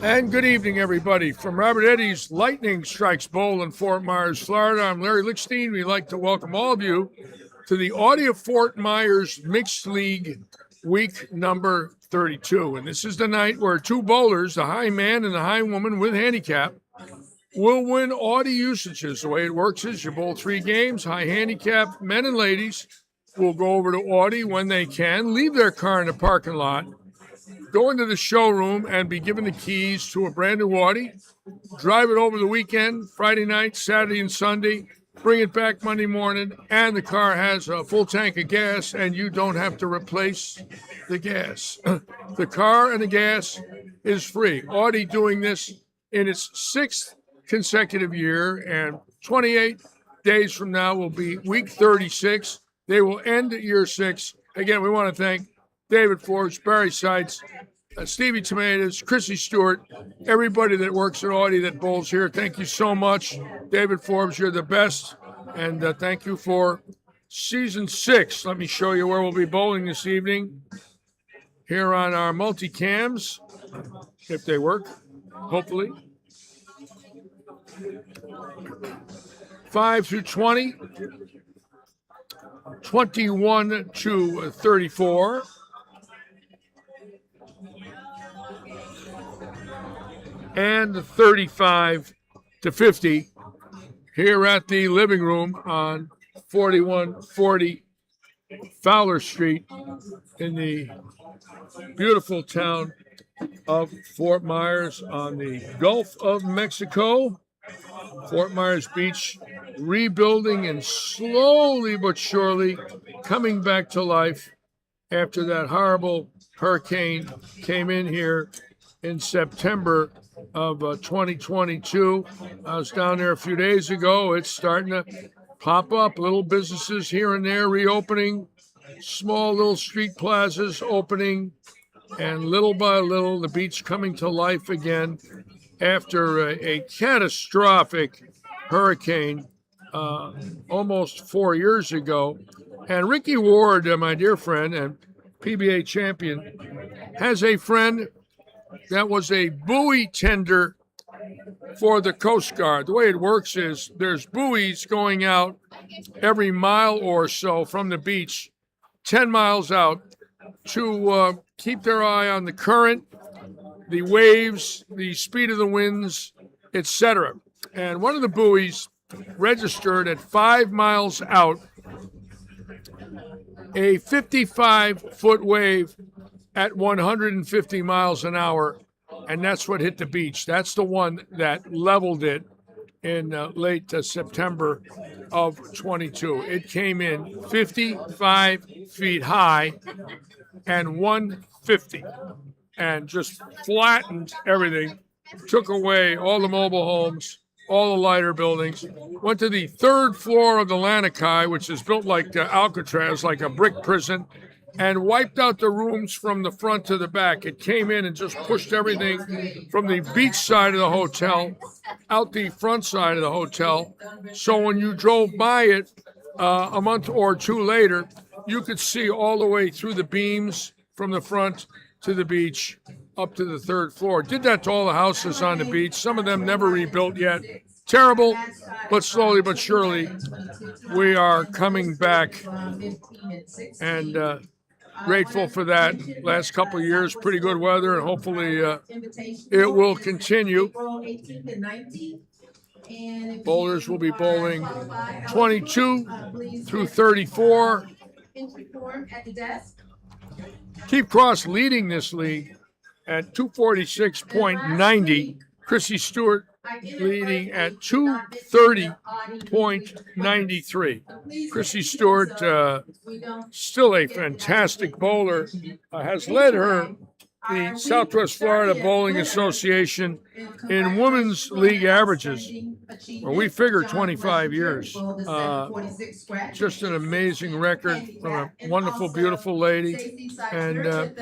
And good evening, everybody. From Robert Eddy's Lightning Strikes Bowl in Fort Myers, Florida, I'm Larry Lickstein. We'd like to welcome all of you to the Audi of Fort Myers Mixed League week number 32. And this is the night where two bowlers, the high man and the high woman with handicap, will win Audi usages. The way it works is you bowl 3 games. High handicap men and ladies will go over to Audi when they can, leave their car in the parking lot, go into the showroom and be given the keys to a brand new Audi, drive it over the weekend, Friday night, Saturday and Sunday, bring it back Monday morning, and the car has a full tank of gas and you don't have to replace the gas. The car and the gas is free. Audi doing this in its 6th consecutive year, and 28 days from now will be week 36. They will end at year 6. Again, we want to thank David Forbes, Barry Seitz, Stevie Tomatoes, Chrissy Stewart, everybody that works at Audi that bowls here. Thank you so much. David Forbes, you're the best. And thank you for season 6. Let me show you where we'll be bowling this evening. Here on our multi-cams, if they work, hopefully. 5 through 20, 21 to 34. And 35 to 50 here at the living room on 4140 Fowler Street in the beautiful town of Fort Myers on the Gulf of Mexico. Fort Myers Beach rebuilding and slowly but surely coming back to life after that horrible hurricane came in here in September of 2022. I was down there a few days ago. It's starting to pop up, little businesses here and there reopening, small little street plazas opening, and little by little the beach coming to life again after a catastrophic hurricane almost 4 years ago. And Ricky Ward, my dear friend and PBA champion, has a friend that was a buoy tender for the Coast Guard. The way it works is there's buoys going out every mile or so from the beach, 10 miles out, to keep their eye on the current, the waves, the speed of the winds, etc. And one of the buoys registered at 5 miles out a 55-foot wave at 150 miles an hour, and that's what hit the beach. That's the one that leveled it in late September of 22. It came in 55 feet high and 150 and just flattened everything, took away all the mobile homes, all the lighter buildings, went to the 3rd floor of the Lanakai, which is built like Alcatraz, like a brick prison, and wiped out the rooms from the front to the back. It came in and just pushed everything from the beach side of the hotel out the front side of the hotel. So when you drove by it a month or two later, you could see all the way through the beams from the front to the beach up to the 3rd floor. Did that to all the houses on the beach. Some of them never rebuilt yet. Terrible, but slowly but surely we are coming back, and grateful for that. Last couple of years, pretty good weather, and hopefully it will continue. Bowlers will be bowling 22 through 34. Keep Cross leading this league at 246.90. Chrissy Stewart leading at 230.93. Chrissy Stewart, still a fantastic bowler, has led the Southwest Florida Bowling Association in women's league averages. Well, we figure 25 years. Just an amazing record from a wonderful, beautiful lady, and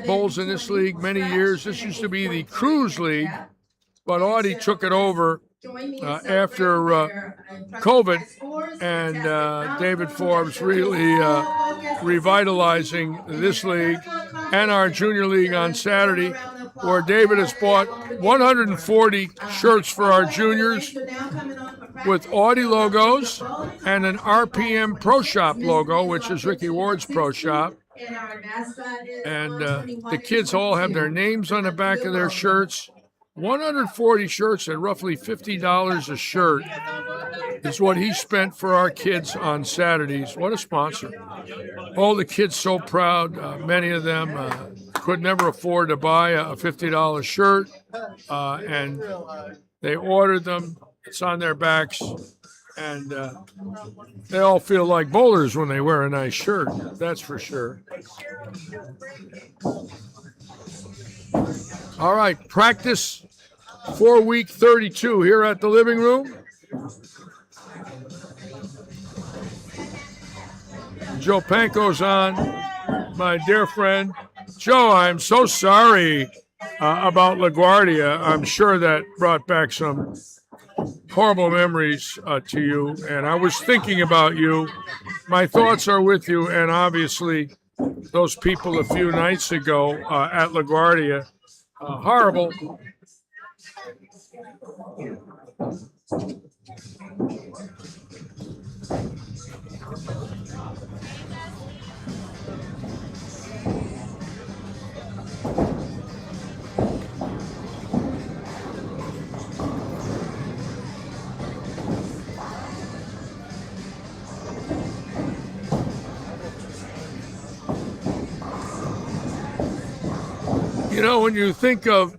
bowls in this league many years. This used to be the Cruise League, but Audi took it over after COVID, and David Forbes really revitalizing this league and our junior league on Saturday where David has bought 140 shirts for our juniors with Audi logos and an RPM Pro Shop logo, which is Ricky Ward's Pro Shop. And the kids all have their names on the back of their shirts. 140 shirts at roughly $50 a shirt is what he spent for our kids on Saturdays. What a sponsor. All the kids so proud. Many of them could never afford to buy a $50 shirt, and they ordered them. It's on their backs, and they all feel like bowlers when they wear a nice shirt. That's for sure. All right, practice for week 32 here at the living room. Joe Panko's on, my dear friend. Joe, I'm so sorry about LaGuardia. I'm sure that brought back some horrible memories to you, and I was thinking about you. My thoughts are with you, and obviously those people a few nights ago at LaGuardia. Horrible. You know, when you think of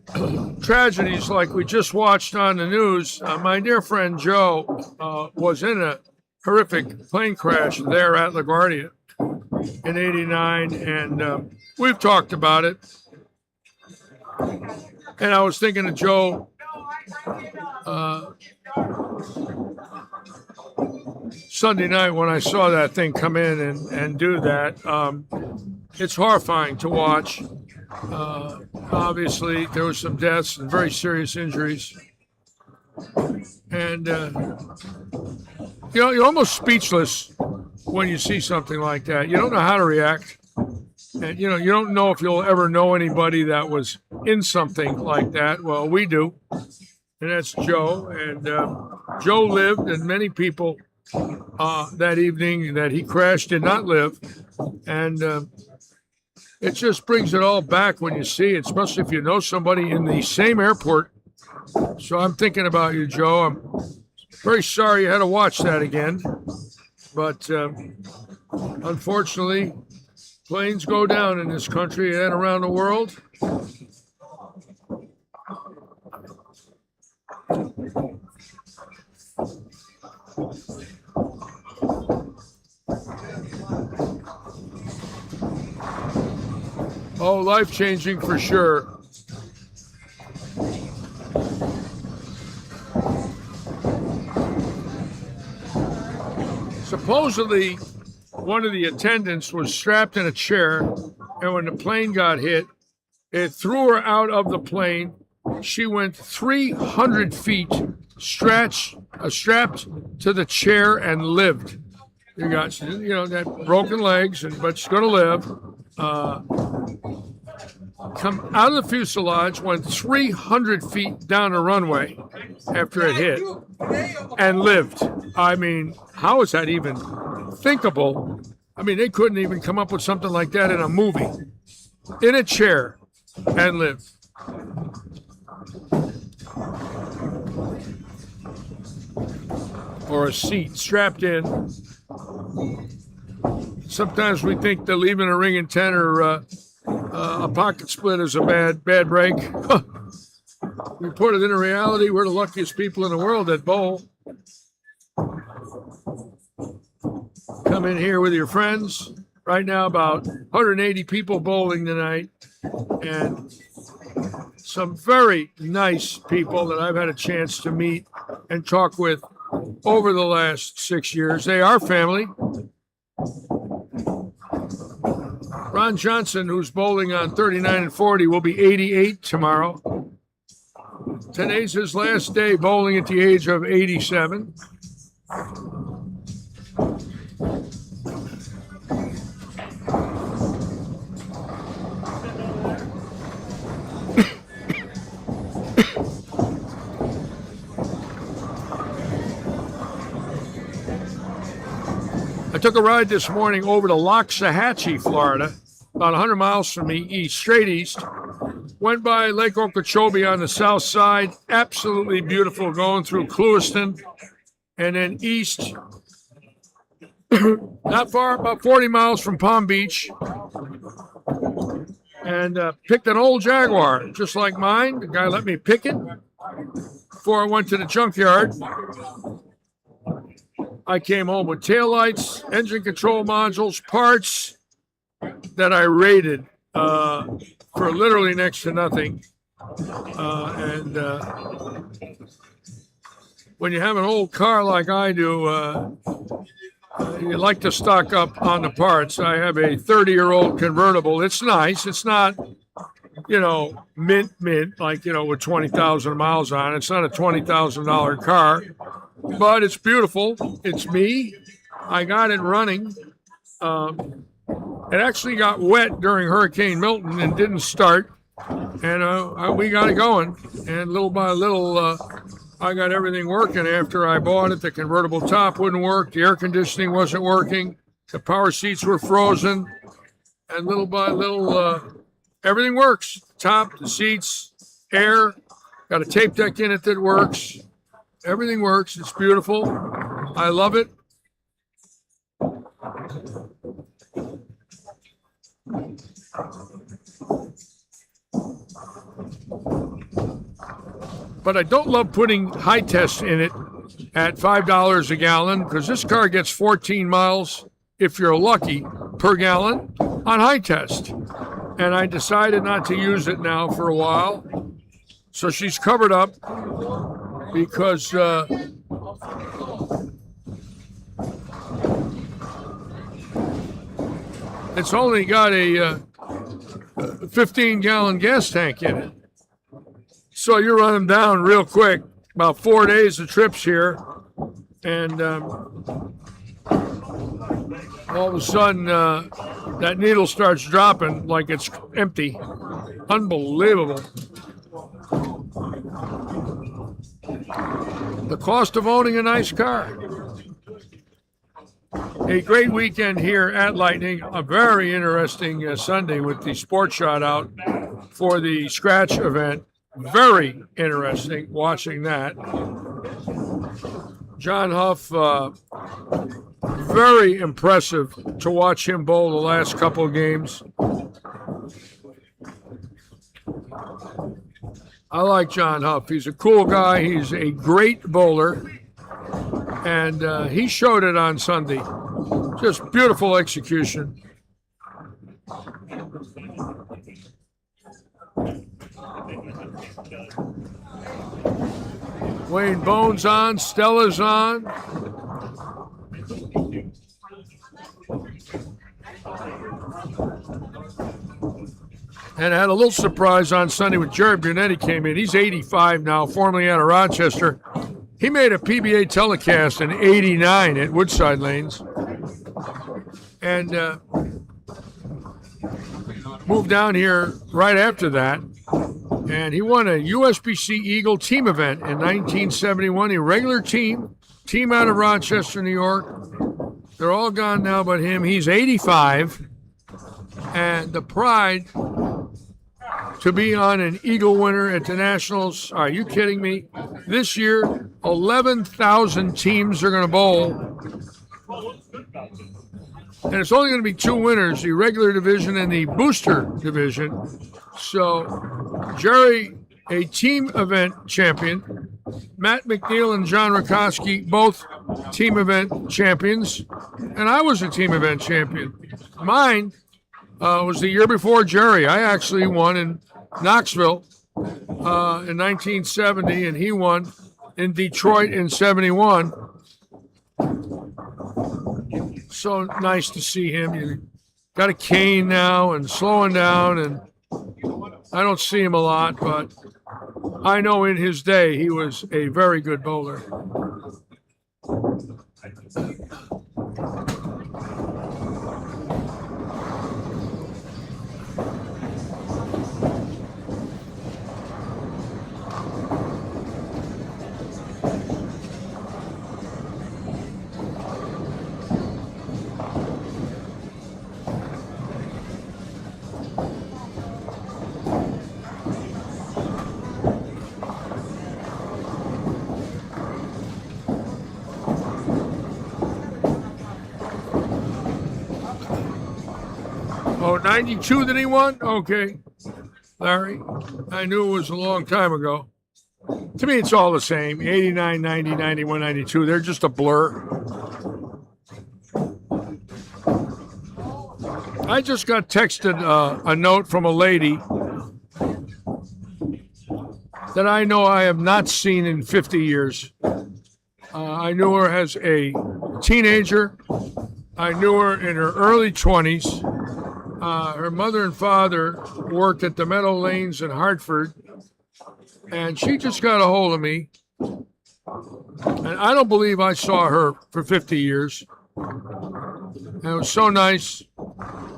tragedies like we just watched on the news, my dear friend Joe was in a horrific plane crash there at LaGuardia in '89, and we've talked about it. And I was thinking of Joe Sunday night when I saw that thing come in and do that. It's horrifying to watch. Obviously, there were some deaths and very serious injuries. And, you know, you're almost speechless when you see something like that. You don't know how to react. And, you know, you don't know if you'll ever know anybody that was in something like that. Well, we do. And that's Joe. And Joe lived, and many people that evening that he crashed did not live. And it just brings it all back when you see it, especially if you know somebody in the same airport. So I'm thinking about you, Joe. I'm very sorry you had to watch that again. But unfortunately, planes go down in this country and around the world. Oh, life-changing for sure. Supposedly, one of the attendants was strapped in a chair, and when the plane got hit, it threw her out of the plane. She went 300 feet strapped to the chair and lived. You got, you know, that broken legs, but she's going to live. Come out of the fuselage, went 300 feet down the runway after it hit, and lived. I mean, how is that even thinkable? I mean, they couldn't even come up with something like that in a movie. In a chair, and lived. Or a seat, strapped in. Sometimes we think that leaving a ring in 10 or a pocket split is a bad break. We put it into reality. We're the luckiest people in the world that bowl. Come in here with your friends. Right now, about 180 people bowling tonight, and some very nice people that I've had a chance to meet and talk with over the last 6 years. They are family. Ron Johnson, who's bowling on 39 and 40, will be 88 tomorrow. Today's his last day bowling at the age of 87. took a ride this morning over to Loxahatchee, Florida, about 100 miles from me, east, straight east. Went by Lake Okeechobee on the south side. Absolutely beautiful, going through Clewiston. And then east, not far, about 40 miles from Palm Beach. And picked an old Jaguar, just like mine. The guy let me pick it before I went to the junkyard. I came home with taillights, engine control modules, parts that I rated for literally next to nothing. And when you have an old car like I do, you like to stock up on the parts. I have a 30-year-old convertible. It's nice. It's not, mint, like, with 20,000 miles on it. It's not a $20,000 car, but it's beautiful. It's me. I got it running. It actually got wet during Hurricane Milton and didn't start. And we got it going. And little by little, I got everything working after I bought it. The convertible top wouldn't work. The air conditioning wasn't working. The power seats were frozen. And little by little, everything works. Top, the seats, air. Got a tape deck in it that works. Everything works. It's beautiful. I love it. But I don't love putting high test in it at $5 a gallon because this car gets 14 miles, if you're lucky, per gallon on high test. And I decided not to use it now for a while. So she's covered up because it's only got a 15-gallon gas tank in it. So you run them down real quick, about 4 days of trips here, and all of a sudden that needle starts dropping like it's empty. Unbelievable. The cost of owning a nice car. A great weekend here at Lightning. A very interesting Sunday with the sports shot out for the scratch event. Very interesting watching that. John Huff, very impressive to watch him bowl the last couple of games. I like John Huff. He's a cool guy. He's a great bowler. And he showed it on Sunday. Just beautiful execution. Wayne Bones on, Stella's on. And I had a little surprise on Sunday when Jared Brunetti came in. He's 85 now, formerly out of Rochester. He made a PBA telecast in 89 at Woodside Lanes. And moved down here right after that. And he won a USBC Eagle team event in 1971, a regular team out of Rochester, New York. They're all gone now but him. He's 85. And the pride to be on an Eagle winner at the Nationals. Are you kidding me? This year, 11,000 teams are going to bowl. And it's only going to be two winners, the regular division and the booster division. So, Jerry, a team event champion. Matt McNeil and John Rakoski, both team event champions. And I was a team event champion. Mine was the year before Jerry. I actually won in Knoxville in 1970, and he won in Detroit in 71. So nice to see him. You got a cane now and slowing down, and I don't see him a lot, but I know in his day he was a very good bowler. Oh, 92 that he won? Okay. Larry, I knew it was a long time ago. To me, it's all the same. 89, 90, 91, 92. They're just a blur. I just got texted a note from a lady that I know I have not seen in 50 years. I knew her as a teenager. I knew her in her early 20s. Her mother and father worked at the Meadow Lanes in Hartford, and she just got a hold of me. And I don't believe I saw her for 50 years. And it was so nice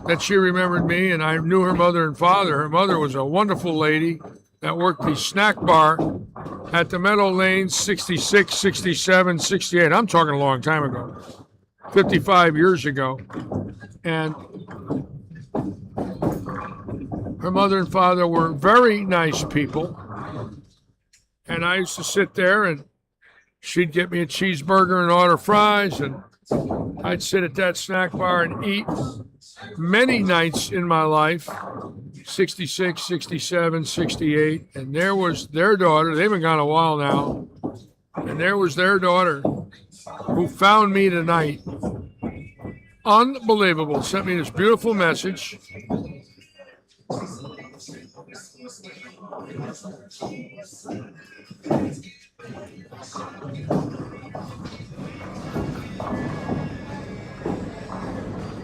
that she remembered me, and I knew her mother and father. Her mother was a wonderful lady that worked the snack bar at the Meadow Lanes, 66, 67, 68. I'm talking a long time ago, 55 years ago. And her mother and father were very nice people. And I used to sit there, and she'd get me a cheeseburger and order fries, and I'd sit at that snack bar and eat many nights in my life, 66, 67, 68. And there was their daughter. They've been gone a while now. And there was their daughter who found me tonight. Unbelievable. Sent me this beautiful message.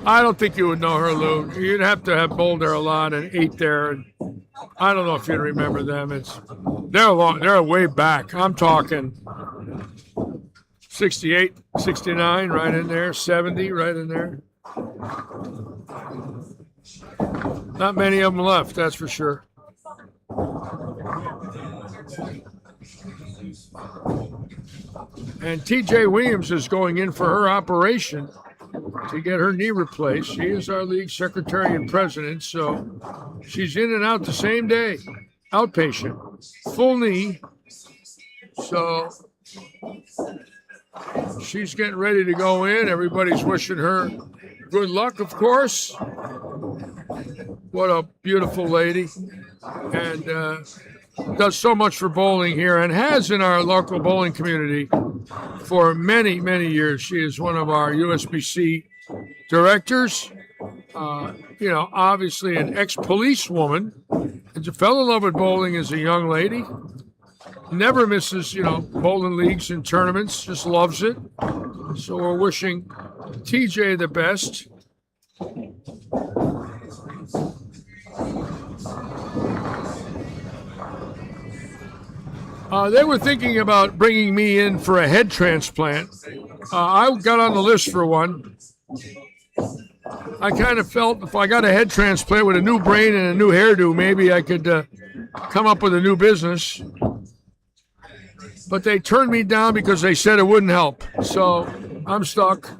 I don't think you would know her, Lou. You'd have to have bowled there a lot and ate there. And I don't know if you'd remember them. They're way back. I'm talking 68, 69, right in there, 70, right in there. Not many of them left, that's for sure. And TJ Williams is going in for her operation to get her knee replaced. She is our league secretary and president, so she's in and out the same day. Outpatient, full knee. So she's getting ready to go in. Everybody's wishing her good luck, of course. What a beautiful lady. And does so much for bowling here and has in our local bowling community for many, many years. She is one of our USBC directors. Obviously an ex-police woman. And she fell in love with bowling as a young lady. Never misses, bowling leagues and tournaments. Just loves it. So we're wishing TJ the best. They were thinking about bringing me in for a head transplant. I got on the list for one. I kind of felt if I got a head transplant with a new brain and a new hairdo, maybe I could come up with a new business. But they turned me down because they said it wouldn't help. So I'm stuck.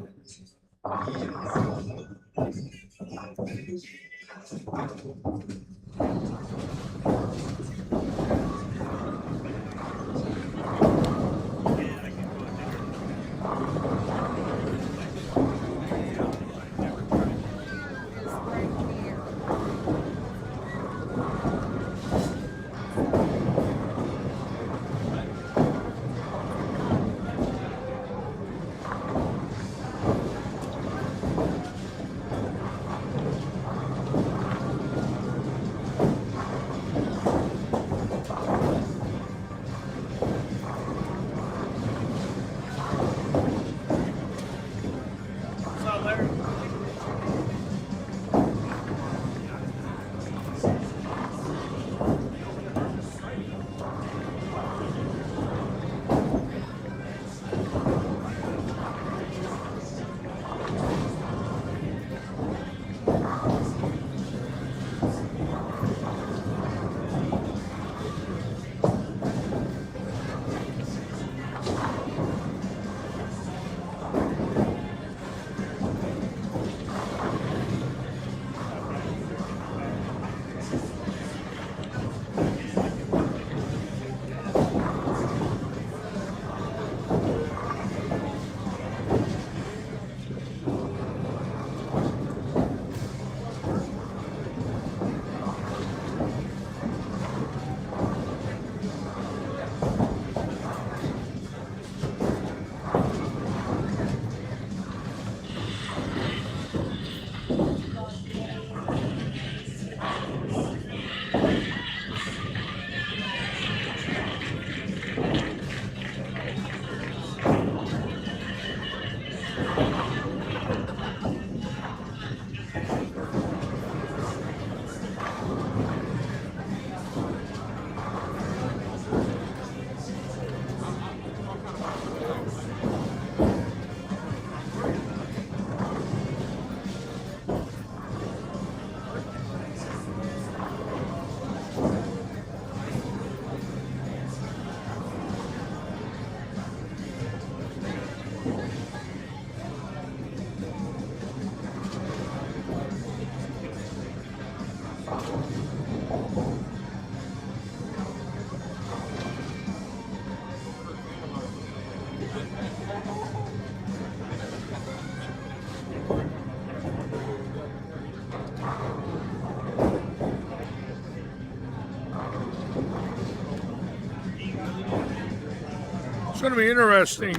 It's going to be interesting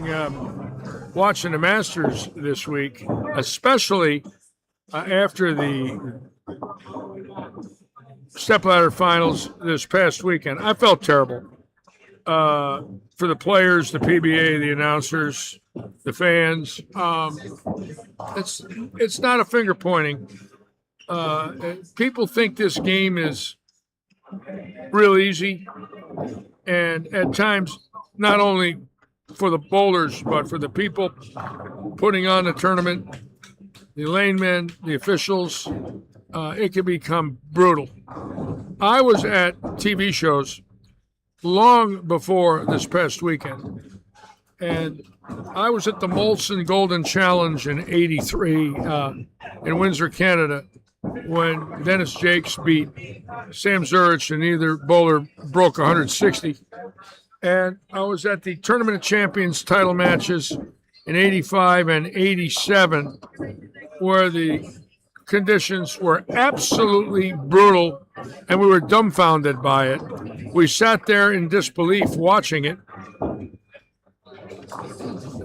watching the Masters this week, especially after the stepladder finals this past weekend. I felt terrible for the players, the PBA, the announcers, the fans. It's not a finger pointing. People think this game is real easy, and at times, not only for the bowlers, but for the people putting on the tournament, the lane men, the officials, it can become brutal. I was at TV shows long before this past weekend, and I was at the Molson Golden Challenge in '83 in Windsor, Canada, when Dennis Jakes beat Sam Zurich and neither bowler broke 160. And I was at the Tournament of Champions title matches in '85 and '87, where the conditions were absolutely brutal, and we were dumbfounded by it. We sat there in disbelief watching it.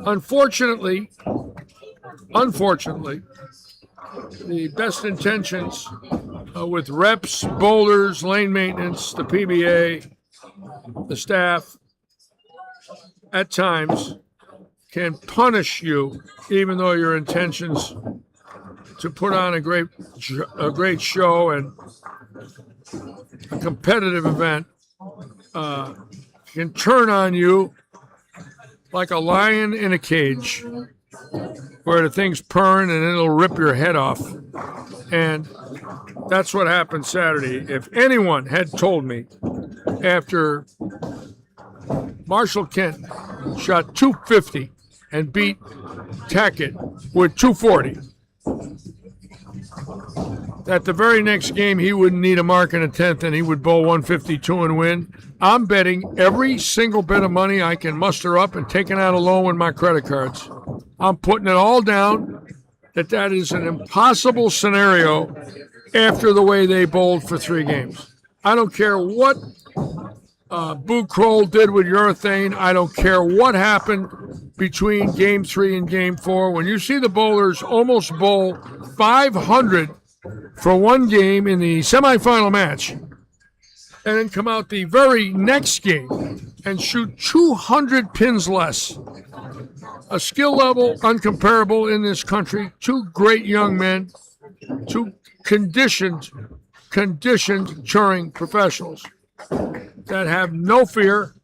Unfortunately, the best intentions with reps, bowlers, lane maintenance, the PBA, the staff, at times can punish you, even though your intentions to put on a great show and a competitive event can turn on you like a lion in a cage, where the thing's purring and it'll rip your head off. And that's what happened Saturday. If anyone had told me after Marshall Kent shot 250 and beat Tackett with 240, that the very next game he wouldn't need a mark in a tenth and he would bowl 152 and win, I'm betting every single bit of money I can muster up and taking out a loan with my credit cards. I'm putting it all down that is an impossible scenario after the way they bowled for 3 games. I don't care what Boo Kroll did with urethane. I don't care what happened between Game 3 and Game 4. When you see the bowlers almost bowl 500 for one game in the semifinal match, and then come out the very next game and shoot 200 pins less. A skill level uncomparable in this country. 2 great young men, 2 conditioned touring professionals that have no fear.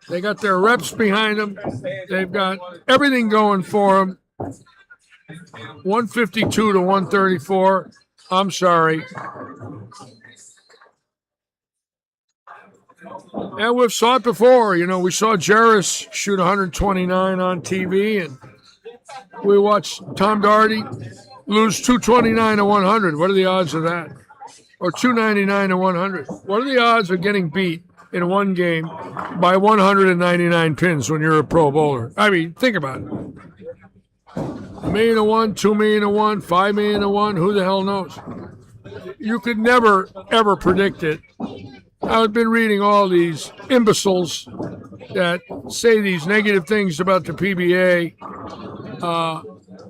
They got their reps behind them. They've got everything going for them. 152 to 134. I'm sorry. And we've saw it before. You know, we saw Jarris shoot 129 on TV, and we watched Tom Doherty lose 229 to 100. What are the odds of that? Or 299 to 100. What are the odds of getting beat in one game by 199 pins when you're a pro bowler? I mean, think about it. $1 million to 1, $2 million to 1, $5 million to 1. Who the hell knows? You could never, ever predict it. I've been reading all these imbeciles that say these negative things about the PBA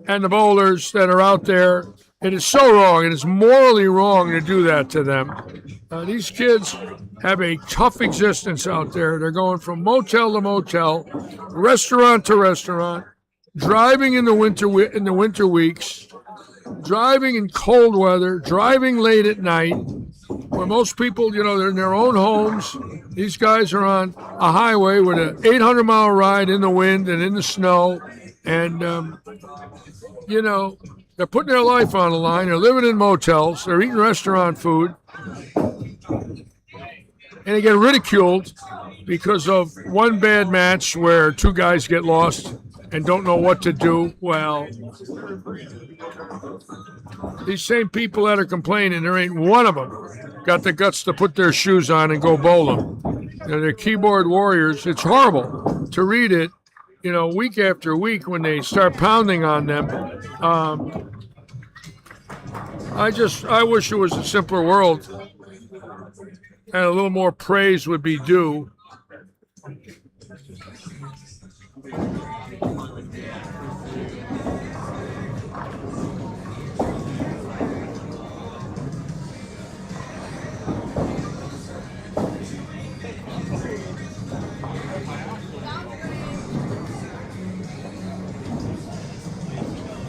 and the bowlers that are out there. It is so wrong. It is morally wrong to do that to them. These kids have a tough existence out there. They're going from motel to motel, restaurant to restaurant, driving in the winter weeks, driving in cold weather, driving late at night, where most people, you know, they're in their own homes. These guys are on a highway with an 800-mile ride in the wind and in the snow, and, you know, they're putting their life on the line. They're living in motels. They're eating restaurant food. And they get ridiculed because of one bad match where 2 guys get lost and don't know what to do. Well, these same people that are complaining, there ain't one of them got the guts to put their shoes on and go bowl them. They're keyboard warriors. It's horrible to read it, week after week when they start pounding on them. I wish it was a simpler world and a little more praise would be due.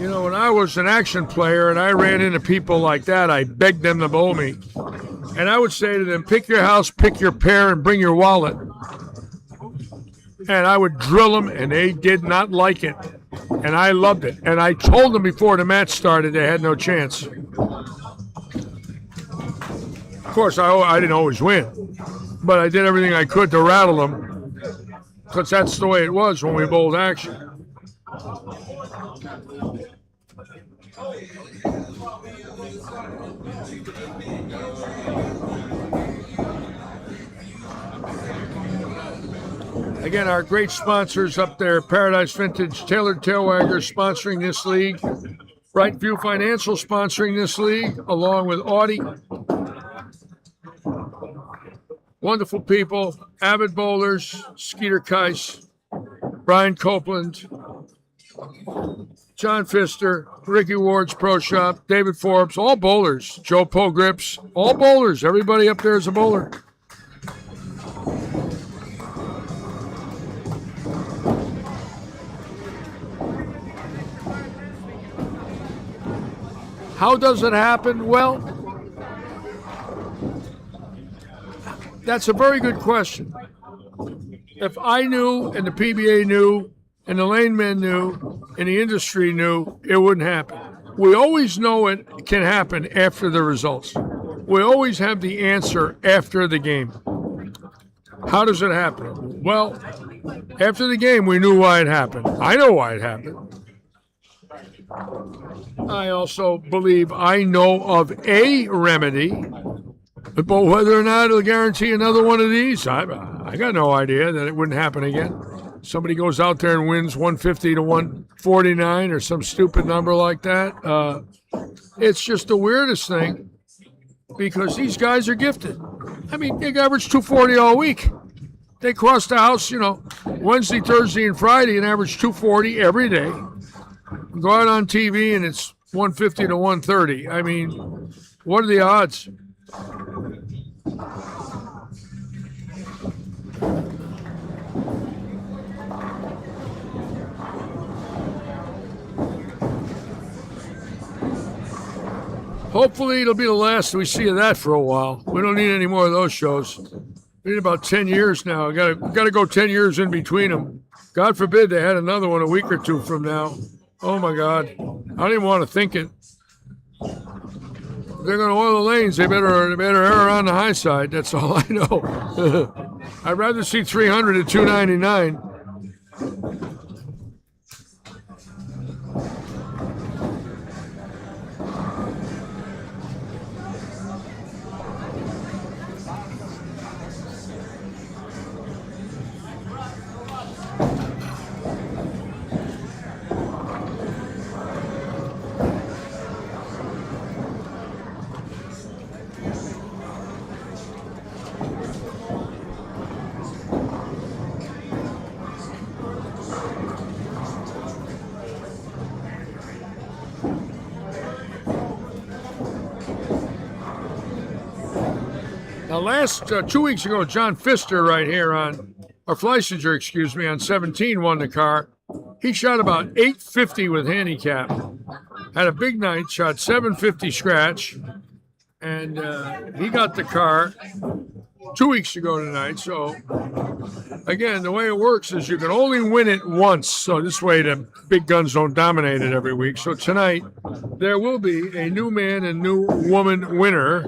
When I was an action player and I ran into people like that, I begged them to bowl me. And I would say to them, pick your house, pick your pair, and bring your wallet. And I would drill them, and they did not like it. And I loved it. And I told them before the match started they had no chance. Of course, I didn't always win. But I did everything I could to rattle them. Because that's the way it was when we bowled action. Again, our great sponsors up there, Paradise Vintage, Tailored Tailwagger sponsoring this league, Brightview Financial sponsoring this league, along with Audi. Wonderful people, avid bowlers, Skeeter Keiss, Brian Copeland, John Pfister, Ricky Ward's Pro Shop, David Forbes, all bowlers, Joe Pogrips, all bowlers. Everybody up there is a bowler. How does it happen? Well, that's a very good question. If I knew and the PBA knew and the lane men knew and the industry knew, it wouldn't happen. We always know it can happen after the results. We always have the answer after the game. How does it happen? Well, after the game, we knew why it happened. I know why it happened. I also believe I know of a remedy, but whether or not it'll guarantee another one of these, I got no idea that it wouldn't happen again. Somebody goes out there and wins 150 to 149 or some stupid number like that. It's just the weirdest thing because these guys are gifted. I mean, they average 240 all week. They cross the house, Wednesday, Thursday, and Friday and average 240 every day. Go out on TV and it's 150 to 130. I mean, what are the odds? Hopefully it'll be the last we see of that for a while. We don't need any more of those shows. We need about 10 years now. We got to go 10 years in between them. God forbid they had another one a week or two from now. Oh, my God. I don't even want to think it. If they're going to oil the lanes, they better err on the high side. That's all I know. I'd rather see 300 at 299. Now, last 2 weeks ago, John Pfister right here Fleisinger, on 17 won the car. He shot about 850 with handicap. Had a big night, shot 750 scratch, and he got the car 2 weeks ago tonight. So, again, the way it works is you can only win it once. So this way the big guns don't dominate it every week. So tonight there will be a new man and new woman winner.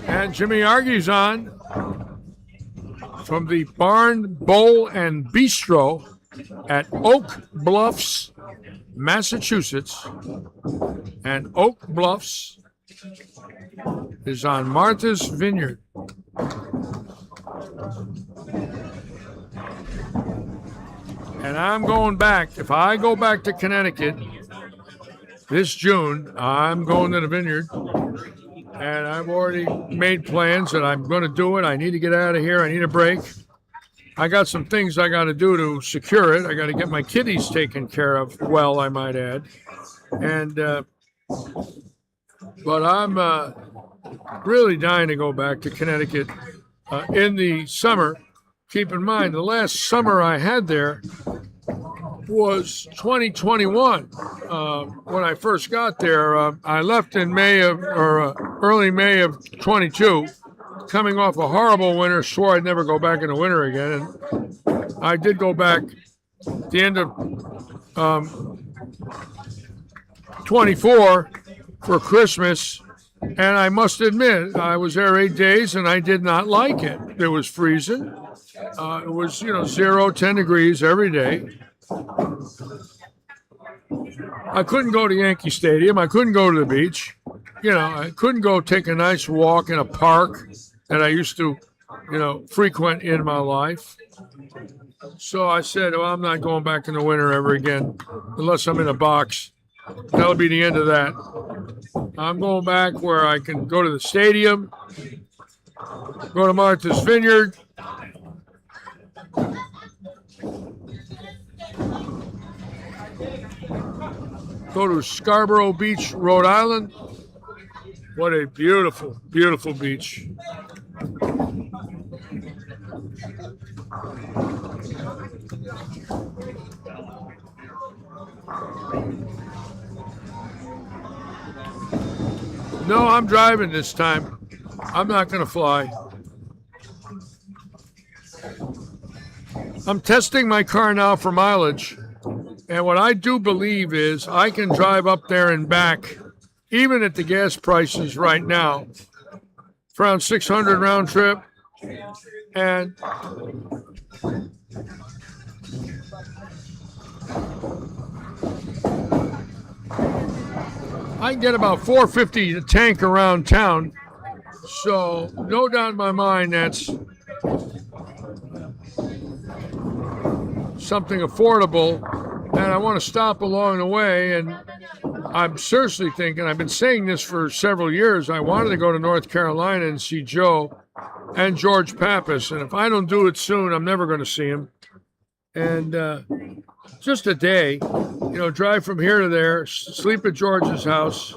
And Jimmy Argy's on from the Barn, Bowl, and Bistro at Oak Bluffs, Massachusetts. And Oak Bluffs is on Martha's Vineyard. And I'm going back. If I go back to Connecticut this June, I'm going to the vineyard. And I've already made plans that I'm going to do it. I need to get out of here. I need a break. I got some things I got to do to secure it. I got to get my kiddies taken care of well, I might add. And, but I'm really dying to go back to Connecticut in the summer. Keep in mind, the last summer I had there was 2021. When I first got there, I left in early May of 22, coming off a horrible winter. Swore I'd never go back in the winter again, and I did go back at the end of 24 for Christmas. And I must admit, I was there 8 days, and I did not like it. It was freezing. It was 0, 10 degrees every day. I couldn't go to Yankee Stadium. I couldn't go to the beach. I couldn't go take a nice walk in a park that I used to, frequent in my life. So I said, well, I'm not going back in the winter ever again, unless I'm in a box. That'll be the end of that. I'm going back where I can go to the stadium, go to Martha's Vineyard, go to Scarborough Beach, Rhode Island. What a beautiful, beautiful beach. No, I'm driving this time. I'm not going to fly. I'm testing my car now for mileage. And what I do believe is I can drive up there and back, even at the gas prices right now, for around 600 round trip. And I can get about $4.50 a tank around town. So no doubt in my mind that's something affordable. And I want to stop along the way. And I'm seriously thinking, I've been saying this for several years, I wanted to go to North Carolina and see Joe and George Pappas. And if I don't do it soon, I'm never going to see him. And just a day, drive from here to there, sleep at George's house,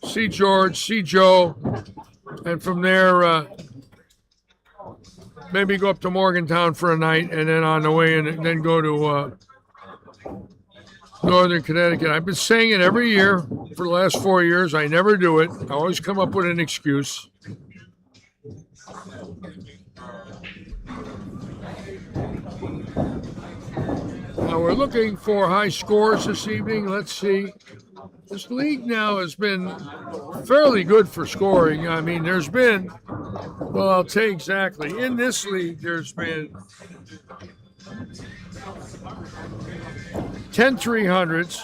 see George, see Joe, and from there, maybe go up to Morgantown for a night, and then on the way in, and then go to Northern Connecticut. I've been saying it every year for the last 4 years. I never do it. I always come up with an excuse. Now we're looking for high scores this evening. Let's see. This league now has been fairly good for scoring. I mean, there's been, well, I'll tell you exactly. In this league, there's been 10 300s.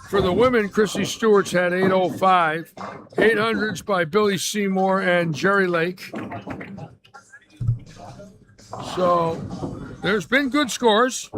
For the women, Chrissy Stewart's had 805. 800s by Billy Seymour and Jerry Lake. So there's been good scores.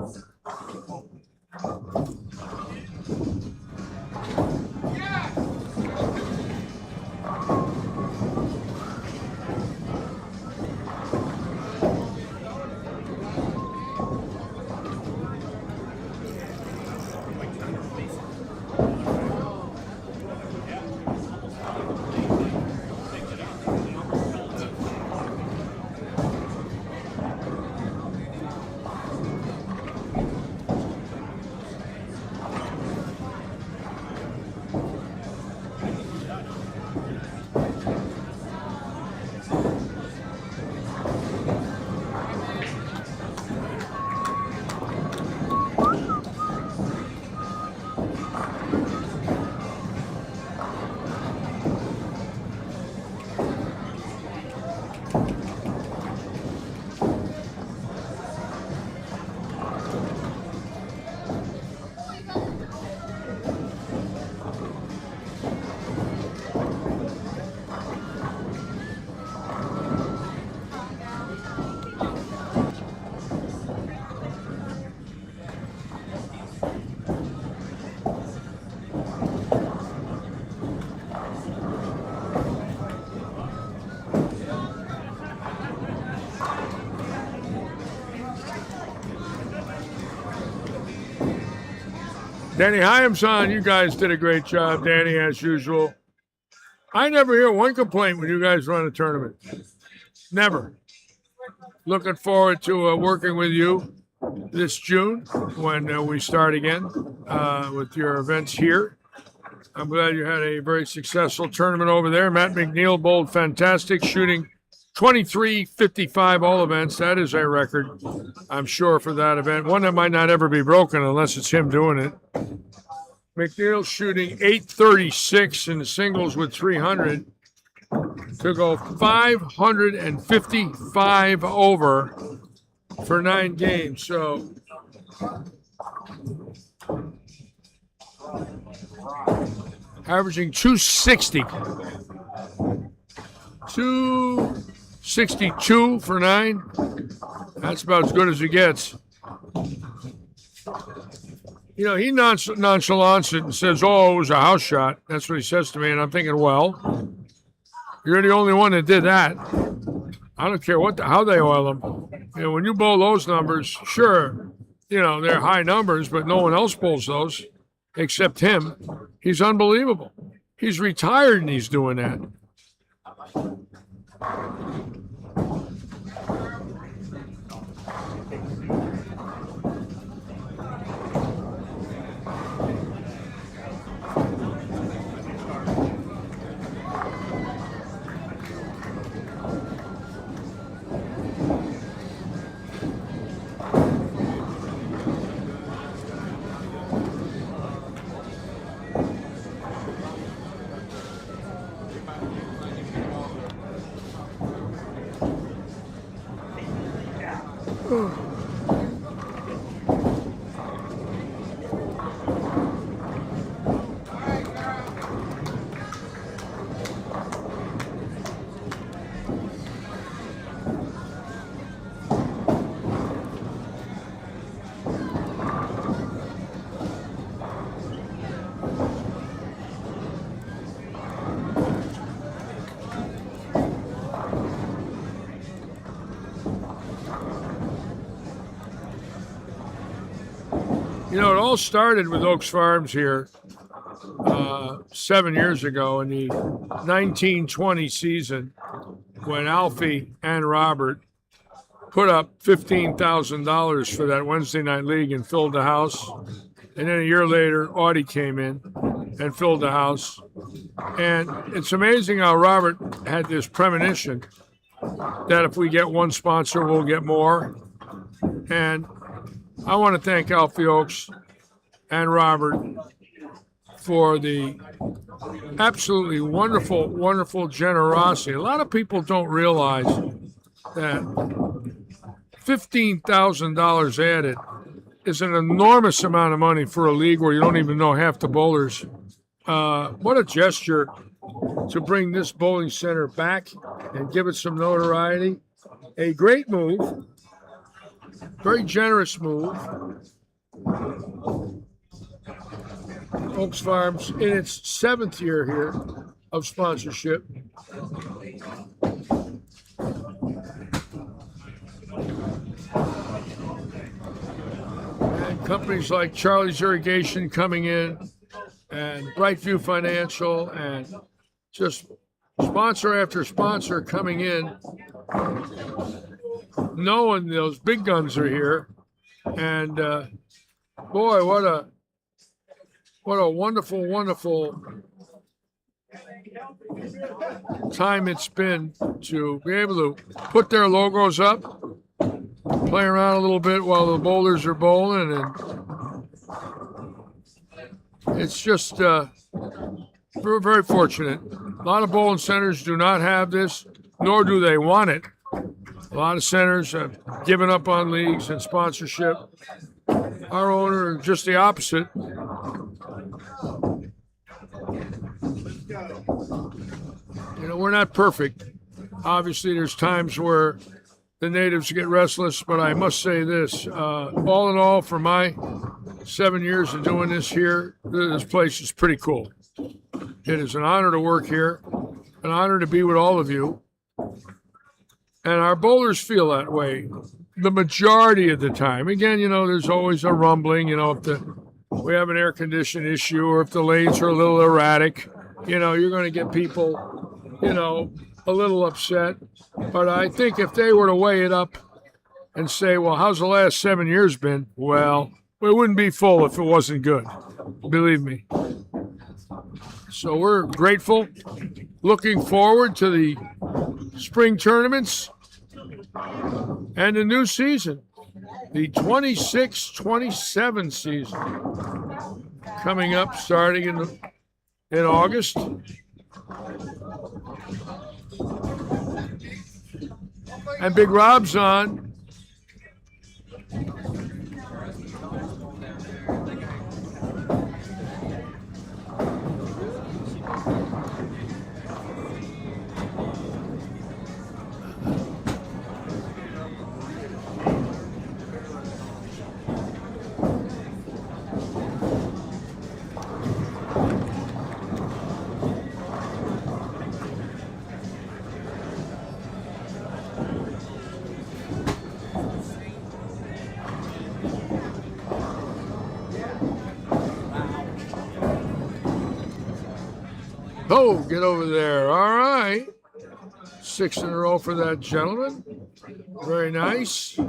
Danny Hyam's on. You guys did a great job, Danny, as usual. I never hear one complaint when you guys run a tournament. Never. Looking forward to working with you this June when we start again with your events here. I'm glad you had a very successful tournament over there. Matt McNeil bowled fantastic, shooting 23-55 all events. That is a record, I'm sure, for that event. One that might not ever be broken unless it's him doing it. McNeil shooting 836 in the singles with 300 to go 555 over for 9 games. So averaging 260. 262 for 9. That's about as good as it gets. You know, he nonchalants it and says, oh, it was a house shot. That's what he says to me. And I'm thinking, well, you're the only one that did that. I don't care how they oil them. You know, when you bowl those numbers, sure, you know, they're high numbers, but no one else bowls those except him. He's unbelievable. He's retired and he's doing that. You know, it all started with Oaks Farms here 7 years ago in the 1920 season when Alfie and Robert put up $15,000 for that Wednesday night league and filled the house. And then a year later, Audi came in and filled the house. And it's amazing how Robert had this premonition that if we get one sponsor, we'll get more. And I want to thank Alfie Oaks and Robert for the absolutely wonderful, wonderful generosity. A lot of people don't realize that $15,000 added is an enormous amount of money for a league where you don't even know half the bowlers. What a gesture to bring this bowling center back and give it some notoriety. A great move. Very generous move. Oaks Farms in its 7th year here of sponsorship. And companies like Charlie's Irrigation coming in and Brightview Financial and just sponsor after sponsor coming in, knowing those big guns are here. And boy, what a wonderful, wonderful time it's been to be able to put their logos up, play around a little bit while the bowlers are bowling, and it's just we're very fortunate. A lot of bowling centers do not have this, nor do they want it. A lot of centers have given up on leagues and sponsorship. Our owner, just the opposite. You know, we're not perfect. Obviously, there's times where the natives get restless, but I must say this. All in all, for my 7 years of doing this here, this place is pretty cool. It is an honor to work here, an honor to be with all of you. And our bowlers feel that way the majority of the time. Again, you know, there's always a rumbling, you know, if the we have an air condition issue, or if the lanes are a little erratic, you're going to get people, a little upset. But I think if they were to weigh it up and say, well, how's the last 7 years been? Well, it wouldn't be full if it wasn't good. Believe me. So we're grateful. Looking forward to the spring tournaments and the new season, the 26-27 season, coming up starting in August. And Big Rob's on. Oh, get over there. All right. 6 in a row for that gentleman. Very nice.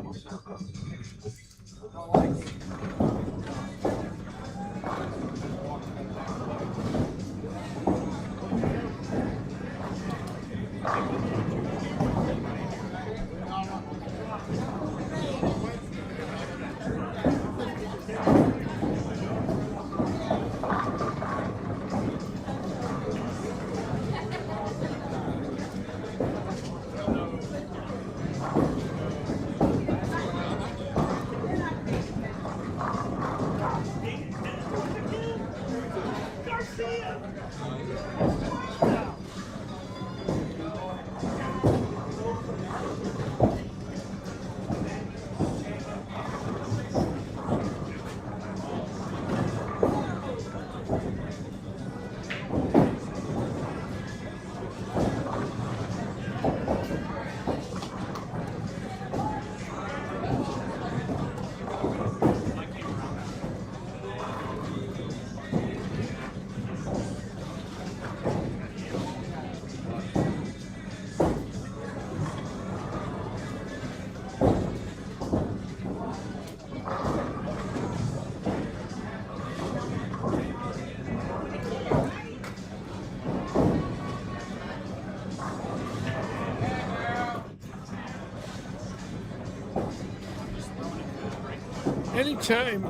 Anytime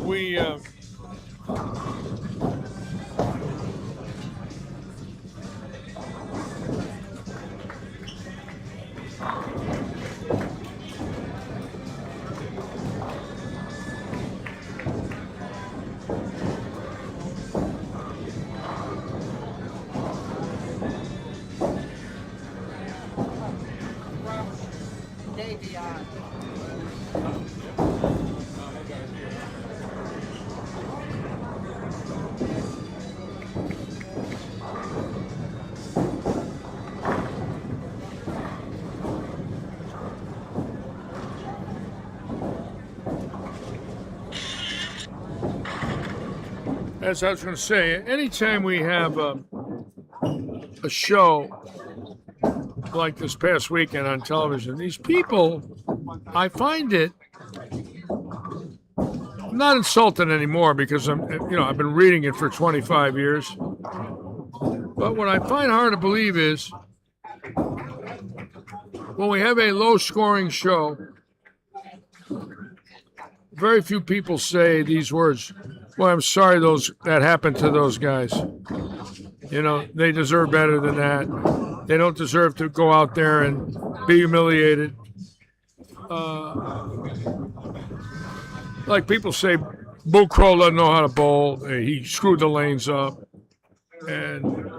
we as I was going to say, anytime we have a show like this past weekend on television, these people, I find it, I'm not insulted anymore because I've been reading it for 25 years. But what I find hard to believe is when we have a low-scoring show, very few people say these words. Well, I'm sorry that happened to those guys. They deserve better than that. They don't deserve to go out there and be humiliated. Like people say, Boo Crow doesn't know how to bowl. He screwed the lanes up. And,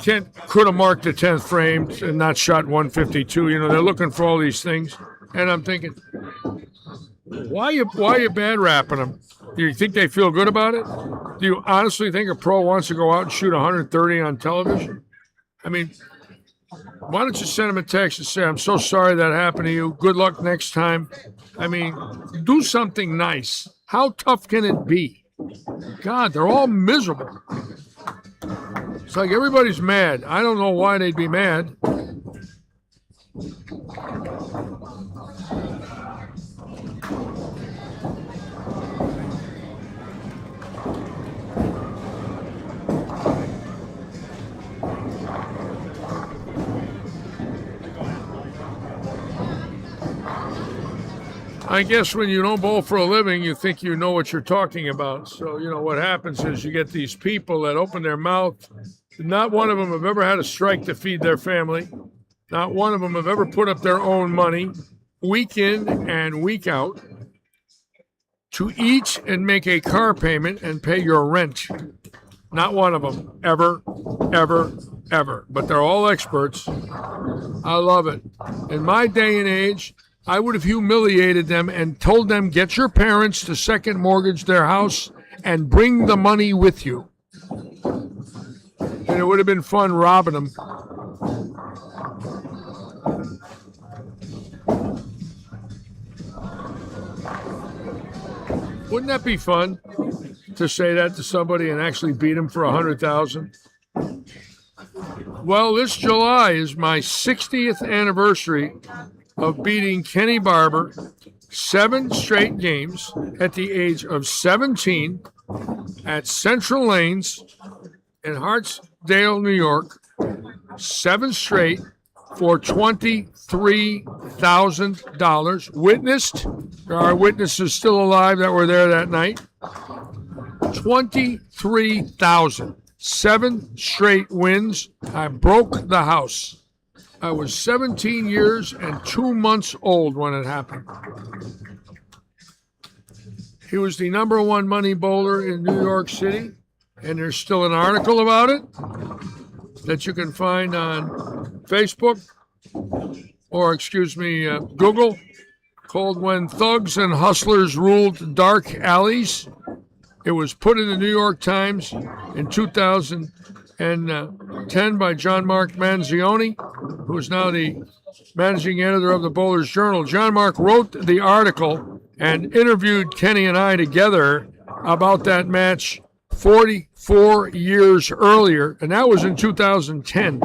Kent could have marked the 10th frame and not shot 152. They're looking for all these things. And I'm thinking, why are you bad rapping them? Do you think they feel good about it? Do you honestly think a pro wants to go out and shoot 130 on television? I mean, why don't you send them a text and say, I'm so sorry that happened to you. Good luck next time. I mean, do something nice. How tough can it be? God, they're all miserable. It's like everybody's mad. I don't know why they'd be mad. I guess when you don't bowl for a living, you think you know what you're talking about. So, what happens is you get these people that open their mouth. Not one of them have ever had a strike to feed their family. Not one of them have ever put up their own money week in and week out to eat and make a car payment and pay your rent. Not one of them, ever, ever, ever. But they're all experts. I love it. In my day and age, I would have humiliated them and told them, get your parents to second mortgage their house and bring the money with you. And it would have been fun robbing them. Wouldn't that be fun to say that to somebody and actually beat them for $100,000? Well, this July is my 60th anniversary of beating Kenny Barber 7 straight games at the age of 17 at Central Lanes in Hartsdale, New York. 7 straight for $23,000. Witnessed. There are witnesses still alive that were there that night. 23,000. 7 straight wins. I broke the house. I was 17 years and 2 months old when it happened. He was the #1 money bowler in New York City, and there's still an article about it that you can find on Facebook, or Google, called When Thugs and Hustlers Ruled Dark Alleys. It was put in the New York Times in 2010 by John Mark Manzioni, who is now the managing editor of the Bowler's Journal. John Mark wrote the article and interviewed Kenny and I together about that match 44 years earlier, and that was in 2010.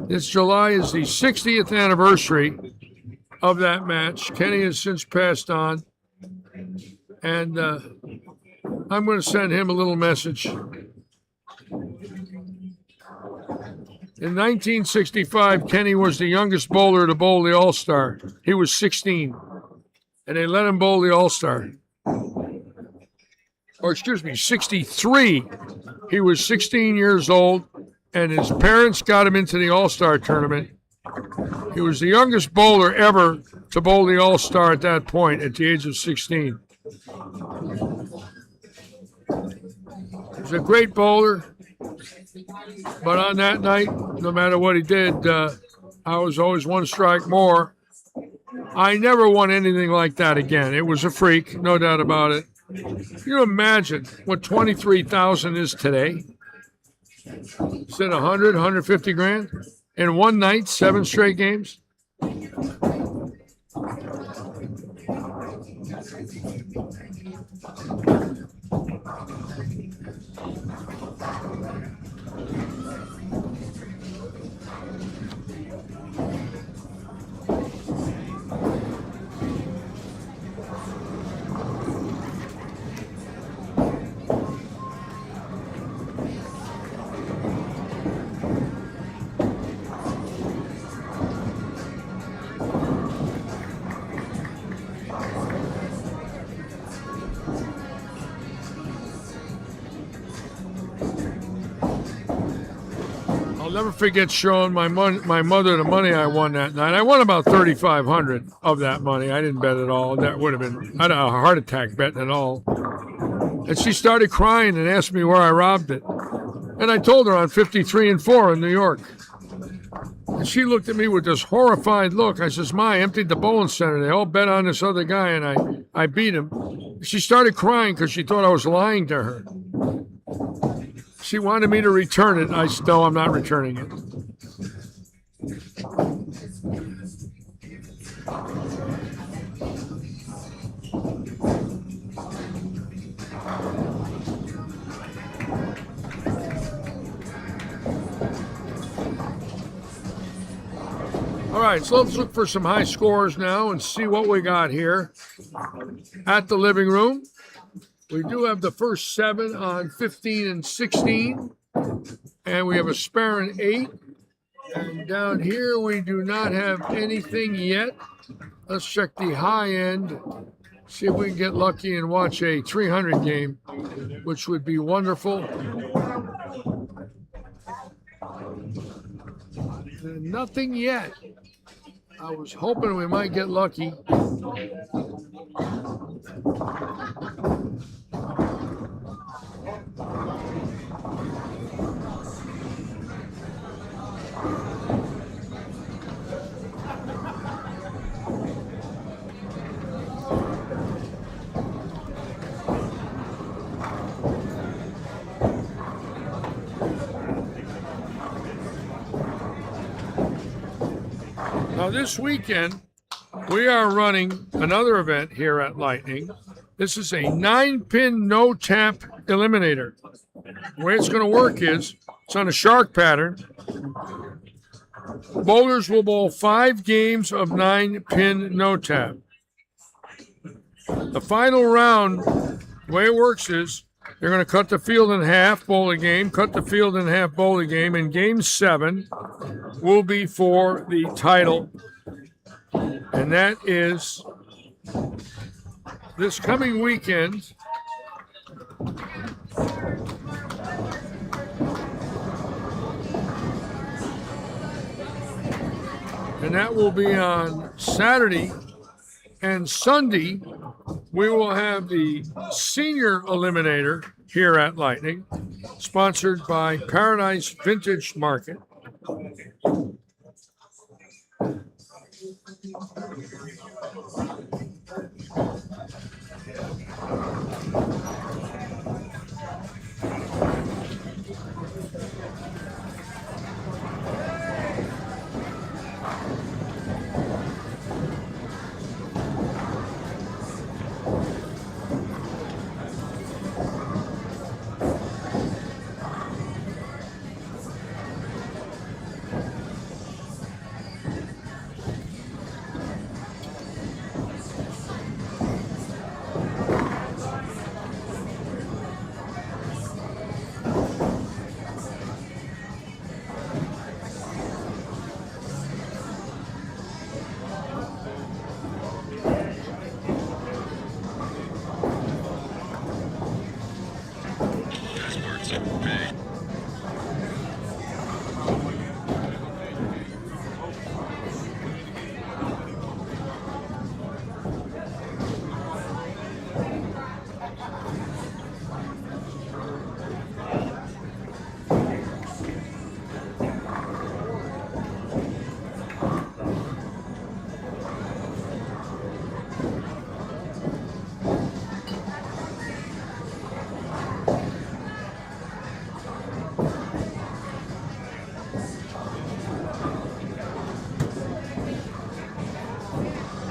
This July is the 60th anniversary of that match. Kenny has since passed on, and I'm going to send him a little message. In 1965, Kenny was the youngest bowler to bowl the All-Star. He was 16, and they let him bowl the All-Star. 63. He was 16 years old, and his parents got him into the All-Star tournament. He was the youngest bowler ever to bowl the All-Star at that point, at the age of 16. He was a great bowler. But on that night, no matter what he did, I was always 1 strike more. I never won anything like that again. It was a freak, no doubt about it. Can you imagine what 23,000 is today? Is it 100, 150 grand? In one night, 7 straight games? I'll never forget showing my mother the money I won that night. I won about $3,500 of that money. I didn't bet at all. That would have been, I'd have a heart attack betting at all. And she started crying and asked me where I robbed it. And I told her on 53 and 4 in New York. And she looked at me with this horrified look. I says, Ma, I emptied the bowling center. They all bet on this other guy, and I beat him. She started crying because she thought I was lying to her. She wanted me to return it. I said, no, I'm not returning it. All right, so let's look for some high scores now and see what we got here at the living room. We do have the first 7 on 15 and 16, and we have a spare and 8. And down here, we do not have anything yet. Let's check the high end, see if we can get lucky and watch a 300 game, which would be wonderful. Nothing yet. I was hoping we might get lucky. Now this weekend, we are running another event here at Lightning. This is a 9-pin no-tap eliminator. The way it's going to work is, it's on a shark pattern. Bowlers will bowl 5 games of 9-pin no-tap. The final round, the way it works is, they're going to cut the field in half, bowl a game, cut the field in half, bowl a game, and game 7 will be for the title. And that is this coming weekend. And that will be on Saturday and Sunday. We will have the senior eliminator here at Lightning, sponsored by Paradise Vintage Market.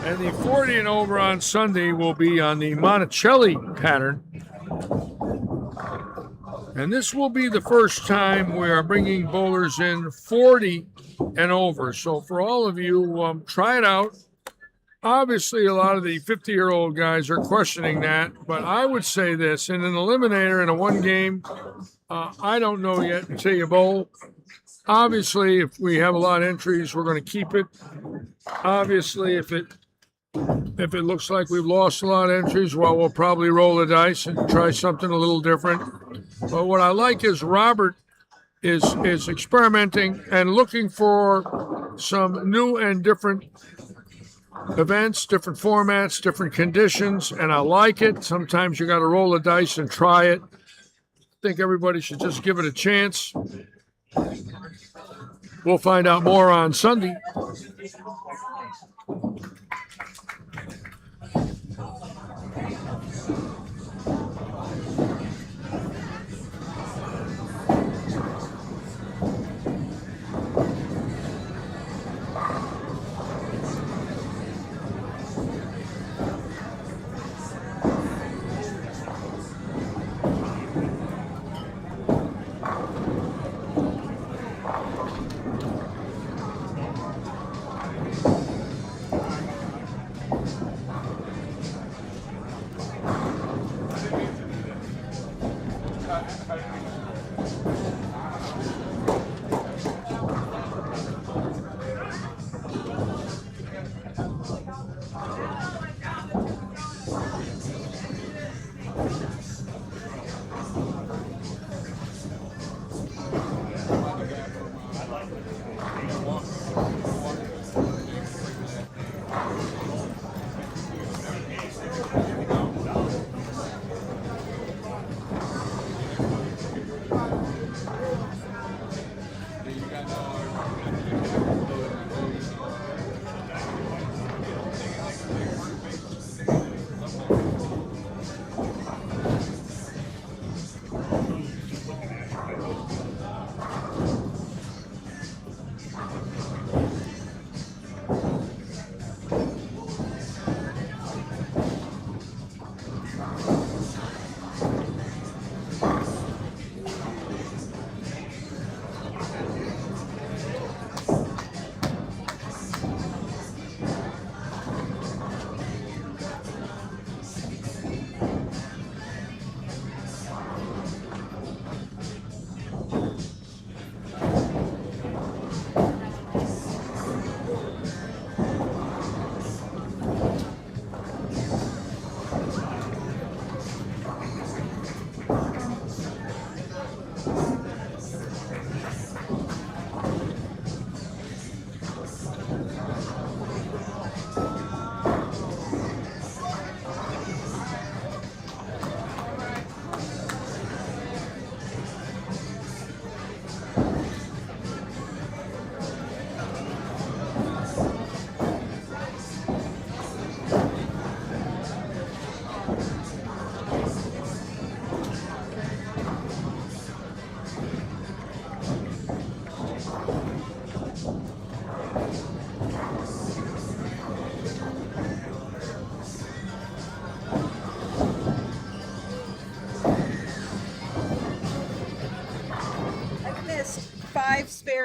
And the 40 and over on Sunday will be on the Monticelli pattern. And this will be the first time we are bringing bowlers in 40 and over. So for all of you, try it out. Obviously, a lot of the 50-year-old guys are questioning that. But I would say this, in an eliminator in a one game, I don't know yet until you bowl. Obviously, if we have a lot of entries, we're going to keep it. Obviously, if it looks like we've lost a lot of entries, well, we'll probably roll the dice and try something a little different. But what I like is Robert is experimenting and looking for some new and different events, different formats, different conditions, and I like it. Sometimes you got to roll the dice and try it. I think everybody should just give it a chance. We'll find out more on Sunday.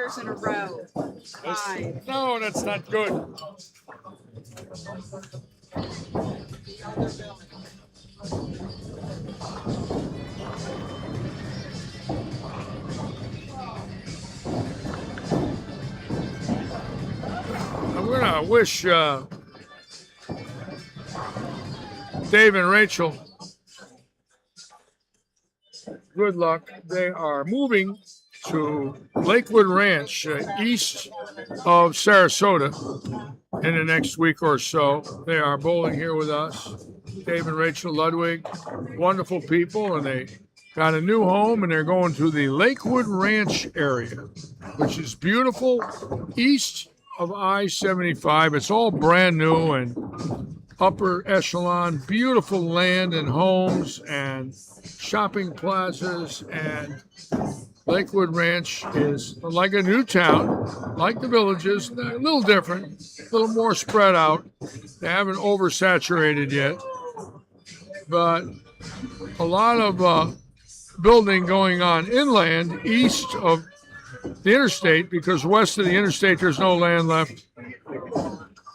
years in a row. 5. No, that's not good. I'm gonna wish Dave and Rachel good luck. They are moving to Lakewood Ranch, east of Sarasota, in the next week or so. They are bowling here with us. Dave and Rachel Ludwig, wonderful people, and they got a new home, and they're going to the Lakewood Ranch area, which is beautiful, east of I-75. It's all brand new and upper echelon, beautiful land and homes and shopping plazas, and Lakewood Ranch is like a new town, like the Villages, a little different, a little more spread out. They haven't oversaturated yet, but a lot of building going on inland, east of the interstate, because west of the interstate there's no land left,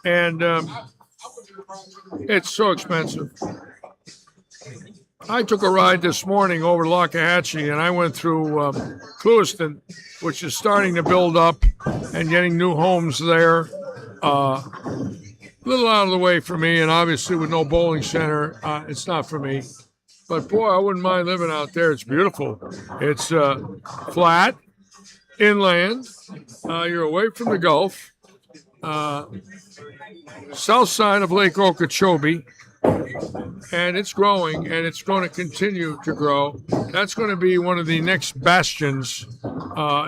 and it's so expensive. I took a ride this morning over to Lockahachie, and I went through Clewiston, which is starting to build up and getting new homes there. A little out of the way for me, and obviously with no bowling center, it's not for me. But boy, I wouldn't mind living out there. It's beautiful. It's flat, inland. You're away from the Gulf. South side of Lake Okeechobee. And it's growing, and it's going to continue to grow. That's going to be one of the next bastions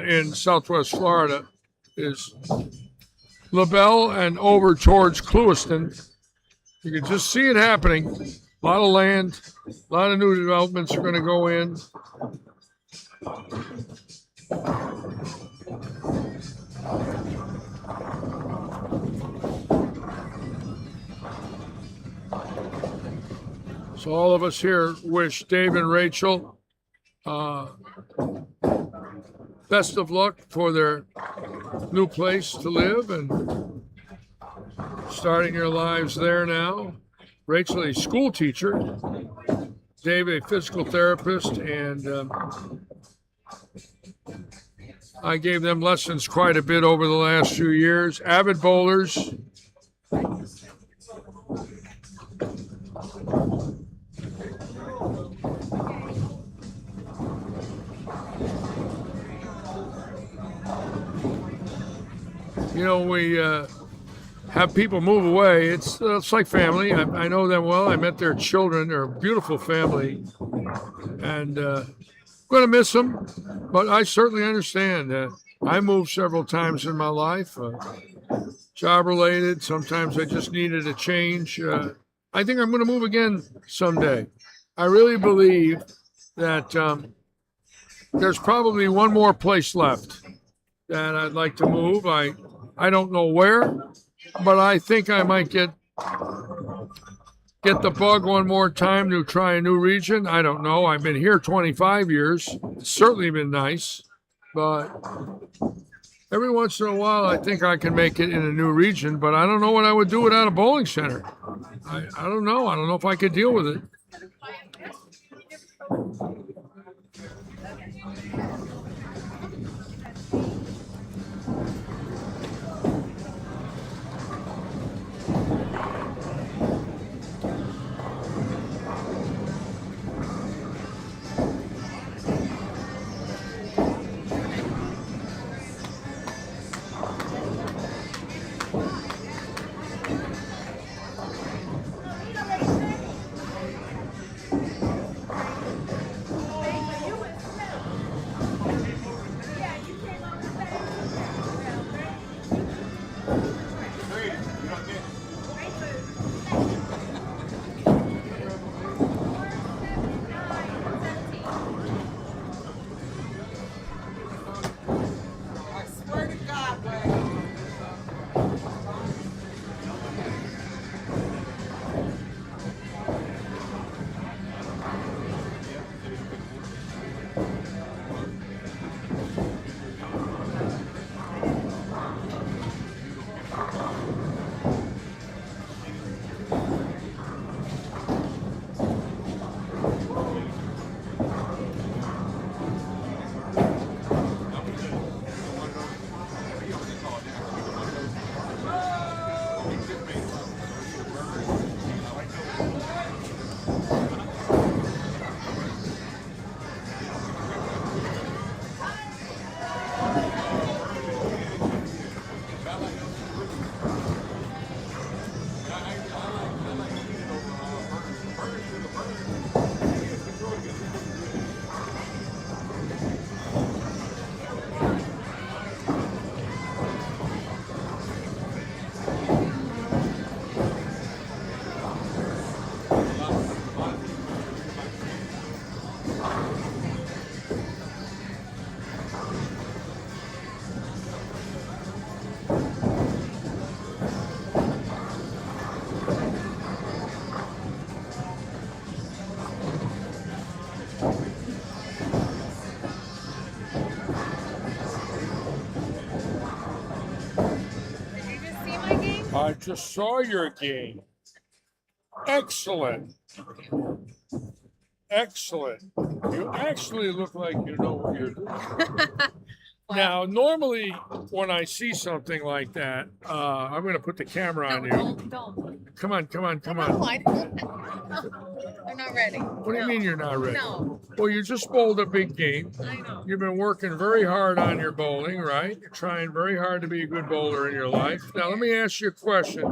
in Southwest Florida, is LaBelle and over towards Clewiston. You can just see it happening. A lot of land, a lot of new developments are going to go in. So all of us here wish Dave and Rachel best of luck for their new place to live and starting their lives there now. Rachel, a school teacher, Dave, a physical therapist, and I gave them lessons quite a bit over the last few years. Avid bowlers. You know, we have people move away. It's like family. I know them well. I met their children. They're a beautiful family. And I'm going to miss them, but I certainly understand. I moved several times in my life, job-related. Sometimes I just needed a change. I think I'm going to move again someday. I really believe that there's probably one more place left that I'd like to move. I don't know where, but I think I might get the bug one more time to try a new region. I don't know. I've been here 25 years. It's certainly been nice, but every once in a while I think I can make it in a new region, but I don't know what I would do without a bowling center. I don't know. I don't know if I could deal with it. I just saw your game. Excellent. Excellent. You actually look like you know what you're doing. Now, normally when I see something like that, I'm going to put the camera on you. Don't. Come on, come on, come No, on. I'm not ready. What do you mean you're not ready? No. Well, you just bowled a big game. I know. You've been working very hard on your bowling, right? You're trying very hard to be a good bowler in your life. Now, let me ask you a question.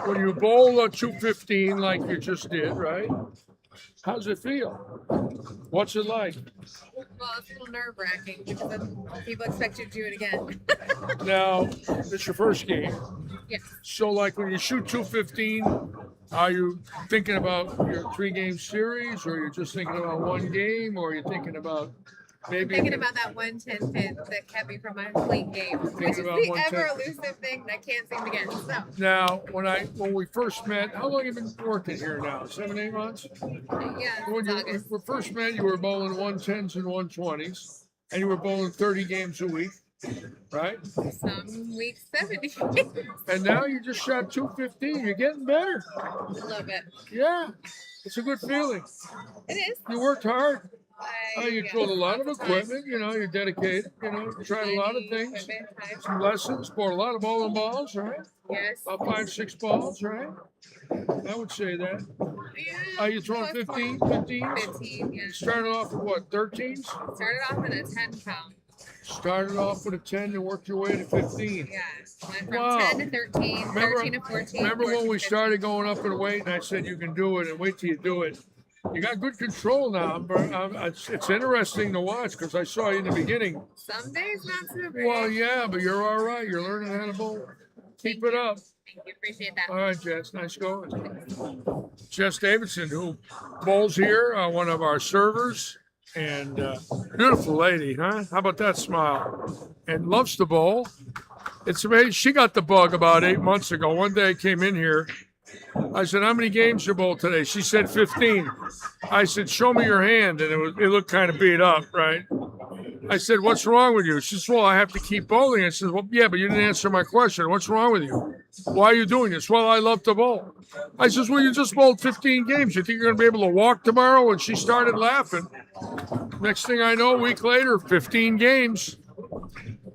When you bowl a 215 like you just did, right? How's it feel? What's it like? Well, it's a little nerve-wracking because people expect you to do it again. Now, it's your first game. Yes. So, like when you shoot 215, are you thinking about your 3-game series, or are you just thinking about one game, or are you thinking about maybe Thinking about that 110 pin that kept me from my clean game, which is about the 110. ever elusive thing that I can't seem to get. So, now when we first met? How long have you been working here now? 7, 8 months? yeah, When it's you August. we first met, you were bowling 110s and 120s, and you were bowling 30 games a week, right? Some weeks 70. And now you just shot 215. You're getting better. A little bit. Yeah, it's a good feeling. It is. You worked hard. You yeah, drilled a lot of lots time. equipment. You know, you're dedicated. You know, you tried a lot of Training, things. equipment, time. Some lessons, bought a lot of bowling balls, right? Yes. About 5, 6 balls, right? I would say that. Yeah. Are you throwing Plus 15? 15, yeah. Started off with what, 13s? Started off at a 10 pound. Started off with a 10 and worked your way to 15. Yeah. Went from Wow. 10 to 13, 13 to 14. Remember 14 when we to 15. started going up in weight and I said you can do it, and wait till you do it. You got good control now. It's interesting to watch because I saw you in the beginning. Some days not so great. Well, yeah, but you're all right. You're learning how to bowl. Keep it up. Thank you. Appreciate that. All right, Jess. Nice going. Jess Davidson, who bowls here, one of our servers, and beautiful lady, huh? How about that smile? And loves to bowl. It's amazing. She got the bug about 8 months ago. One day I came in here. I said, "How many games you bowled today?" She said, 15. I said, "Show me your hand," and it looked kind of beat up, right? I said, "What's wrong with you?" She said, "Well, I have to keep bowling." I said, "Well, yeah, but you didn't answer my question. What's wrong with you? Why are you doing this?" "Well, I love to bowl." I said, "Well, you just bowled 15 games. You think you're going to be able to walk tomorrow?" And she started laughing. Next thing I know, a week later, 15 games.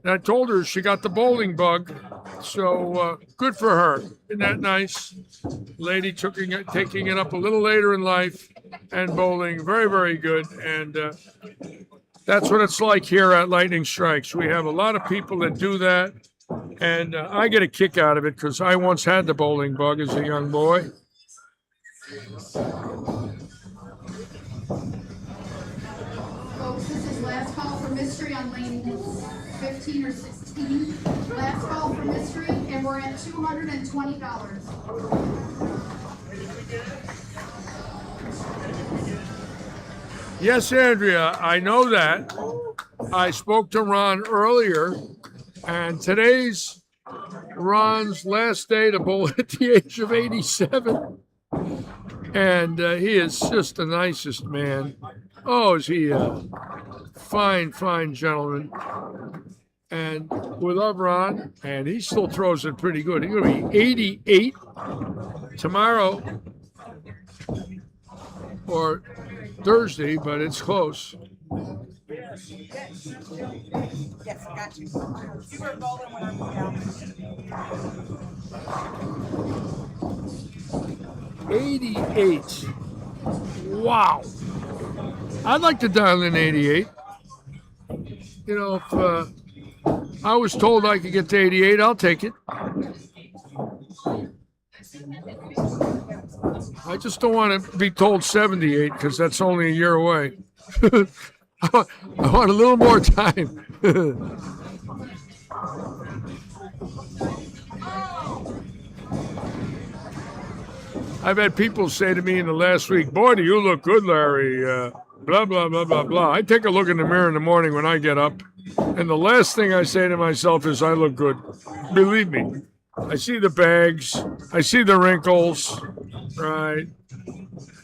And I told her she got the bowling bug. So good for her. Isn't that nice? Lady taking it up a little later in life and bowling. Very, very good. And that's what it's like here at Lightning Strikes. We have a lot of people that do that. And I get a kick out of it because I once had the bowling bug as a young boy. Folks, this is last call for mystery on lane 15 or 16. Last call for mystery, and we're at $220. Yes, Andrea, I know that. I spoke to Ron earlier, and today's Ron's last day to bowl at the age of 87. And he is just the nicest man. Oh, is he a fine, fine gentleman. And we love Ron, and he still throws it pretty good. He's going to be 88 tomorrow or Thursday, but it's close. Yes, got you. You were bowling when I moved down. 88. Wow. I'd like to dial in 88. You know, if I was told I could get to 88, I'll take it. I just don't want to be told 78 because that's only a year away. I want a little more time. I've had people say to me in the last week, "Boy, do you look good, Larry." Blah, blah, blah, blah, blah. I take a look in the mirror in the morning when I get up, and the last thing I say to myself is, "I look good." Believe me. I see the bags. I see the wrinkles, right?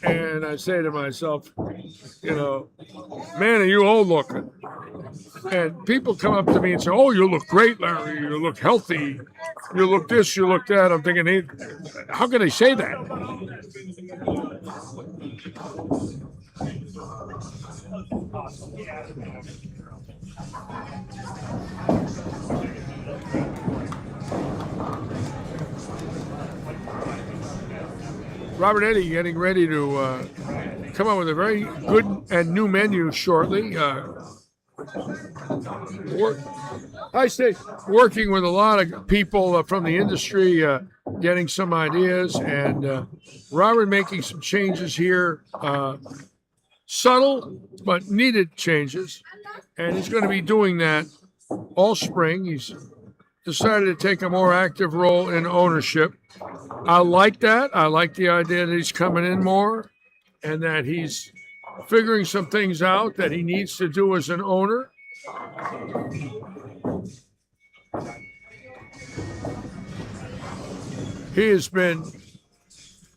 And I say to myself, you know, man, are you old looking? And people come up to me and say, oh, you look great, Larry. You look healthy. You look this, you look that. I'm thinking, hey, how can they say that? Robert Eddy getting ready to come up with a very good and new menu shortly. I say working with a lot of people from the industry, getting some ideas, and Robert making some changes here, subtle but needed changes, and he's going to be doing that all spring. He's decided to take a more active role in ownership. I like that. I like the idea that he's coming in more and that he's figuring some things out that he needs to do as an owner. He has been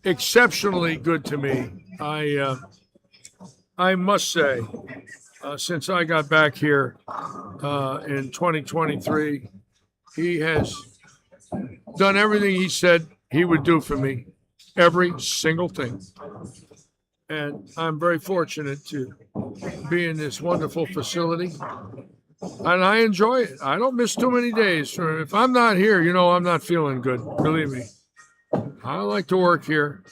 exceptionally good to me. I must say, since I got back here in 2023, he has done everything he said he would do for me, every single thing. And I'm very fortunate to be in this wonderful facility. And I enjoy it. I don't miss too many days. If I'm not here, you know I'm not feeling good. Believe me. I like to work here.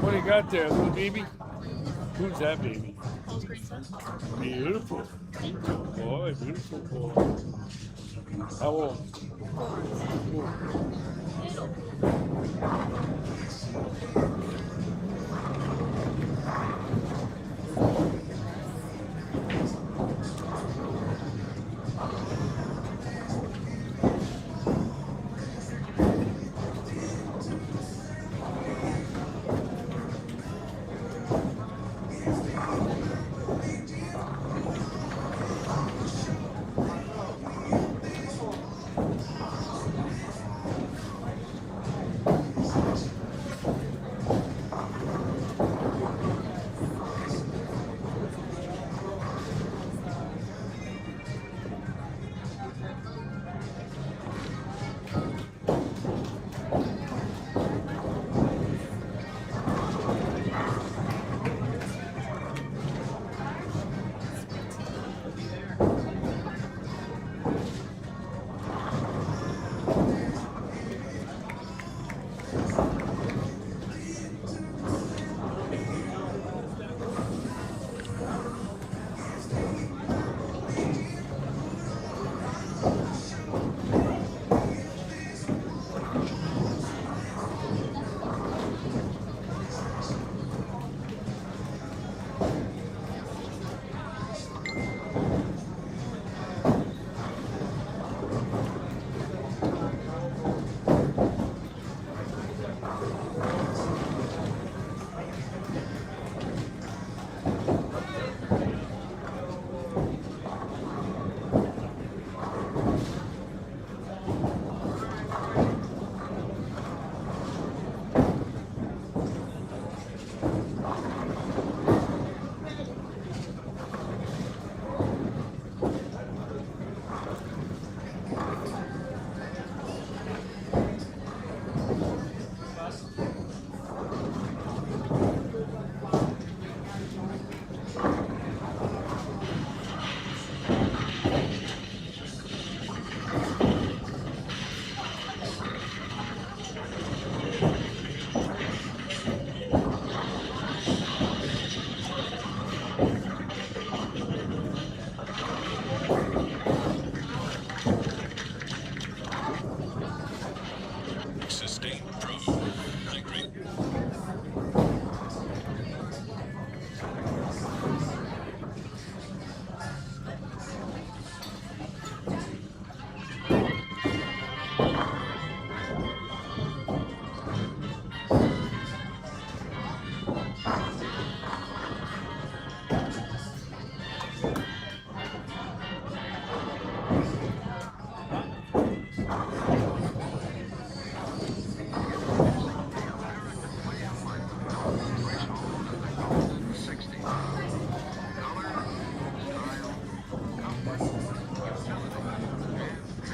What do you got there, little baby? Who's that baby? Beautiful. Boy, beautiful boy. How old?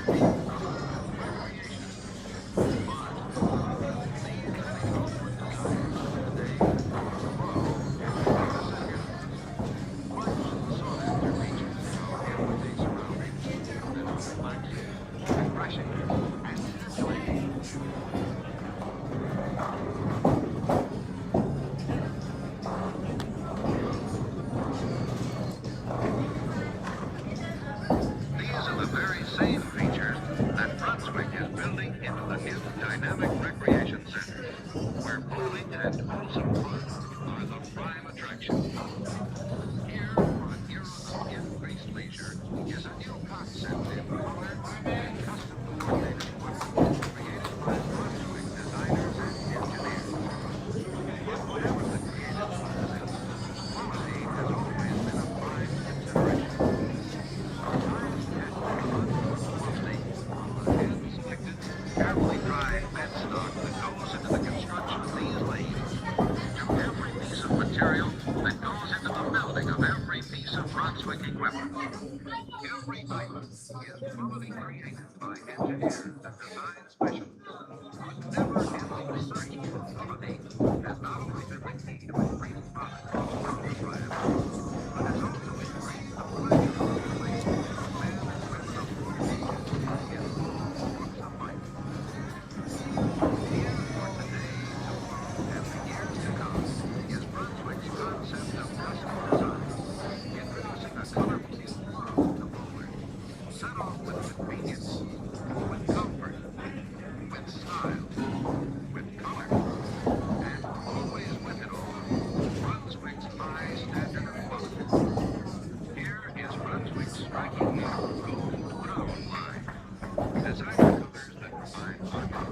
These are the very same features that Brunswick is building into the new dynamic recreation center, where bowling and wholesome fun are the prime attraction. Here, for an era of increased leisure, is a new concept in color and custom coordinated equipment created by Brunswick designers and engineers. But whatever the creative concept, quality has always been a prime consideration. Carefully dry bed stock that goes into the construction of these lanes, to every piece of material that goes into the building of every piece of Brunswick equipment. Every item is probably created by engineers and design specialists. But never-ending search for quality has not only been the key to increased profit for our proprietors, but has also increased the pleasure of dealing with men and women of all ages in all walks of life. Here for today, tomorrow, and the years to come is Brunswick's concept of custom design, introducing a colorful new world to bowlers, set off with convenience, with comfort, with style, with color, and always with it all, Brunswick's high standard of quality. Here is Brunswick's striking new gold crown line, designer colors that refine harmony.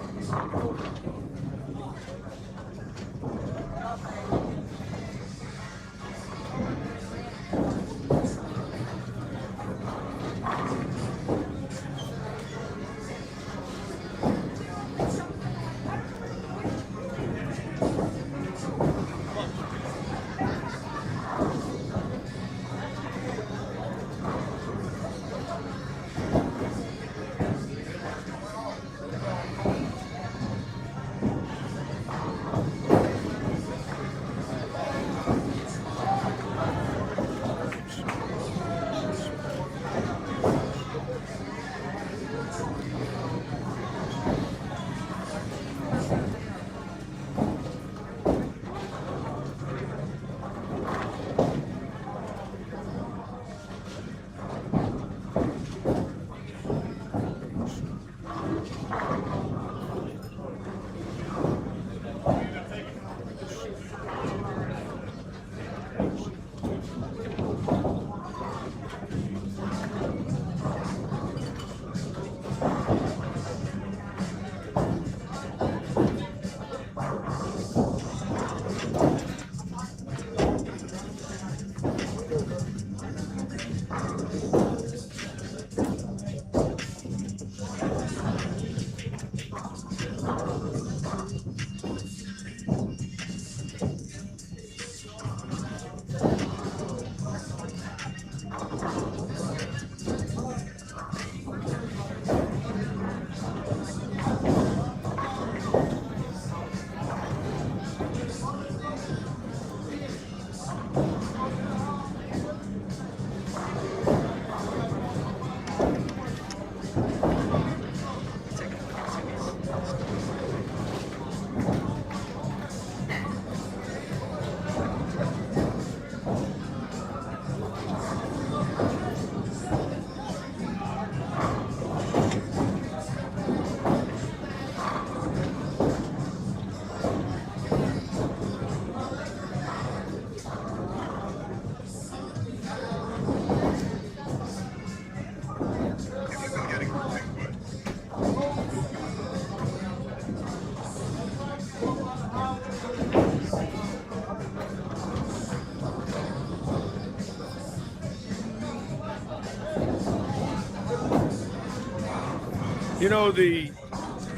You know, I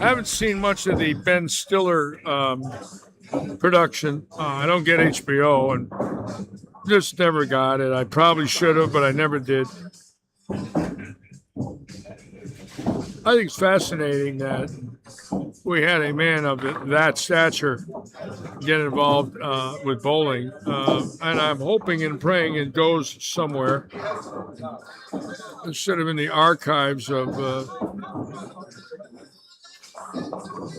haven't seen much of the Ben Stiller production. I don't get HBO and just never got it. I probably should have, but I never did. I think it's fascinating that we had a man of that stature get involved with bowling, and I'm hoping and praying it goes somewhere instead of in the archives of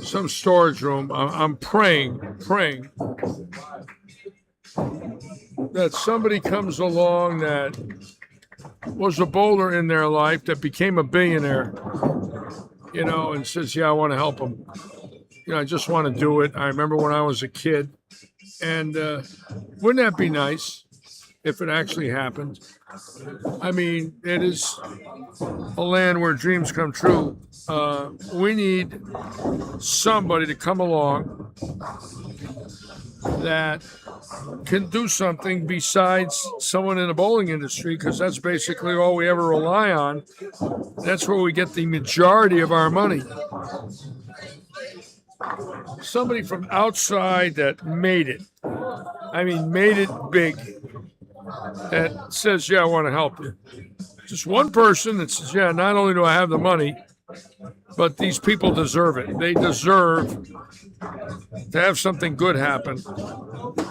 some storage room. I'm praying that somebody comes along that was a bowler in their life that became a billionaire, and says, yeah, I want to help them. I just want to do it. I remember when I was a kid, and wouldn't that be nice if it actually happened? I mean, it is a land where dreams come true. We need somebody to come along that can do something besides someone in the bowling industry, because that's basically all we ever rely on. That's where we get the majority of our money. Somebody from outside that made it. I mean, made it big. That says, yeah, I want to help you. Just one person that says, yeah, not only do I have the money, but these people deserve it. They deserve to have something good happen.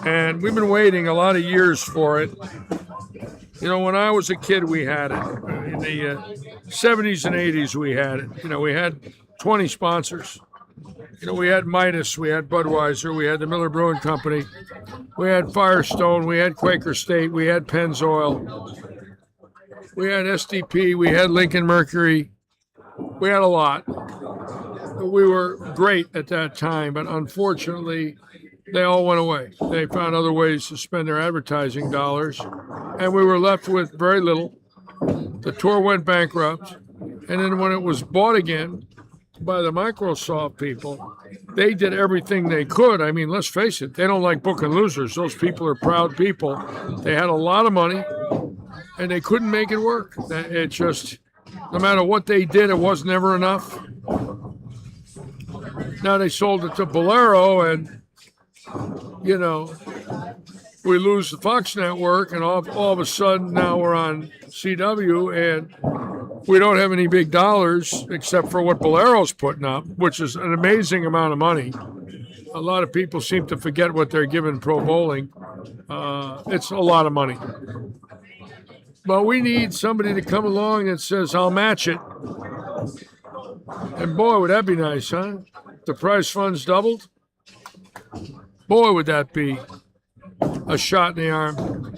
And we've been waiting a lot of years for it. When I was a kid, we had it. In the 70s and 80s, we had it. We had 20 sponsors. We had Midas, we had Budweiser, we had the Miller Brewing Company, we had Firestone, we had Quaker State, we had Pennzoil, we had SDP, we had Lincoln Mercury. We had a lot. We were great at that time, but unfortunately, they all went away. They found other ways to spend their advertising dollars, and we were left with very little. The tour went bankrupt, and then when it was bought again by the Microsoft people, they did everything they could. I mean, let's face it, they don't like booking losers. Those people are proud people. They had a lot of money, and they couldn't make it work. It just, no matter what they did, it was never enough. Now they sold it to Bolero, and we lose the Fox network, and all of a sudden now we're on CW, and we don't have any big dollars except for what Bolero's putting up, which is an amazing amount of money. A lot of people seem to forget what they're giving pro bowling. It's a lot of money. But we need somebody to come along that says, I'll match it. And boy, would that be nice, huh? The prize funds doubled. Boy, would that be a shot in the arm.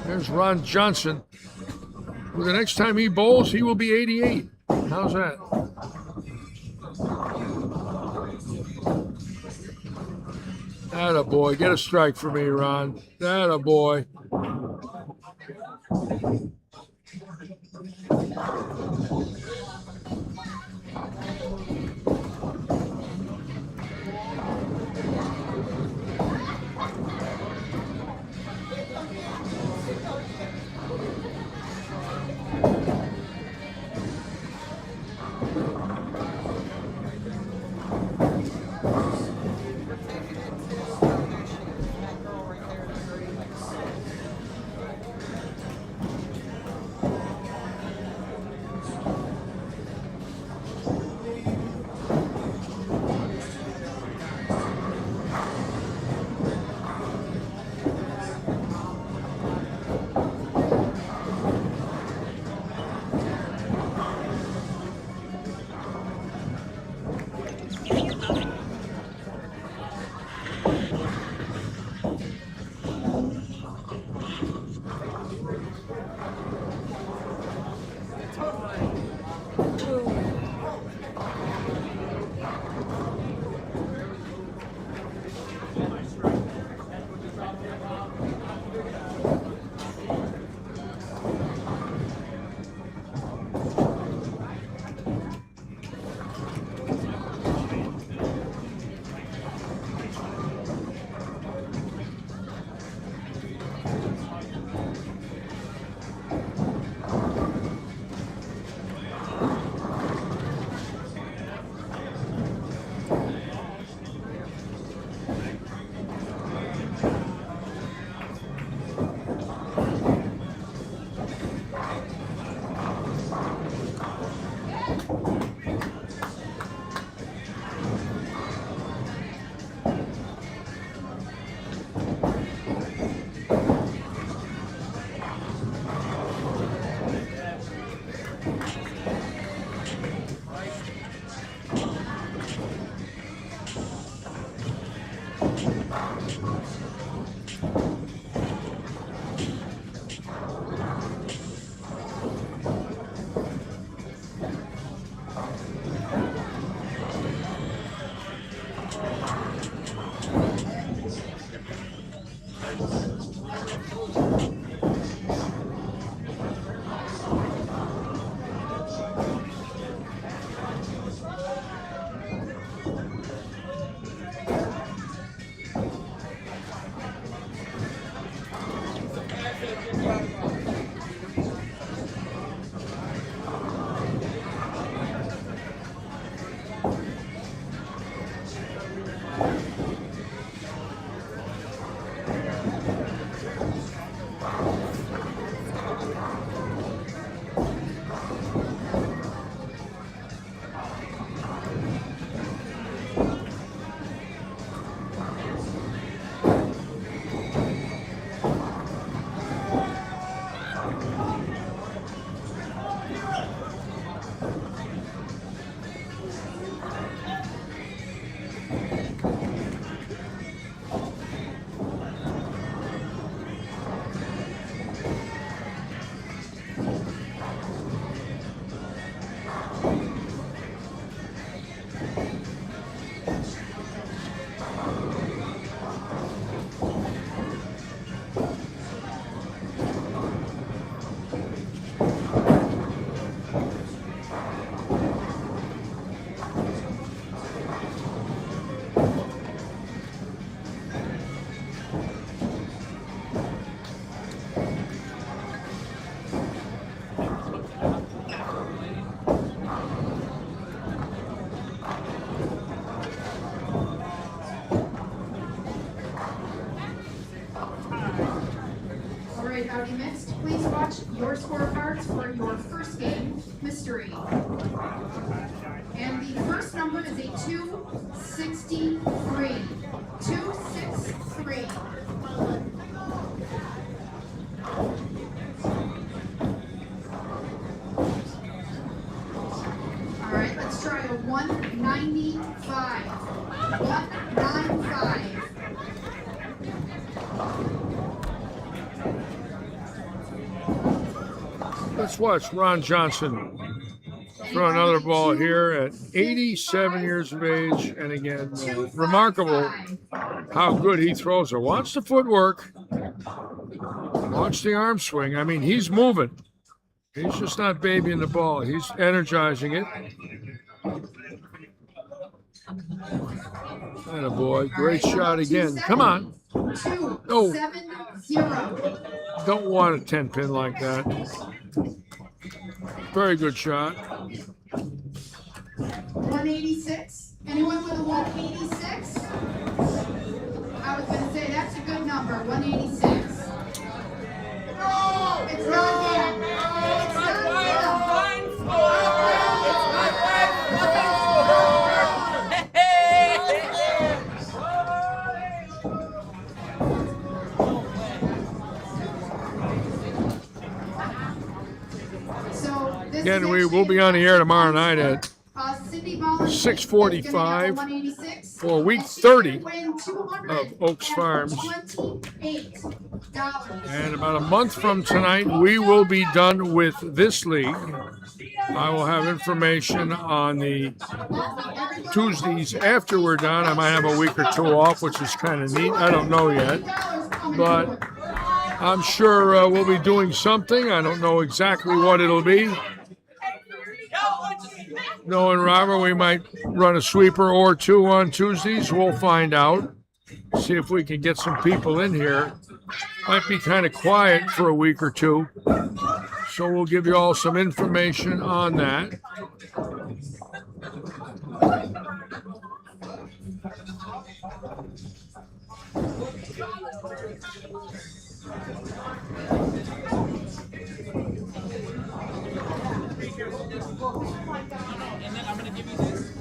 There's Ron Johnson. Well, the next time he bowls, he will be 88. How's that? Atta boy, get a strike for me, Ron. Atta boy. All right, Audi Mixed, please watch your scorecards for your first game, Mystery. And the first number is a 263. 263. All right, let's try a 195. 195. Let's watch Ron Johnson throw another ball here at 87 years of age. And again, remarkable how good he throws it. Watch the footwork. Watch the arm swing. I mean, he's moving. He's just not babying the ball. He's energizing it. Attaboy. Great shot again. Come on. Oh, 270. don't want a 10-pin like that. Very good shot. 186. Anyone with a 186? I was going to say that's a good number. 186. No! It's not him. It's not him. So this Again, is we will actually be on the air tomorrow night at Cindy Mullins 6:45 is gonna have a 186, for week and she 30 could win of Oaks Farms. $228. And about a month from tonight, we will be done with this league. I will have information on the Tuesdays after we're done. I might have a week or two off, which is kind of neat. I don't know yet. But I'm sure we'll be doing something. I don't know exactly what it'll be. Knowing Robert, we might run a sweeper or two on Tuesdays. We'll find out. See if we can get some people in here. Might be kind of quiet for a week or two. So we'll give you all some information on that. And then I'm gonna give you this.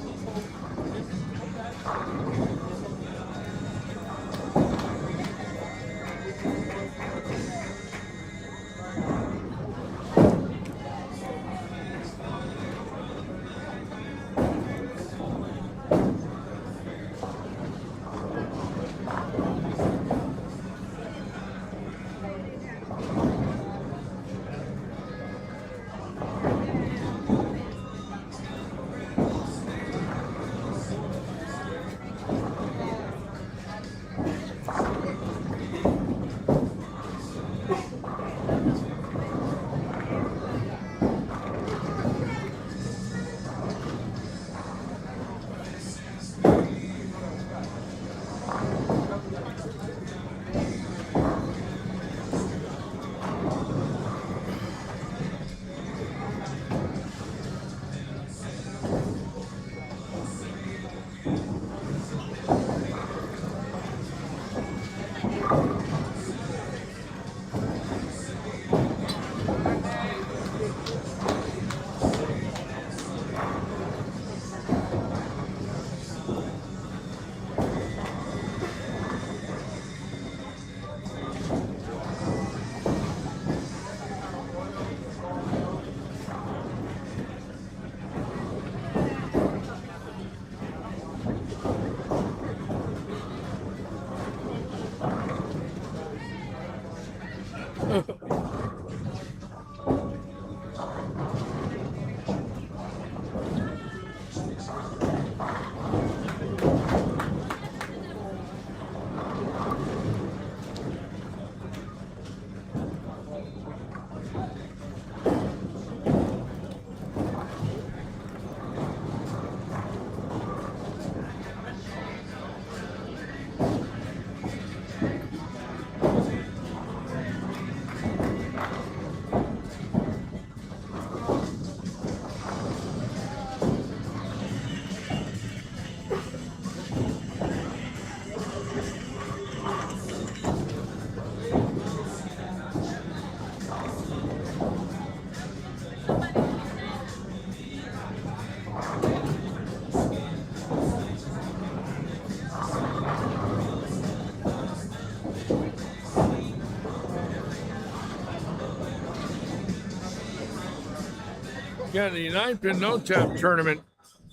Again, the 9-pin no tap tournament.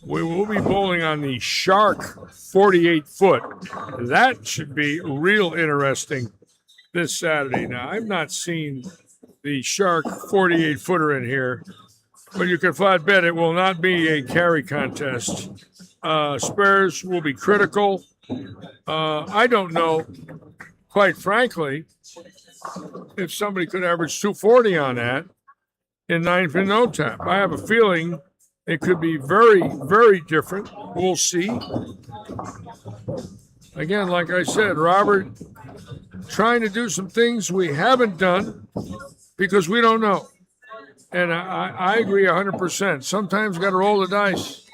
We will be bowling on the Shark 48 foot. That should be real interesting this Saturday. Now, I've not seen the Shark 48 footer in here, but you can flat bet it will not be a carry contest. Spares will be critical. I don't know, quite frankly, if somebody could average 240 on that in 9-pin no tap. I have a feeling it could be very, very different. We'll see. Again, like I said, Robert trying to do some things we haven't done because we don't know. And I agree 100%. Sometimes got to roll the dice.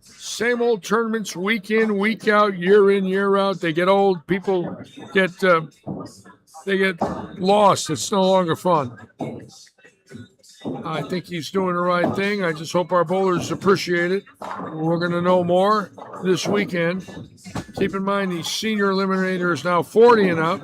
Same old tournaments, week in, week out, year in, year out. They get old. People get they get lost. It's no longer fun. I think he's doing the right thing. I just hope our bowlers appreciate it. We're going to know more this weekend. Keep in mind the senior eliminator is now 40 and up.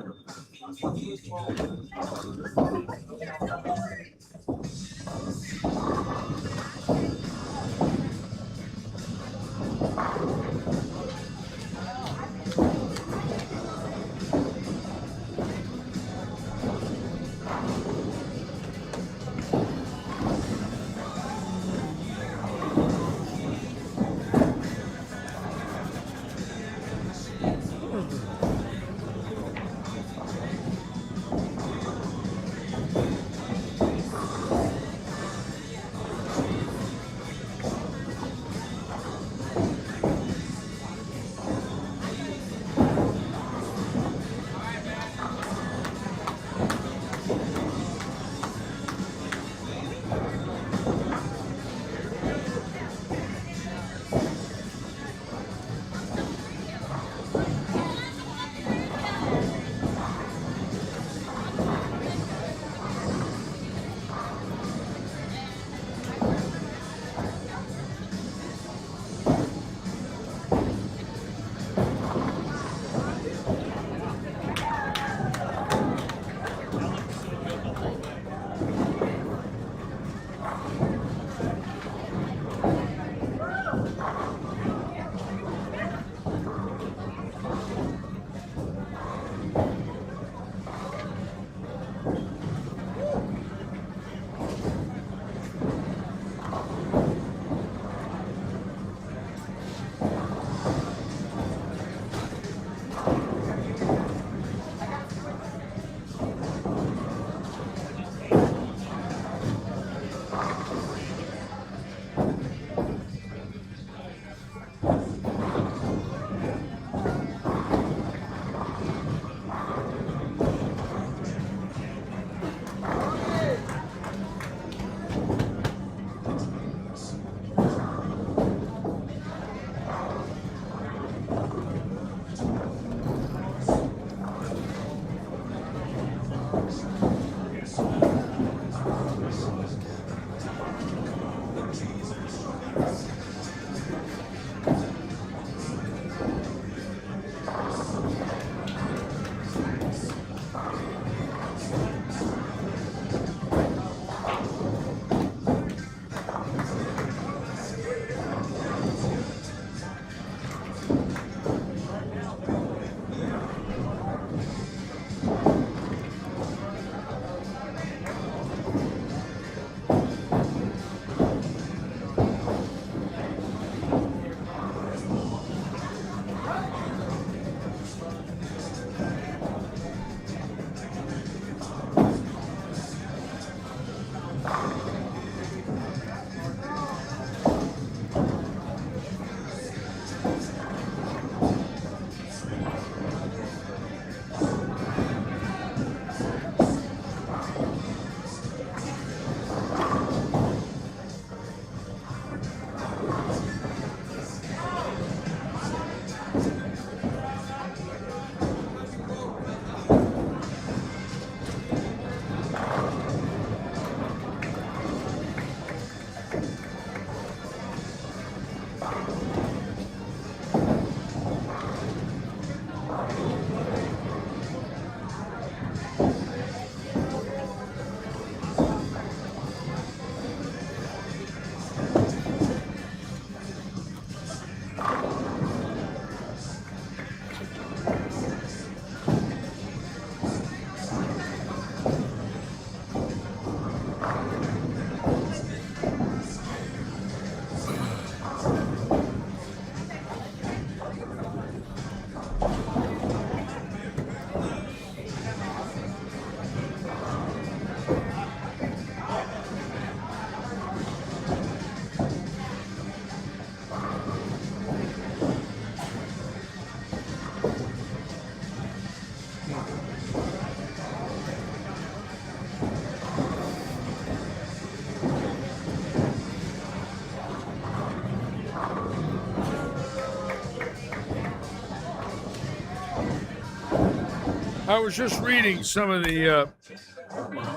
I was just reading some of the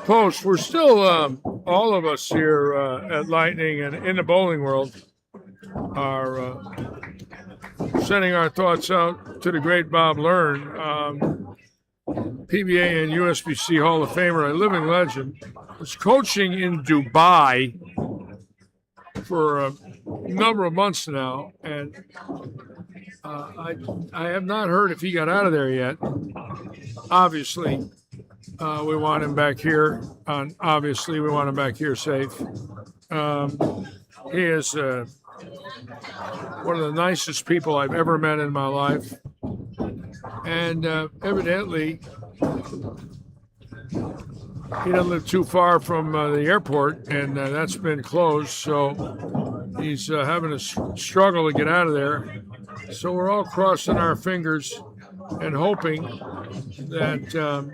posts. We're still, all of us here at Lightning and in the bowling world are sending our thoughts out to the great Bob Learn, PBA and USBC Hall of Famer, a living legend. Was coaching in Dubai for a number of months now, and I have not heard if he got out of there yet. Obviously, we want him back here. Obviously, we want him back here safe. He is one of the nicest people I've ever met in my life. And evidently, he doesn't live too far from the airport, and that's been closed. So he's having a struggle to get out of there. So we're all crossing our fingers and hoping that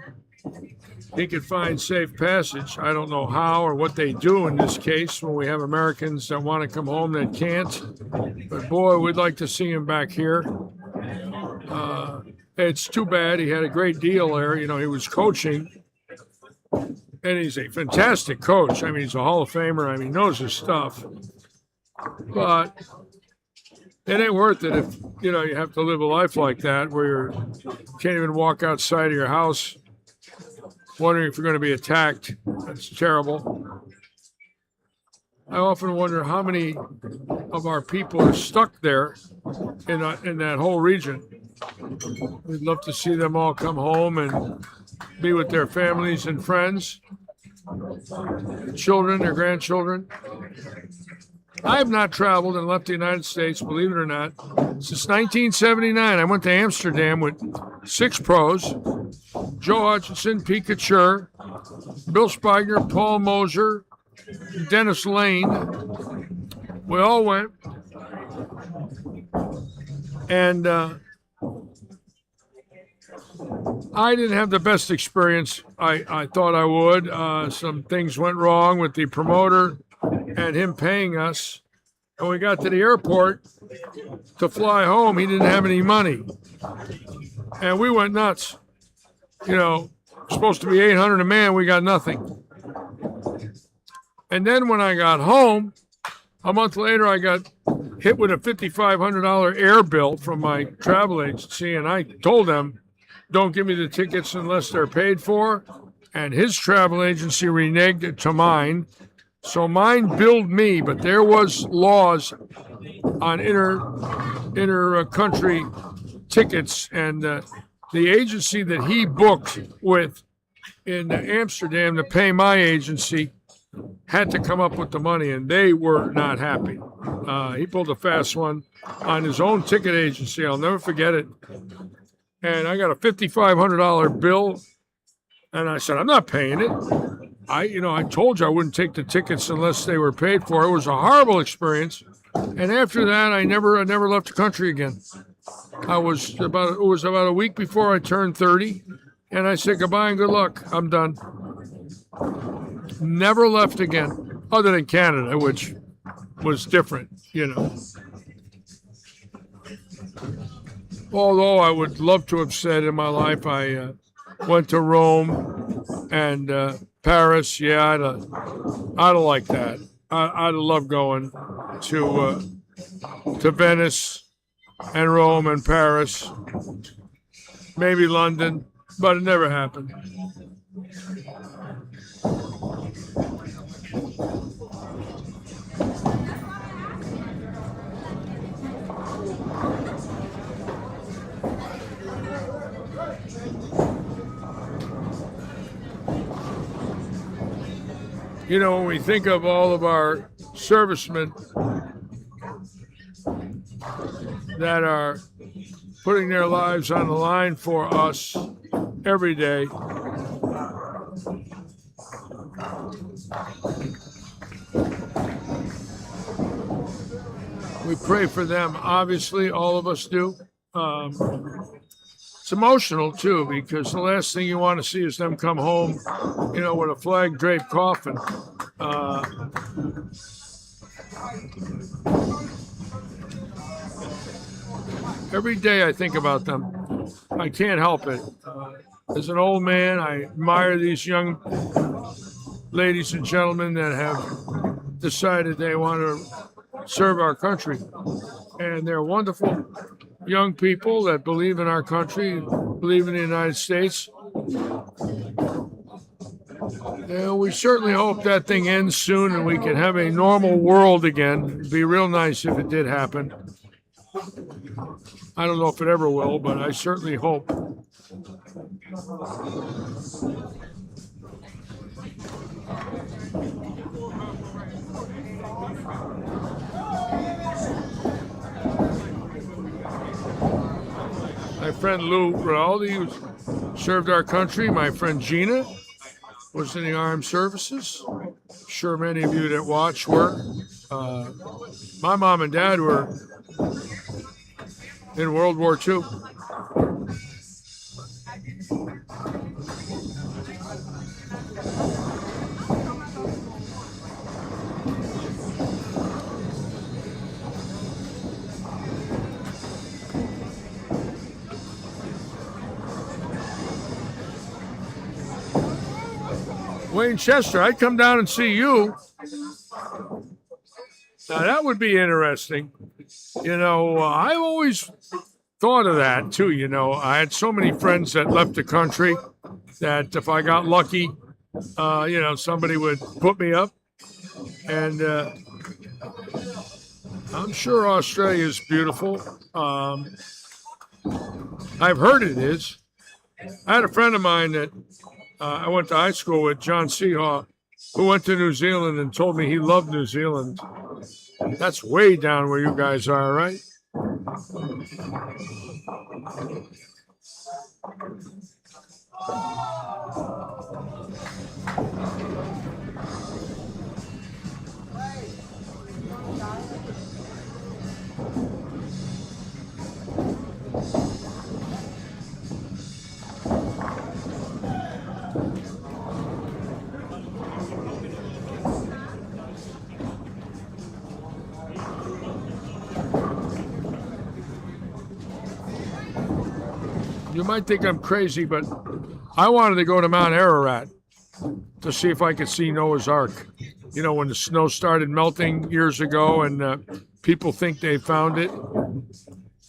he could find safe passage. I don't know how or what they do in this case when we have Americans that want to come home that can't. But boy, we'd like to see him back here. It's too bad. He had a great deal there. You know, he was coaching, and he's a fantastic coach. I mean, he's a Hall of Famer. I mean, he knows his stuff. But it ain't worth it if, you know, you have to live a life like that where you can't even walk outside of your house wondering if you're going to be attacked. That's terrible. I often wonder how many of our people are stuck there in that whole region. We'd love to see them all come home and be with their families and friends, children, their grandchildren. I have not traveled and left the United States, believe it or not, since 1979. I went to Amsterdam with 6 pros: Joe Hutchinson, Pete Couture, Bill Spiegner, Paul Moser, Dennis Lane. We all went. And I didn't have the best experience I thought I would. Some things went wrong with the promoter and him paying us. And we got to the airport to fly home. He didn't have any money. And we went nuts. You know, supposed to be $800 a man. We got nothing. And then when I got home, a month later, I got hit with a $5,500 air bill from my travel agency. And I told them, don't give me the tickets unless they're paid for. And his travel agency reneged it to mine. So mine billed me, but there was laws on inter-country tickets, and the agency that he booked with in Amsterdam to pay my agency had to come up with the money, and they were not happy. He pulled a fast one on his own ticket agency. I'll never forget it. And I got a $5,500 bill, and I said, I'm not paying it. I told you I wouldn't take the tickets unless they were paid for. It was a horrible experience. And after that, I never left the country again. It was about a week before I turned 30, and I said goodbye and good luck. I'm done. Never left again, other than Canada, which was different, you know. Although I would love to have said in my life I went to Rome and Paris. Yeah, I'd have liked that. I'd have loved going to Venice and Rome and Paris, maybe London, but it never happened. You know, when we think of all of our servicemen that are putting their lives on the line for us every day, we pray for them. Obviously, all of us do. It's emotional too, because the last thing you want to see is them come home, you know, with a flag draped coffin. Every day I think about them. I can't help it. As an old man, I admire these young ladies and gentlemen that have decided they want to serve our country. And they're wonderful young people that believe in our country, believe in the United States. And we certainly hope that thing ends soon and we can have a normal world again. It'd be real nice if it did happen. I don't know if it ever will, but I certainly hope. My friend Lou Rinaldi, who served our country. My friend Gina was in the armed services. I'm sure many of you that watch were. My mom and dad were in World War II. Wayne Chester, I'd come down and see you. Now, that would be interesting. You know, I always thought of that, too. You know, I had so many friends that left the country that if I got lucky, you know, somebody would put me up. And I'm sure Australia is beautiful. I've heard it is. I had a friend of mine that I went to high school with, John Seahaw, who went to New Zealand and told me he loved New Zealand. That's way down where you guys are, right? You might think I'm crazy, but I wanted to go to Mount Ararat to see if I could see Noah's Ark. You know, when the snow started melting years ago and people think they found it.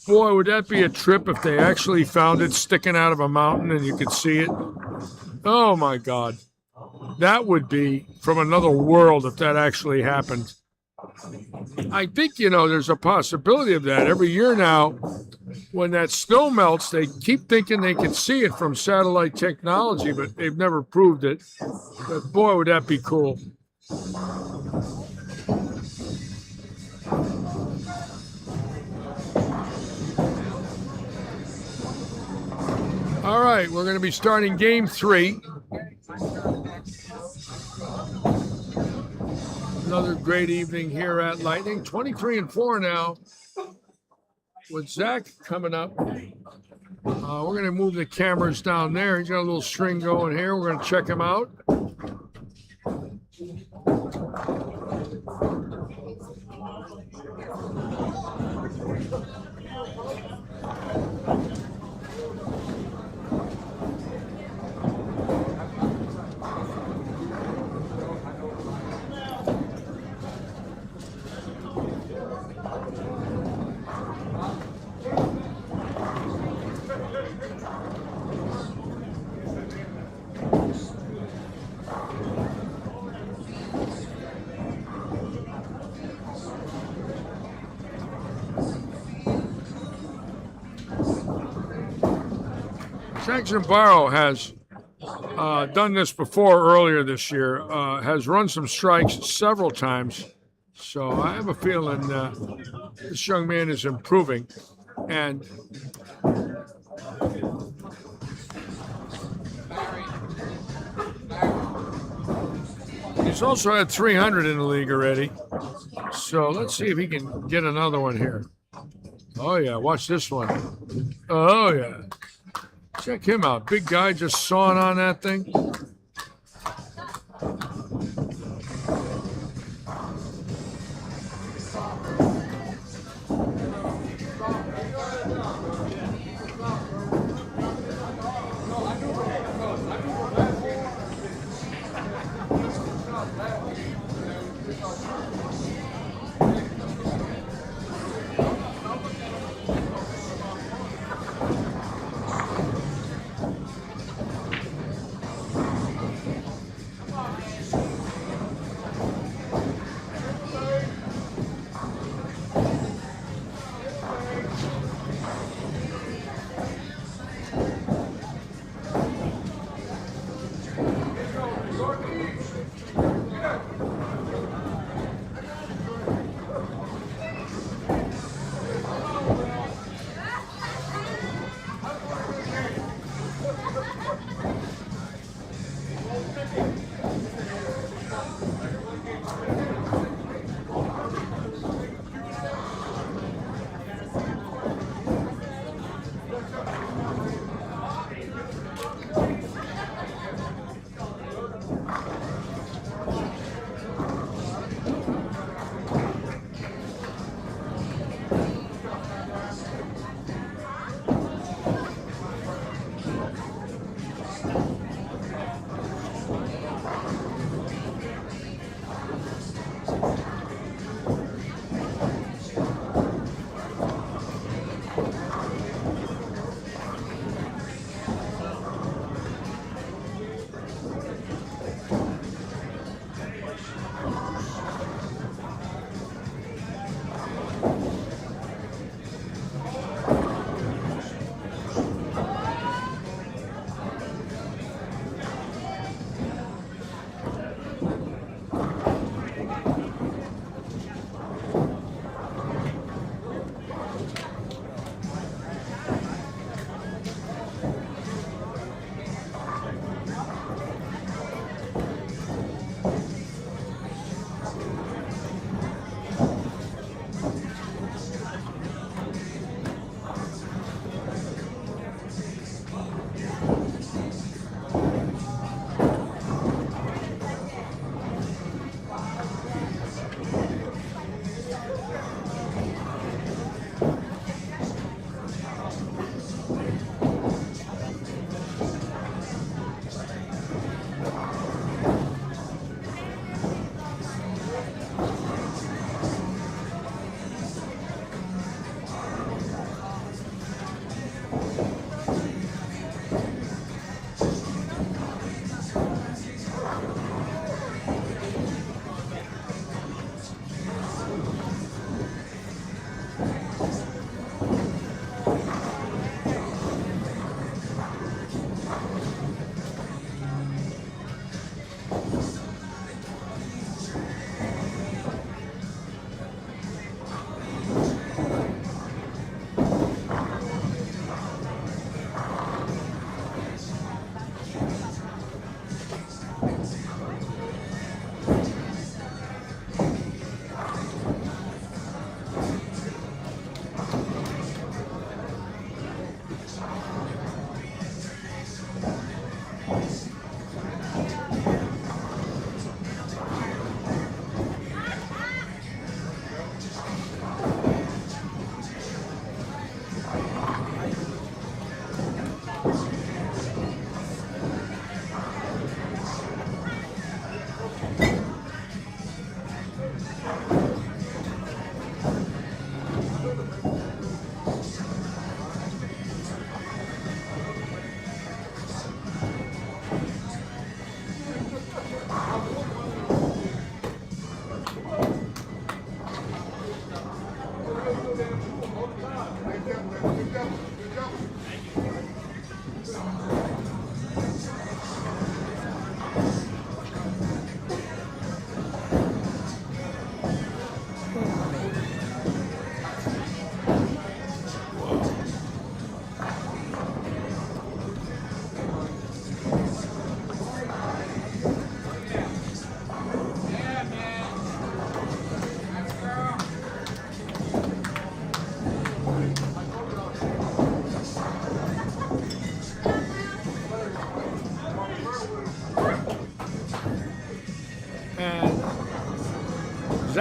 Boy, would that be a trip if they actually found it sticking out of a mountain and you could see it. Oh, my God. That would be from another world if that actually happened. I think, you know, there's a possibility of that. Every year now, when that snow melts, they keep thinking they can see it from satellite technology, but they've never proved it. But boy, would that be cool. All right, we're going to be starting game 3. Another great evening here at Lightning. 23-4 now with Zach coming up. We're going to move the cameras down there. He's got a little string going here. We're going to check him out. Saxon Barrow has done this before earlier this year, has run some strikes several times. So I have a feeling this young man is improving. And he's also had 300 in the league already. So let's see if he can get another one here. Oh, yeah. Watch this one. Oh, yeah. Check him out. Big guy just sawing on that thing.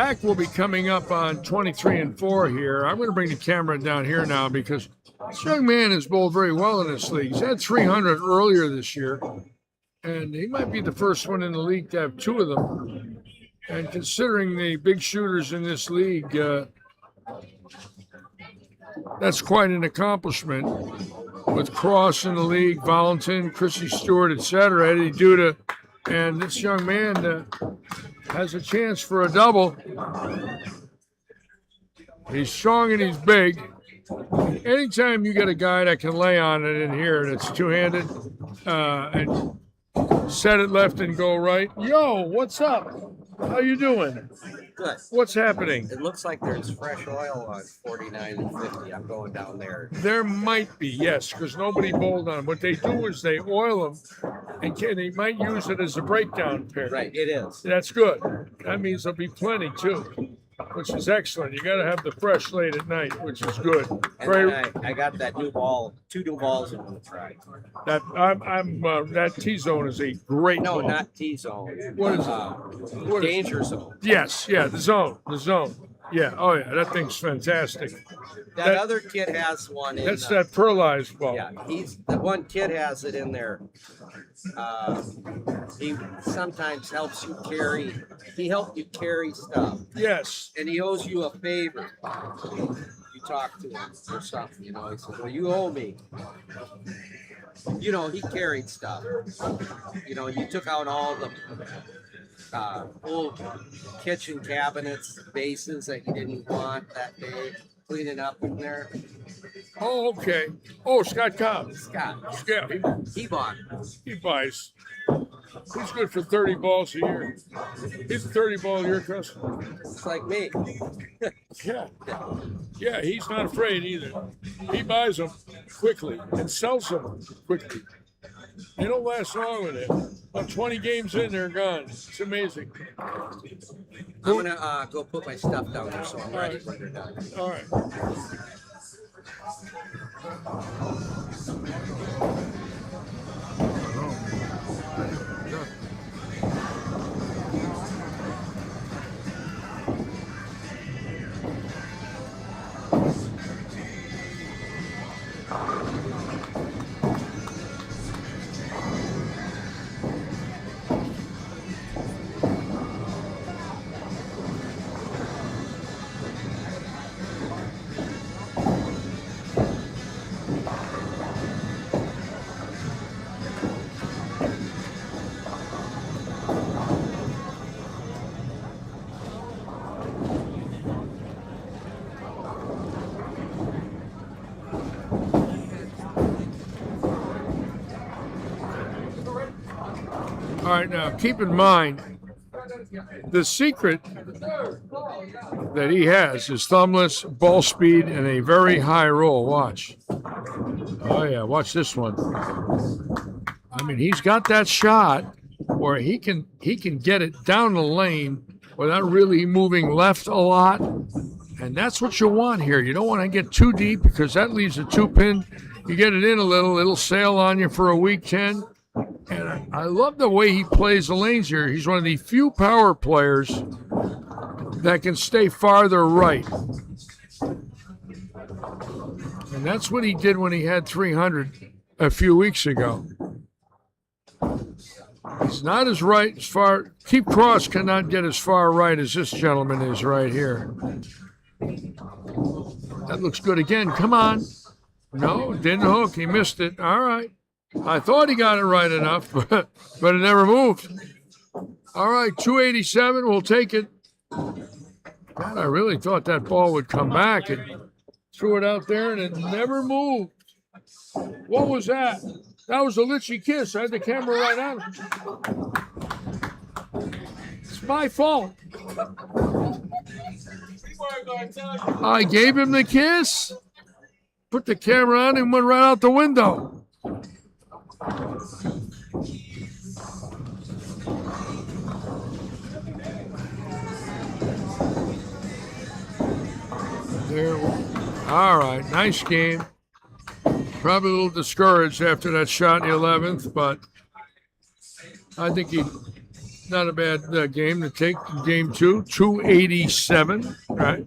Zach will be coming up on 23 and 4 here. I'm going to bring the camera down here now because this young man has bowled very well in this league. He's had 300 earlier this year, and he might be the first one in the league to have 2 of them. And considering the big shooters in this league, that's quite an accomplishment. With Cross in the league, Valentin, Chrissy Stewart, etc., Eddie Duda, and this young man has a chance for a double. He's strong and he's big. Anytime you get a guy that can lay on it in here that's two-handed and set it left and go right. Yo, what's up? How you doing? Good. What's happening? It looks like there's fresh oil on 49 and 50. I'm going down there. There might be, yes, because nobody bowled on them. What they do is they oil them, and they might use it as a breakdown pair. Right, it is. That's good. That means there'll be plenty too, which is excellent. You got to have the fresh late at night, which is good. And then I got that new ball, 2 new balls I'm going to try. That T zone is a great No, ball. not T-zone. What is it? What is- Danger zone. Yes, yeah, the zone. Yeah, oh yeah, that thing's fantastic. That other kid has one in That's that pearlized ball. Yeah, the one kid has it in there. He sometimes helps you carry. He helped you carry stuff, Yes. and he owes you a favor. You talk to him or something, you know. He says, "Well, you owe me." You know, he carried stuff. You know, you took out all the old kitchen cabinets, bases that you didn't want that day, cleaning up in there. Oh, okay. Oh, Scott Cobb. Scott, Yeah, he bought it. he buys. He's good for 30 balls a year. He's a 30 ball a year customer. It's like me. Yeah. Yeah, he's not afraid either. He buys them quickly and sells them quickly. They don't last long with it. About 20 games in, they're gone. It's amazing. I'm gonna go put my stuff down there so I'm ready when they're done. All right. All right, now keep in mind the secret that he has is thumbless, ball speed, and a very high roll. Watch. Oh yeah, watch this one. I mean, he's got that shot where he can get it down the lane without really moving left a lot. And that's what you want here. You don't want to get too deep because that leaves a 2-pin. You get it in a little, it'll sail on you for a week 10. And I love the way he plays the lanes here. He's one of the few power players that can stay farther right. And that's what he did when he had 300 a few weeks ago. He's not as right as far. Keep Cross cannot get as far right as this gentleman is right here. That looks good again. Come on. No, didn't hook. He missed it. All right. I thought he got it right enough, but it never moved. All right, 287. We'll take it. God, I really thought that ball would come back and threw it out there, and it never moved. What was that? That was a Litchi kiss. I had the camera right on it. It's my fault. I gave him the kiss, put the camera on, and went right out the window. There. All right, nice game. Probably a little discouraged after that shot in the 11th, but I think not a bad game to take. Game 2, 287, right?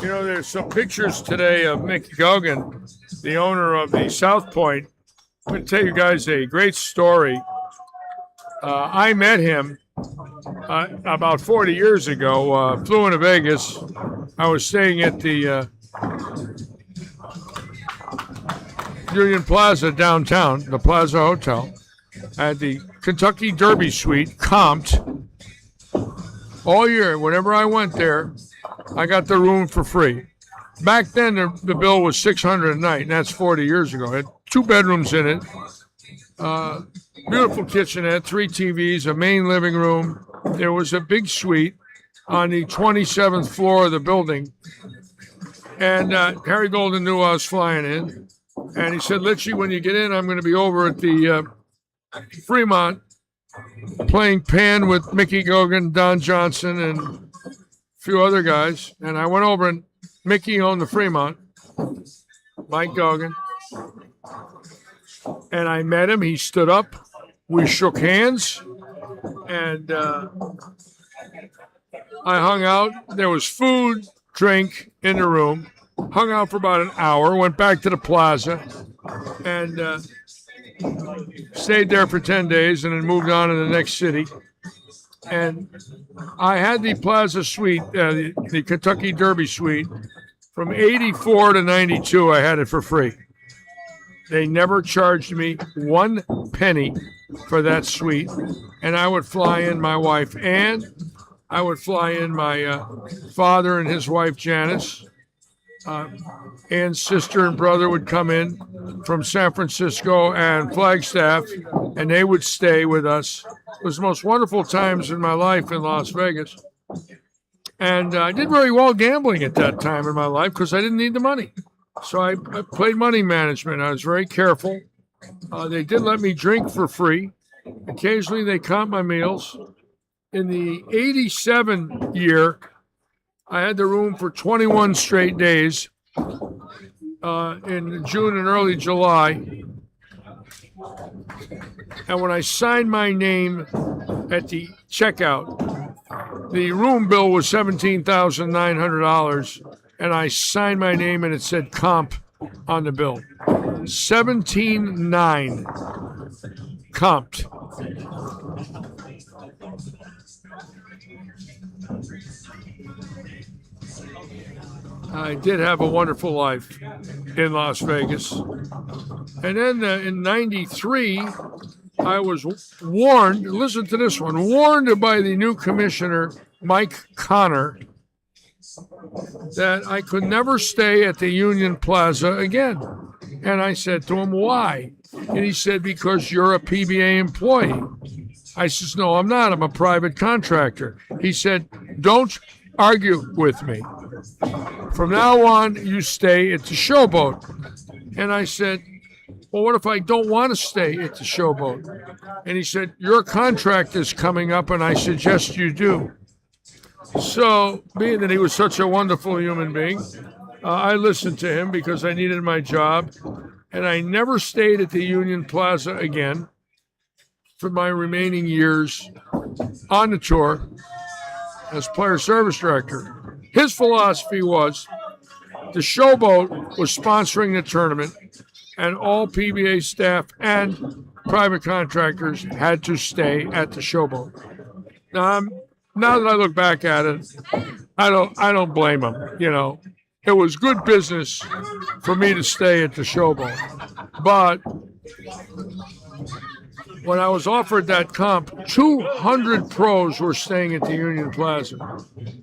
You know, there's some pictures today of Mick Gogan, the owner of the South Point. I'm going to tell you guys a great story. I met him about 40 years ago. Flew into Vegas. I was staying at the Union Plaza downtown, the Plaza Hotel. I had the Kentucky Derby Suite comped all year. Whenever I went there, I got the room for free. Back then, the bill was $600 a night, and that's 40 years ago. It had 2 bedrooms in it, beautiful kitchenette, 3 TVs, a main living room. There was a big suite on the 27th floor of the building. And Harry Golden knew I was flying in. And he said, Litchie, when you get in, I'm going to be over at the Fremont playing pan with Mickey Gogan, Don Johnson, and a few other guys. And I went over, and Mickey owned the Fremont, Mike Gogan. And I met him. He stood up. We shook hands. And I hung out. There was food, drink in the room. Hung out for about an hour. Went back to the plaza. And stayed there for 10 days and then moved on to the next city. And I had the Plaza Suite, the Kentucky Derby Suite, from 84 to 92. I had it for free. They never charged me 1 penny for that suite. And I would fly in my wife Ann. I would fly in my father and his wife Janice. Ann's sister and brother would come in from San Francisco and Flagstaff, and they would stay with us. It was the most wonderful times in my life in Las Vegas. And I did very well gambling at that time in my life because I didn't need the money. So I played money management. I was very careful. They did let me drink for free. Occasionally they comped my meals. In the 87 year, I had the room for 21 straight days. in June and early July. And when I signed my name at the checkout, the room bill was $17,900, and I signed my name and it said comp on the bill. 17.9 comped. I did have a wonderful life in Las Vegas. And then in 93, I was warned, listen to this one, warned by the new commissioner, Mike Connor, that I could never stay at the Union Plaza again. And I said to him, why? And he said, because you're a PBA employee. I says, no, I'm not. I'm a private contractor. He said, don't argue with me. From now on, you stay at the Showboat. And I said, well, what if I don't want to stay at the Showboat? And he said, your contract is coming up, and I suggest you do. So, being that he was such a wonderful human being, I listened to him because I needed my job, and I never stayed at the Union Plaza again for my remaining years on the tour as player service director. His philosophy was the Showboat was sponsoring the tournament, and all PBA staff and private contractors had to stay at the Showboat. Now that I look back at it, I don't blame him. You know, it was good business for me to stay at the Showboat, but when I was offered that comp, 200 pros were staying at the Union Plaza,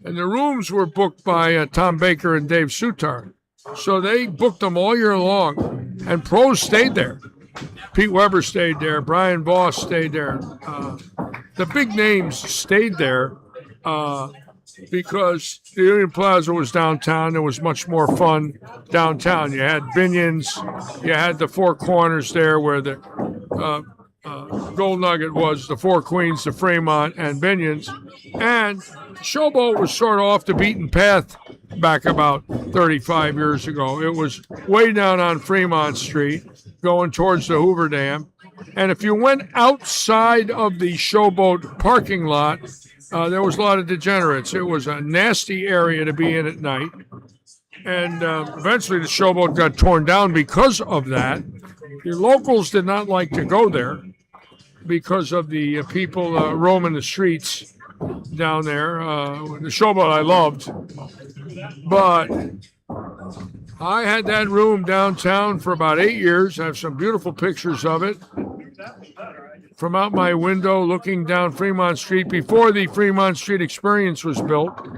and the rooms were booked by Tom Baker and Dave Sutar. So they booked them all year long, and pros stayed there. Pete Weber stayed there. Brian Voss stayed there. The big names stayed there because the Union Plaza was downtown. It was much more fun downtown. You had Binion's. You had the Four Corners there where the Gold Nugget was, the Four Queens, the Fremont, and Binion's. And Showboat was sort of off the beaten path back about 35 years ago. It was way down on Fremont Street, going towards the Hoover Dam. And if you went outside of the Showboat parking lot, there was a lot of degenerates. It was a nasty area to be in at night. And eventually the Showboat got torn down because of that. The locals did not like to go there because of the people roaming the streets down there. The Showboat I loved. But I had that room downtown for about 8 years. I have some beautiful pictures of it from out my window looking down Fremont Street before the Fremont Street Experience was built.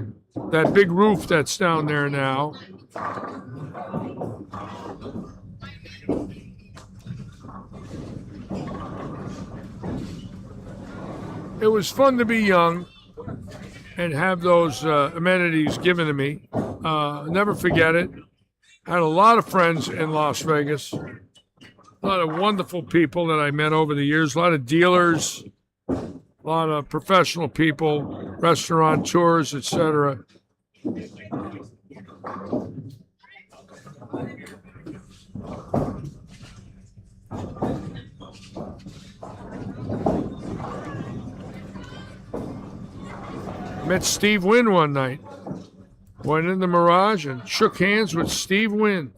That big roof that's down there now. It was fun to be young and have those amenities given to me. Never forget it. I had a lot of friends in Las Vegas. A lot of wonderful people that I met over the years. A lot of dealers, a lot of professional people, restaurateurs, etc. Met Steve Wynn one night. Went in the Mirage and shook hands with Steve Wynn.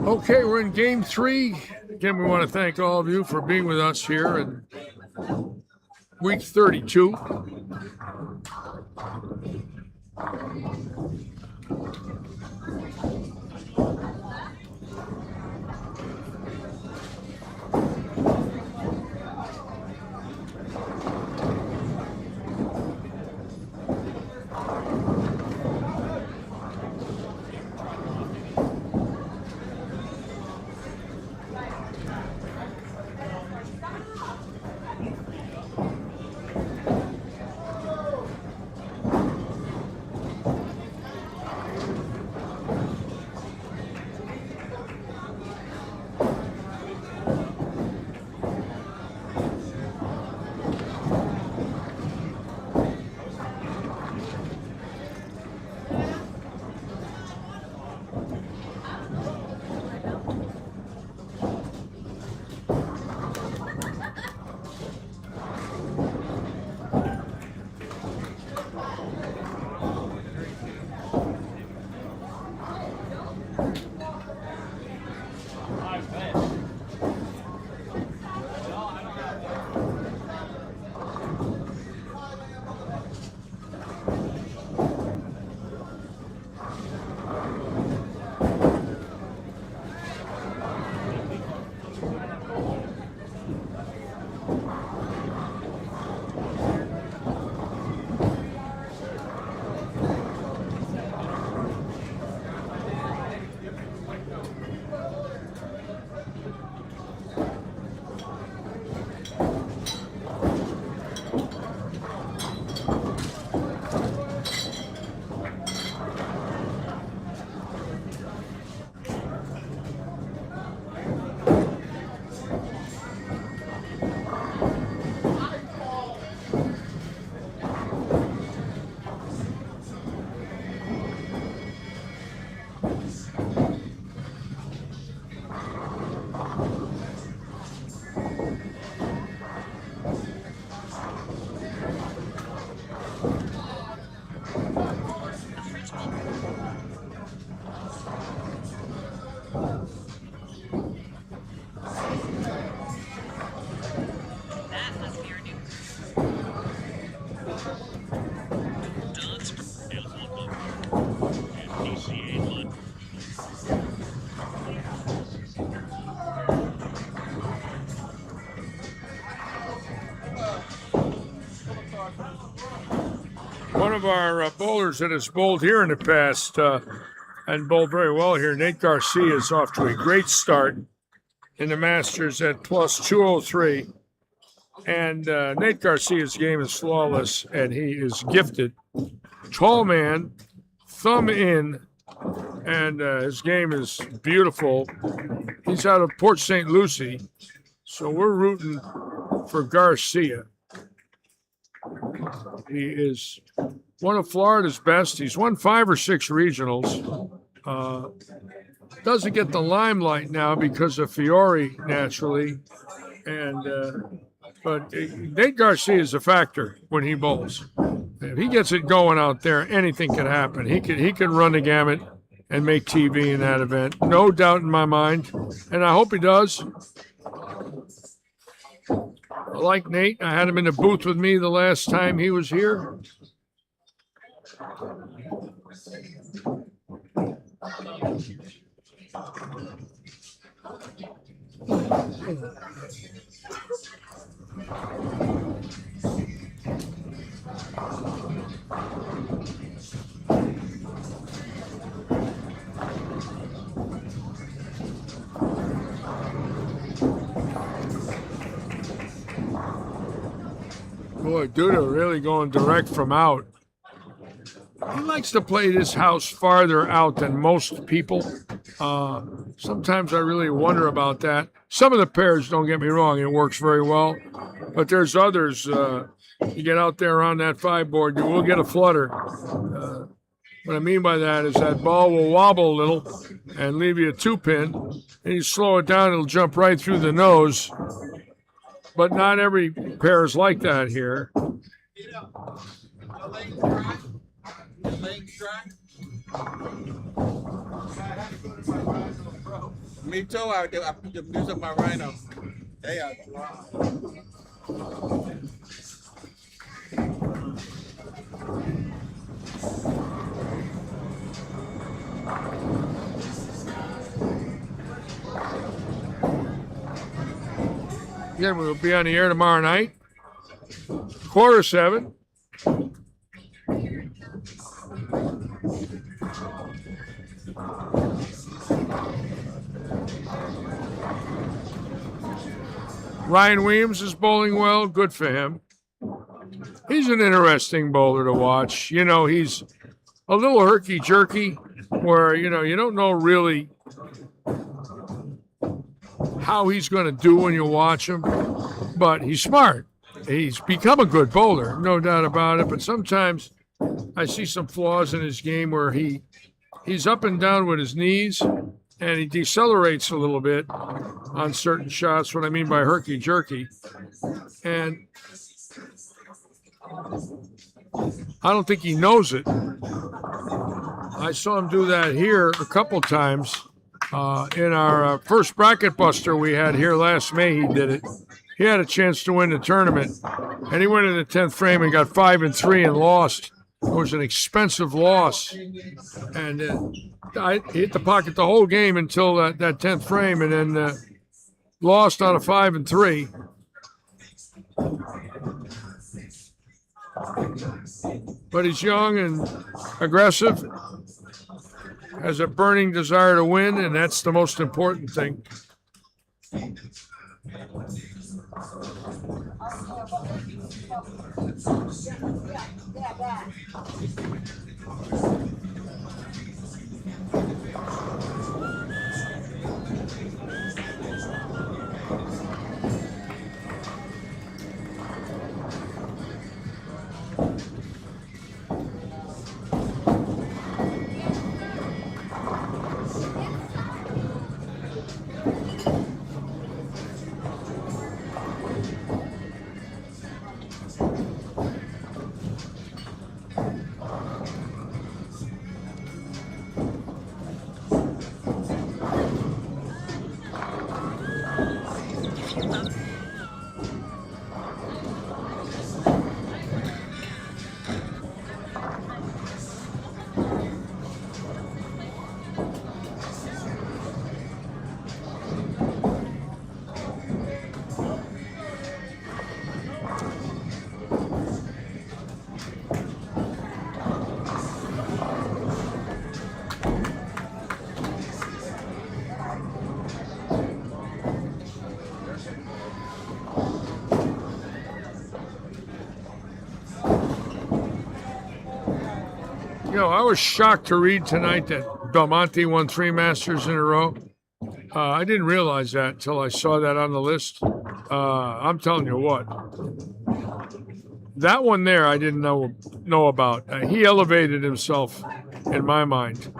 Okay, we're in game 3. Again, we want to thank all of you for being with us here in week 32. One of our bowlers that has bowled here in the past and bowled very well here, Nate Garcia, is off to a great start in the Masters at plus 203. And Nate Garcia's game is flawless, and he is gifted. Tall man, thumb in, and his game is beautiful. He's out of Port St. Lucie, so we're rooting for Garcia. He is one of Florida's best. He's won 5 or 6 regionals. Doesn't get the limelight now because of Fiore, naturally. But Nate Garcia is a factor when he bowls. If he gets it going out there, anything can happen. He can run the gamut and make TV in that event. No doubt in my mind. And I hope he does. I like Nate. I had him in the booth with me the last time he was here. Boy, Duda really going direct from out. He likes to play this house farther out than most people. Sometimes I really wonder about that. Some of the pairs, don't get me wrong, it works very well. But there's others. You get out there on that 5 board, you will get a flutter. What I mean by that is that ball will wobble a little and leave you a 2-pin. And you slow it down, it'll jump right through the nose. But not every pair is like that here. Me too. I put the music on my rhino. They are. Yeah, we'll be on the air tomorrow night. 6:45. Ryan Williams is bowling well. Good for him. He's an interesting bowler to watch. You know, he's a little herky-jerky where, you know, you don't know really how he's going to do when you watch him. But he's smart. He's become a good bowler, no doubt about it. But sometimes I see some flaws in his game where he's up and down with his knees and he decelerates a little bit on certain shots, what I mean by herky-jerky. And I don't think he knows it. I saw him do that here a couple times. In our first bracket buster we had here last May, he did it. He had a chance to win the tournament, and he went in the 10th frame and got 5-3 and lost. It was an expensive loss, and I hit the pocket the whole game until that 10th frame, and then lost on a 5-3. But he's young and aggressive, has a burning desire to win, and that's the most important thing. You know, I was shocked to read tonight that Belmonte won 3 Masters in a row. I didn't realize that until I saw that on the list. I'm telling you what, that one there I didn't know about. He elevated himself in my mind.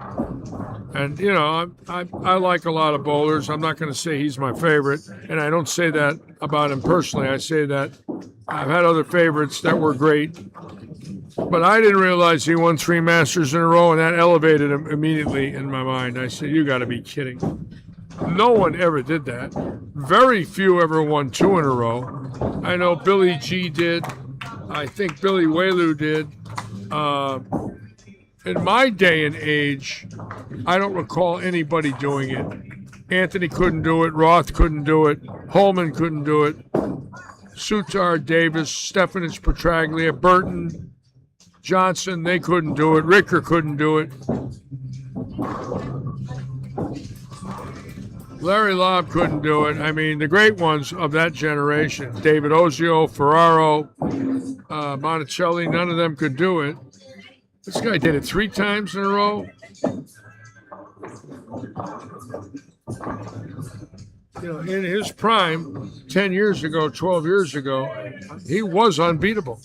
And, you know, I like a lot of bowlers. I'm not going to say he's my favorite, and I don't say that about him personally. I say that I've had other favorites that were great. But I didn't realize he won 3 Masters in a row, and that elevated him immediately in my mind. I said, you got to be kidding. No one ever did that. Very few ever won 2 in a row. I know Billy G did. I think Billy Whaley did. In my day and age, I don't recall anybody doing it. Anthony couldn't do it. Roth couldn't do it. Holman couldn't do it. Sutar, Davis, Stefanich, Petraglia, Burton, Johnson, they couldn't do it. Ricker couldn't do it. Larry Lobb couldn't do it. I mean, the great ones of that generation, David Ozio, Ferraro, Monticelli, none of them could do it. This guy did it 3 times in a row. You know, in his prime, 10 years ago, 12 years ago, he was unbeatable.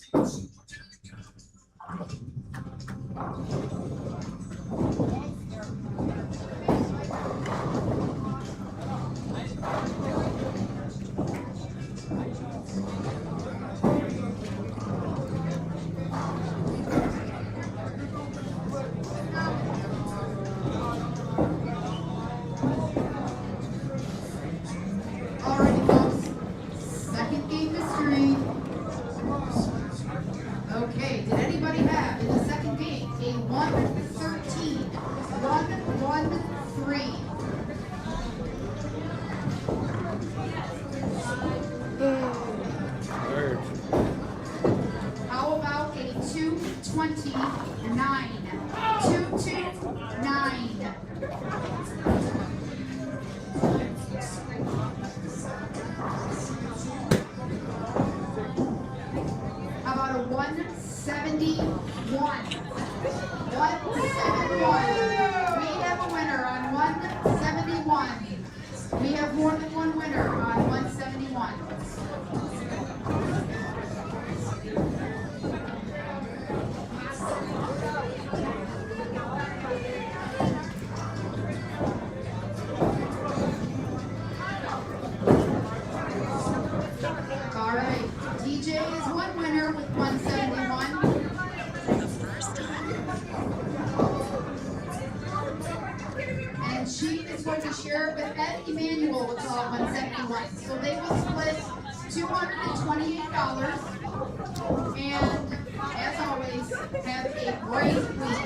Alrighty, folks. Second game mystery. Reed is going to share it with Ed Emanuel with 171. So they will split $228. And as always, have a great week.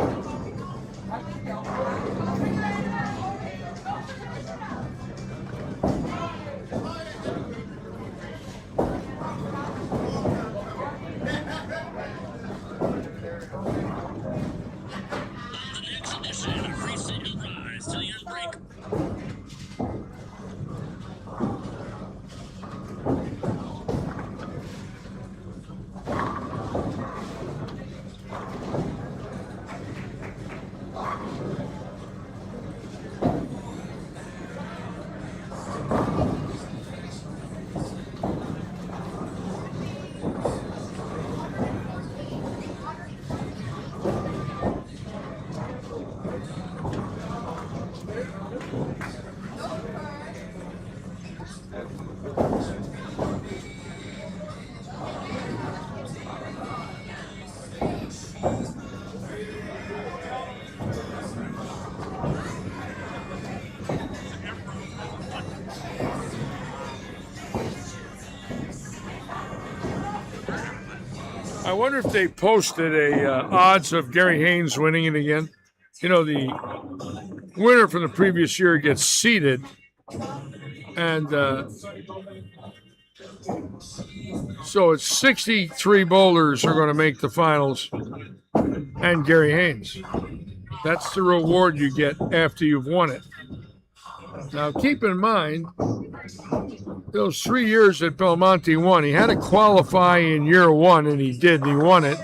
I wonder if they posted a odds of Gary Haynes winning it again. You know, the winner from the previous year gets seeded, and so it's 63 bowlers are going to make the finals, and Gary Haynes. That's the reward you get after you've won it. Now, keep in mind, those 3 years that Belmonte won, he had to qualify in year one, and he did, and he won it.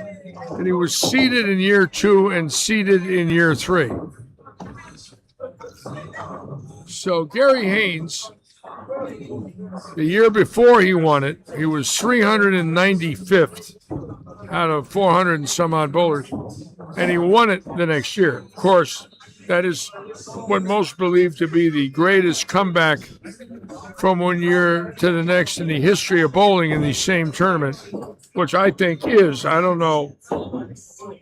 And he was seeded in year 2 and seeded in year 3. So Gary Haynes, the year before he won it, he was 395th out of 400 and some odd bowlers, and he won it the next year. Of course, that is what most believe to be the greatest comeback from one year to the next in the history of bowling in the same tournament, which I think is. I don't know.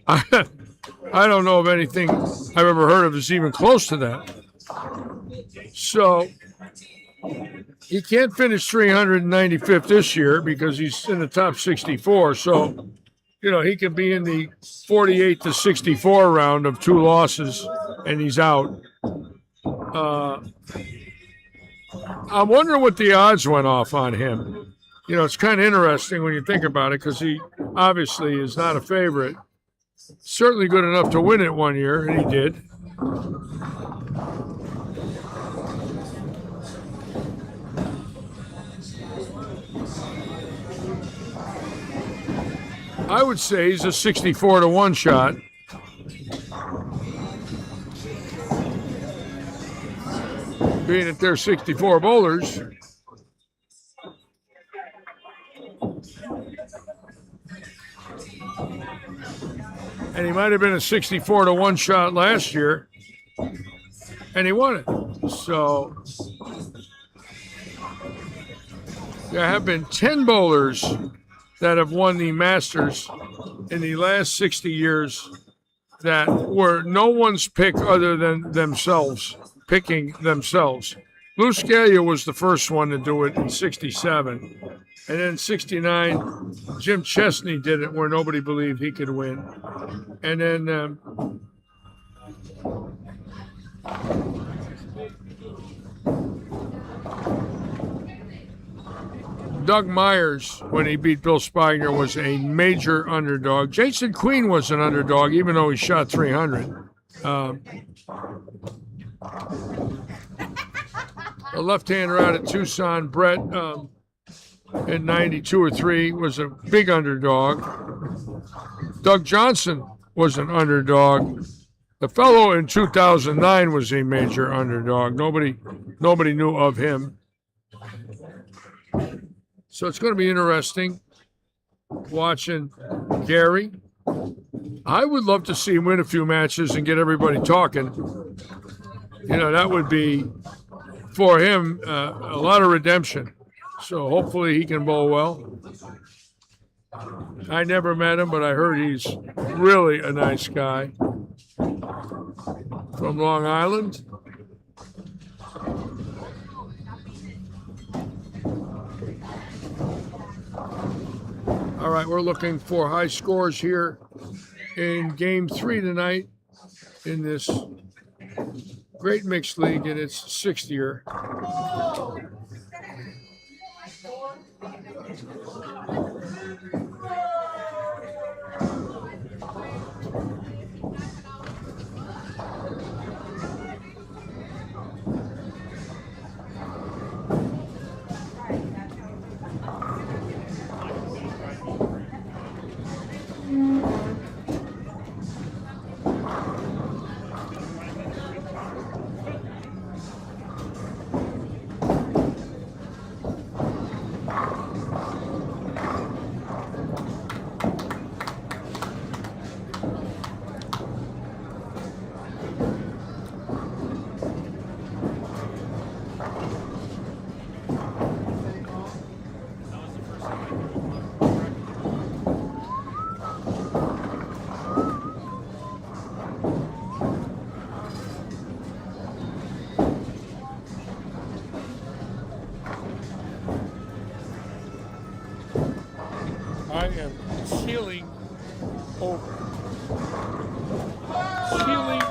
I don't know of anything I've ever heard of is even close to that. So he can't finish 395th this year because he's in the top 64. So, you know, he could be in the 48 to 64 round of 2 losses, and he's out. I'm wondering what the odds went off on him. You know, it's kind of interesting when you think about it because he obviously is not a favorite. Certainly good enough to win it one year, and he did. I would say he's a 64 to 1 shot. Being that there's 64 bowlers. And he might have been a 64 to 1 shot last year. And he won it. So there have been 10 bowlers that have won the Masters in the last 60 years that were no one's pick other than themselves, picking themselves. Lou Scalia was the first one to do it in 67. And then 69, Jim Chesney did it where nobody believed he could win. And then Doug Myers, when he beat Bill Spigner, was a major underdog. Jason Queen was an underdog, even though he shot 300. The left-hander out at Tucson, Brett, in 92 or 3, was a big underdog. Doug Johnson was an underdog. The fellow in 2009 was a major underdog. Nobody knew of him. So it's going to be interesting watching Gary. I would love to see him win a few matches and get everybody talking. You know, that would be, for him, a lot of redemption. So hopefully he can bowl well. I never met him, but I heard he's really a nice guy. From Long Island. right, we're looking for high scores here in game 3 tonight in this great mixed league in its 6th year. I am keeling over. Keeling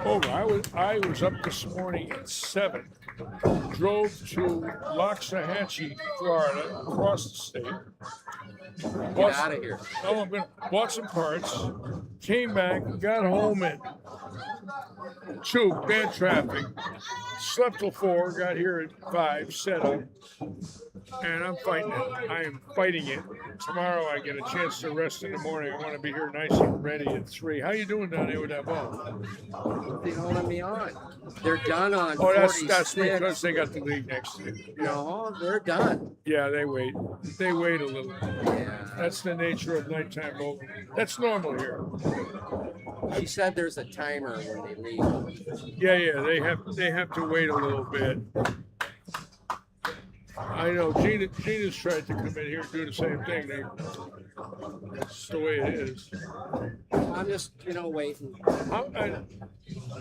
over. I was up this morning at 7. Drove to Loxahatchee, Florida, across the state. Get out of here. Oh, I'm gonna bought some parts. Came back, got home at 2, bad traffic. Slept till 4, got here at 5, set up. And I'm fighting it. I am fighting it. Tomorrow I get a chance to rest in the morning. I want to be here nice and ready at 3. How you doing down there with that ball? They don't let me on. They're done on Oh, that's 46. because they got the league next to it. Yeah, No, they're done. yeah, they wait. They wait a little. Yeah. That's the nature of nighttime bowling. That's normal here. She said there's a timer when they leave. Yeah, they have to wait a little bit. I know Gina's tried to come in here and do the same thing. That's the way it is. I'm just, waiting.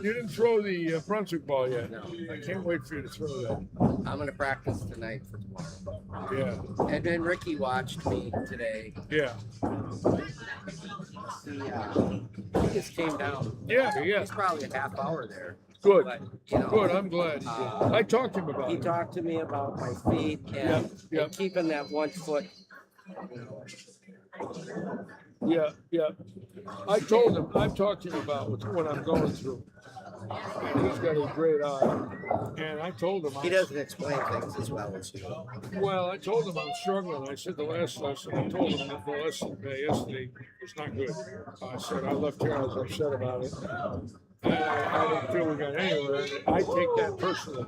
You didn't throw the Brunswick ball yet. No. I can't wait for you to throw that. I'm going to practice tonight for tomorrow. Yeah, And then Ricky watched me today. yeah, He just came down. yeah. He's probably a half hour there. Good, But, good. I'm glad. I talked to him about He it. talked to me about my feet and, Yeah. and keeping that 1 foot. Yeah. I've talked to him about what I'm going through. And he's got a great eye. And I told him. He doesn't explain things as well as you. Well, I told him I'm struggling. I said the last lesson, I told him that the lesson yesterday was not good. I said I left here, I was upset about it. And I didn't feel we got anywhere. I take that personally,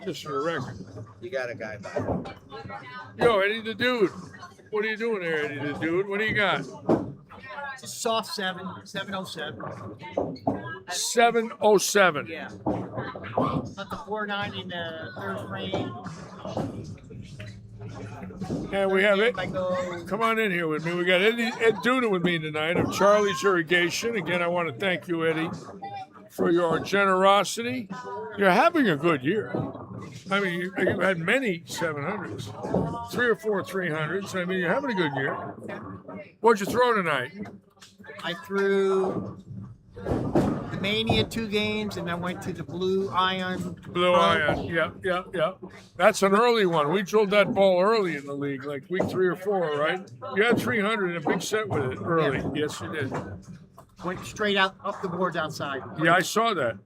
just for the record. You got a guy back. Yo, Eddie the Dude. What are you doing there, Eddie the Dude? What do you got? It's a soft 707. 707. Yeah. Got the 490 in the third frame. And we have it. I go. Come on in here with me. We got Ed Duda with me tonight of Charlie's Irrigation. Again, I want to thank you, Eddie, for your generosity. You're having a good year. I mean, you've had many 700s, 3 or 4 300s. I mean, you're having a good year. What'd you throw tonight? I threw the Mania 2 games, and I went to the Blue Iron. Blue Iron. Yeah. That's an early one. We drilled that ball early in the league, like week 3 or 4, right? You had 300 in a big set with it early. Yeah. Yes, you did. Went straight out up the boards outside. Yeah, I saw that.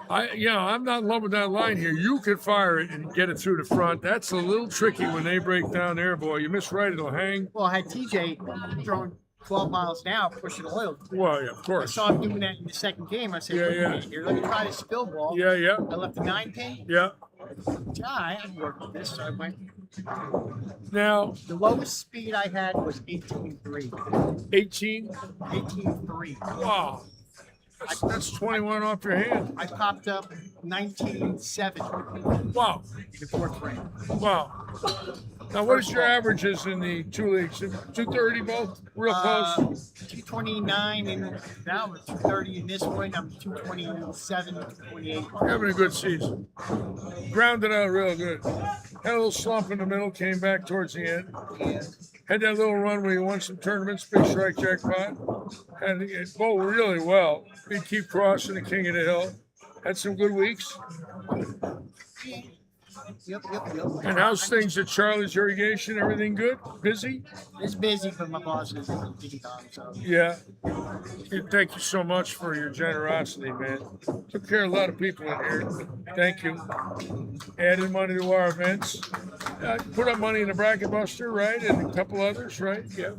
I'm not in love with that line here. You could fire it and get it through the front. That's a little tricky when they break down there, boy. You miss right, it'll hang. Well, I had TJ throwing 12 miles an hour, pushing oil. Well, yeah, of I course. saw him doing that in the second game. I said, Yeah, "Look at yeah. me here. Let me try this spill ball." Yeah. I left the 9 pin. Yeah. I can work with this. So I went. Now, The lowest speed I had was 18.3. 18. 18.3. Wow. That's 21 off your hand. I popped up 19.7 Wow. in the fourth frame. Wow. Now, what is your averages in the 2 leagues? 230 both? Real close? 229 and now it's 230 in this one. I'm 227, 228. You're having a good season. Grounded out real good. Had a little slump in the middle, came back towards the end. Yeah. Had that little run where you won some tournaments, big strike jackpot. And it bowled really well. Beat Keep Crossing, the king of the hill. Had some good weeks. Yep. And how's things at Charlie's Irrigation? Everything good? Busy? It's busy, but my boss is busy time, so. Yeah. Thank you so much for your generosity, man. Took care of a lot of people in here. Thank you. Added money to our events. Put up money in the Bracket Buster, right? And a couple others, right? Yeah.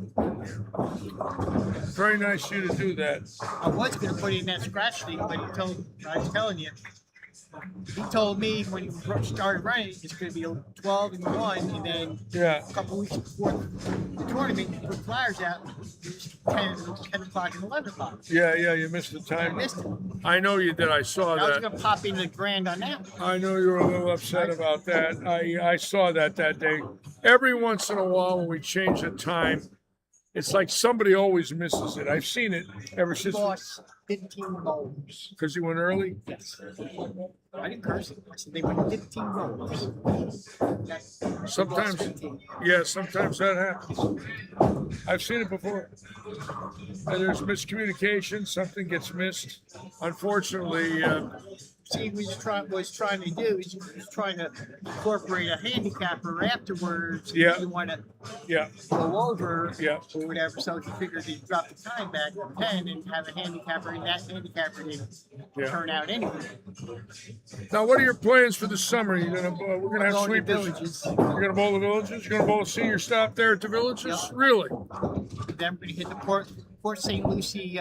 Very nice of you to do that. I was going to put in that scratch thing, but I was telling you, he told me when he started running, it's going to be 12-1, and then Yeah. a couple weeks before the tournament, he put flyers out. It was 10 o'clock and 11 o'clock. Yeah, you missed the I time. missed it. I know you did. I saw I was that. going to pop in the grand on that. I know you were a little upset about that. I saw that day. Every once in a while when we change the time, it's like somebody always misses it. I've seen it ever since. Lost 15 bowls. Because you went early? Yes. I didn't curse it. I said they went 15 bowls. Sometimes, 15. yeah, sometimes that happens. I've seen it before. And there's miscommunication, something gets missed. Unfortunately, See, was trying to do is he was trying to incorporate a handicapper afterwards. Yeah. You want to yeah, go over yeah. or whatever. So he figured he'd drop the time back to 10 and have a handicapper, and that handicapper didn't Yeah. turn out anyway. Now, what are your plans for the summer? We're gonna have Going to sweepers. villages. You're gonna bowl the villages. You're gonna bowl a senior stop there at the villages. Yep. Really? Then we're going to hit the Port St. Lucie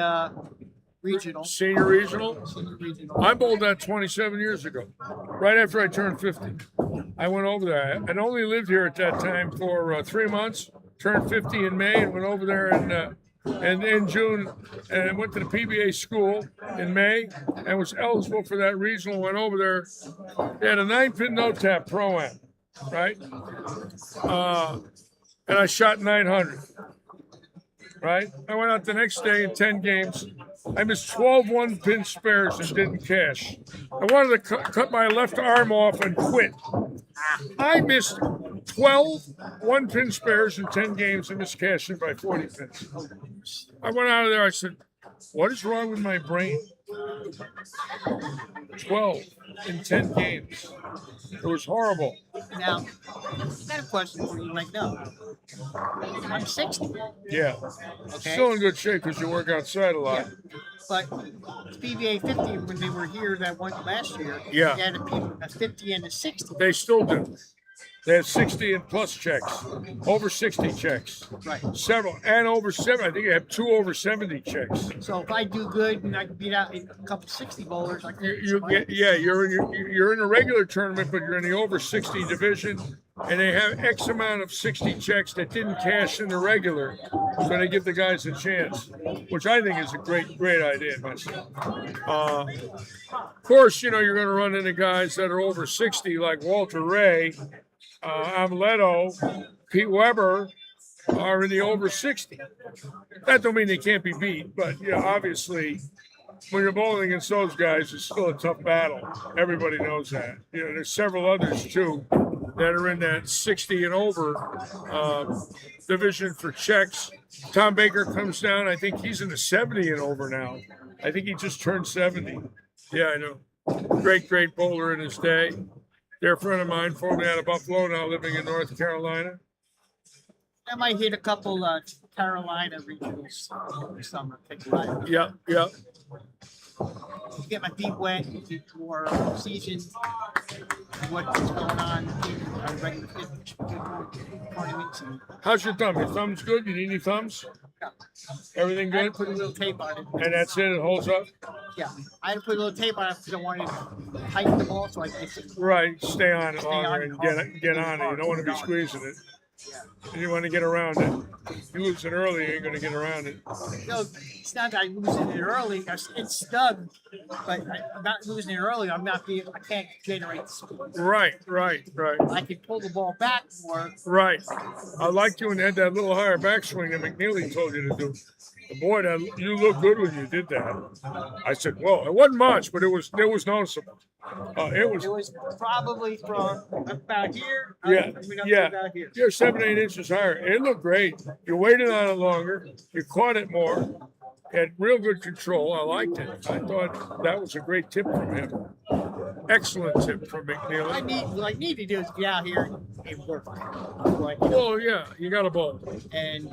regional. Senior regional. Senior regional. I bowled that 27 years ago, right after I turned 50. I went over there. I'd only lived here at that time for 3 months. Turned 50 in May and went over there in June, and went to the PBA school in May and was eligible for that regional. Went over there. They had a 9-pin no-tap pro-am, right? And I shot 900. Right? I went out the next day in 10 games. I missed 12 one-pin spares and didn't cash. I wanted to cut my left arm off and quit. I missed 12 one-pin spares in 10 games and missed cashing by 40 pins. I went out of there. I said, what is wrong with my brain? 12 in 10 games. It was horrible. Now, I got a question for you. Like, no, I'm 60. Yeah. Okay. Still in good shape because you work outside a lot. But PBA 50, when they were here that one last year, Yeah. they had a 50 and a 60. They still do. They have 60 and plus checks, over 60 checks, Right. several, and over 7. I think I have 2 over 70 checks. So if I do good and I can beat out a couple 60 bowlers, I can You get, yeah, you're in a regular tournament, but you're in the over 60 division, and they have X amount of 60 checks that didn't cash in the regular, so they give the guys a chance, which I think is a great idea myself. Of course, you're going to run into guys that are over 60, like Walter Ray. Amleto, Pete Weber are in the over 60. That don't mean they can't be beat, but obviously, when you're bowling against those guys, it's still a tough battle. Everybody knows that. There's several others too that are in that 60 and over division for checks. Tom Baker comes down. I think he's in the 70 and over now. I think he just turned 70. Yeah, I know. Great bowler in his day. They're a friend of mine, formerly out of Buffalo, now living in North Carolina. I might hit a couple Carolina regionals this summer. Take a ride. Yeah. Get my feet wet, get more season, what's going on in regular tournaments. And How's your thumb? Your thumb's good? You need any thumbs? Everything I had good? to put a little tape on it. And that's it? It holds up? Yeah, I had to put a little tape on it because I wanted to tighten the ball so I could get Right. Stay on it Stay longer on and it. get on it. You don't want to be squeezing it. And you want to get around it. You lose it early, you ain't going to get around it. it's not that I'm losing it early. It's stuck, but I'm not losing it early. I can't generate speed. Right. I can pull the ball back more. Right. I liked you when you had that little higher backswing that McNeely told you to do. Boy, you look good when you did that. I said, well, it wasn't much, but it was noticeable. It was It was probably from about here. Yeah, up to yeah. about here. You're 7, 8 inches higher. It looked great. You waited on it longer. You caught it more. Had real good control. I liked it. I thought that was a great tip from him. Excellent tip from McNeely. What I need to do is get out here and work. Like, you know, Oh yeah, you got a ball. and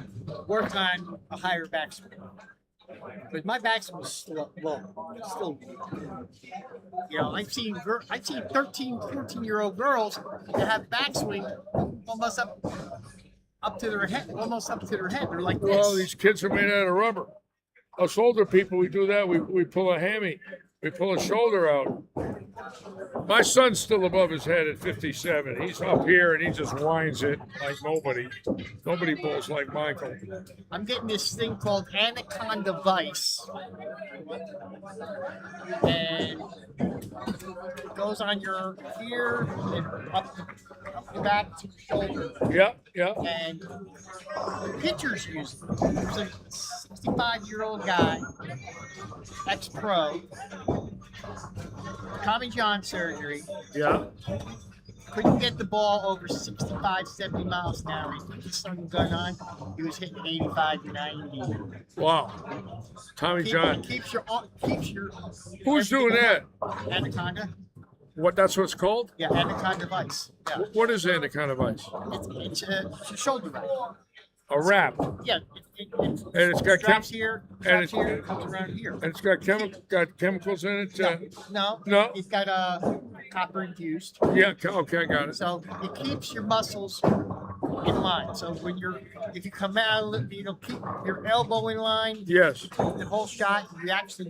work on a higher backswing. But my backswing was still low. You know, I've seen 13, 14-year-old girls that have backswing almost up to their head, almost up to their head. They're like this. Well, these kids are made out of rubber. Us older people, we do that. We pull a hammy. We pull a shoulder out. My son's still above his head at 57. He's up here and he just winds it like nobody. Nobody bowls like Michael. I'm getting this thing called Anaconda Vice. And it goes on your here and up the back to your shoulder. Yeah, yeah. And the pitchers use it. There's a 65-year-old guy, ex-pro, Tommy John surgery. Yeah. Couldn't get the ball over 65, 70 miles an hour. He put the sun gun on. He was hitting 85 to 90. Wow. Tommy John. Keeps your. Who's doing that? Anaconda. That's what it's called? Yeah, Anaconda Vice. Yeah. What is Anaconda Vice? It's a shoulder wrap. A wrap. Yeah. And it's got straps here, and straps here, comes around here. And it's got chemicals in it. No, No. It's got copper infused. Yeah. Okay, I got it. So it keeps your muscles in line. So if you come out, keep your elbow in line. Yes. The whole shot, you actually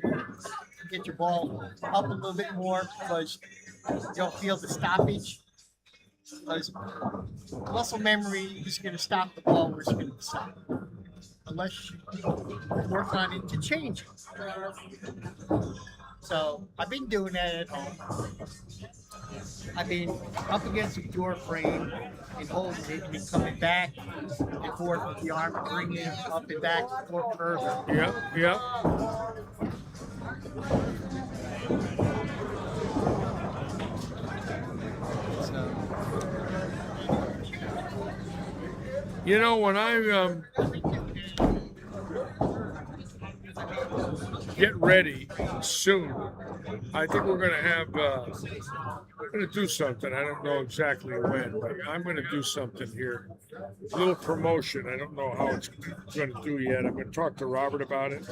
get your ball up a little bit more because you don't feel the stoppage. Because muscle memory is going to stop the ball where it's going to stop. Unless you work on it to change it. So I've been doing that at home. I've been up against the door frame and holding it and coming back and forth with the arm, bringing it up and back and forth further. Yeah, yeah. You know, when I get ready soon, I think we're going to have, we're going to do something. I don't know exactly when, but I'm going to do something here. A little promotion. I don't know how it's going to do yet. I'm going to talk to Robert about it.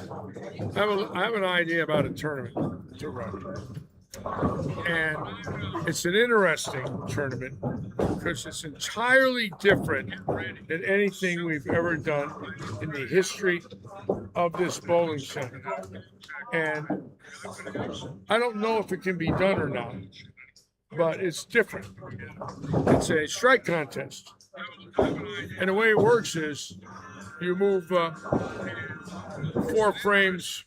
I have an idea about a tournament to run. And it's an interesting tournament because it's entirely different than anything we've ever done in the history of this bowling center. And I don't know if it can be done or not, but it's different. It's a strike contest. And the way it works is you move 4 frames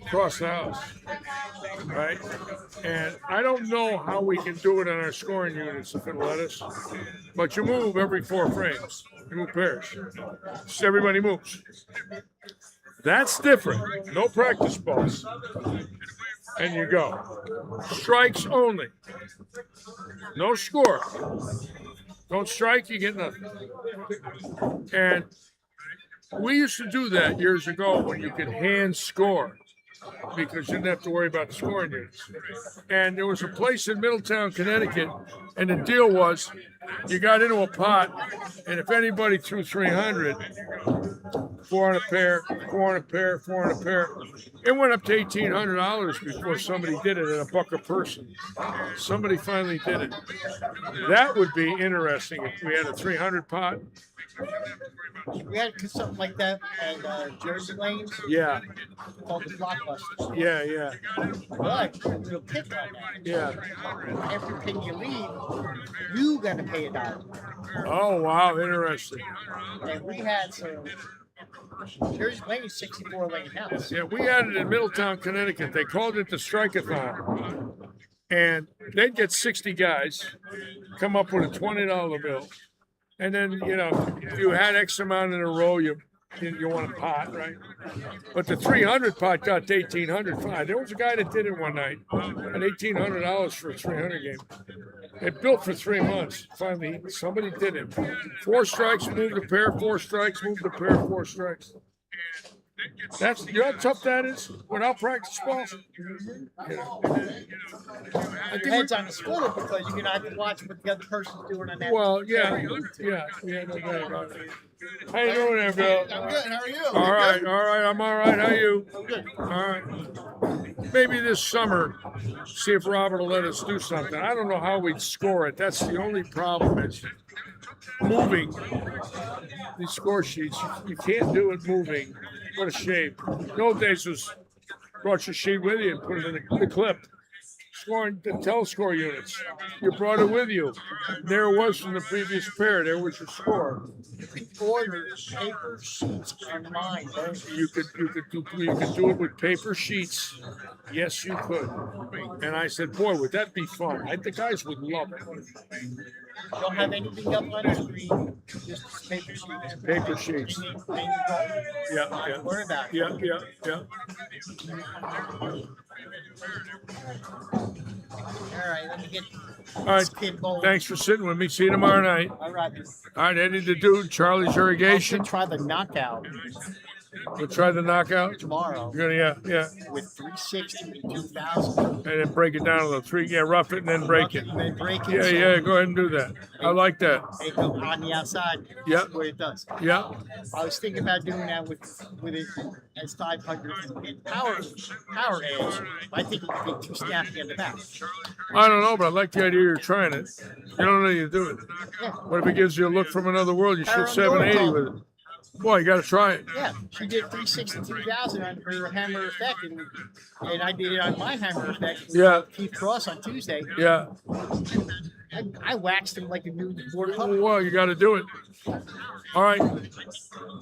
across the house, right? And I don't know how we can do it on our scoring units if it'll let us, but you move every 4 frames. You move pairs. Just everybody moves. That's different. No practice balls. And you go. Strikes only. No score. Don't strike, you get nothing. And we used to do that years ago when you could hand score because you didn't have to worry about the scoring units. And there was a place in Middletown, Connecticut, and the deal was you got into a pot, and if anybody threw 300, 400 pair, 400 pair, 400 pair, it went up to $1,800 before somebody did it at $1 a person. Somebody finally did it. That would be interesting if we had a 300 pot. We had something like that at Jersey Lanes. Yeah. Called the Blockbusters. Yeah, yeah. But we'll pick on that. Yeah. Every pin you leave, you got to pay $1. Oh, wow. Interesting. And we had some Jersey Lanes 64 lane house. Yeah, we had it in Middletown, Connecticut. They called it the Strike-a-thon. And they'd get 60 guys, come up with a $20 bill, And then, you know, if you had X amount in a row, you want a pot, right? But the 300 pot got to 1,800. Fine. There was a guy that did it one night, at $1,800 for a 300 game. It built for 3 months. Finally, somebody did it. 4 strikes, moved a pair. 4 strikes, moved a pair. 4 strikes. You know how tough that is without practice balls. You know. I think Your head's on the splitter because you're gonna have to watch what the other person's doing on that. well, yeah, no doubt about it. How you doing there, Bill? I'm good. How are you? All right, I'm all right. How you? I'm good. All right. Maybe this summer, see if Robert will let us do something. I don't know how we'd score it. That's the only problem is moving these score sheets. You can't do it moving. What a shame. The old days was brought your sheet with you and put it in the clip. Scoring the telescore units. You brought it with you. There it was from the previous pair. There was your score. Order paper sheets online. You could do it with paper sheets. Yes, you could. And I said, boy, would that be fun? The guys would love it. Don't have anything up on the screen. Just paper sheets. Paper sheets. Yeah. Don't worry about it. Yeah. All right, let me get All right. this kid going. Thanks for sitting with me. See you tomorrow night. All right. All right, Eddie the Dude, Charlie's Irrigation. Try the knockout We'll try the knockout. tomorrow You're gonna, yeah. with 360 and 2000. And then break it down a little. 3, rough it and then break it. And then break it. Yeah, go ahead and do that. I like that. It go on the outside. Yeah. That's what it does. Yeah. I was thinking about doing that with it as 500 and power edge. I think it would be too snappy at the back. I don't know, but I like the idea you're trying it. You don't know you do it. Yeah. What if it gives you a look from another world? You shoot Aaron 780 Dorton. with it. Boy, you got to try it. Yeah, she did 360 2000 on her hammer effect, and I did it on my hammer effect. With Yeah. Keith Cross on Tuesday. Yeah. I waxed him like a new border color. Well, you got to do it. All right.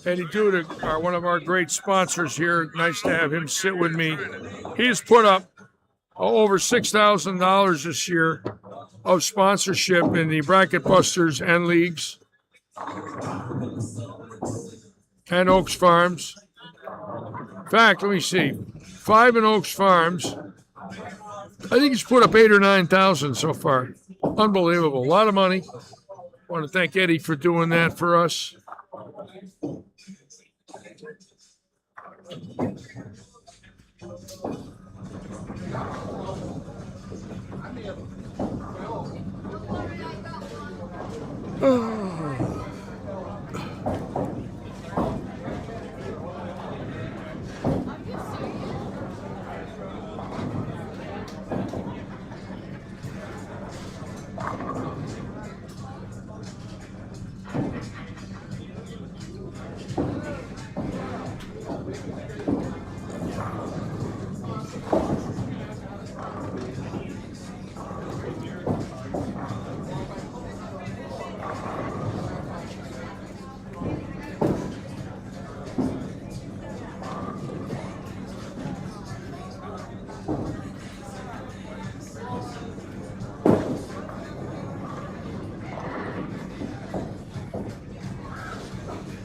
Eddie Duda, one of our great sponsors here. Nice to have him sit with me. He's put up over $6,000 this year of sponsorship in the Bracket Busters and leagues and Oaks Farms. In fact, let me see. 5 in Oaks Farms. I think he's put up 8,000 or 9,000 so far. Unbelievable. A lot of money. I want to thank Eddie for doing that for us.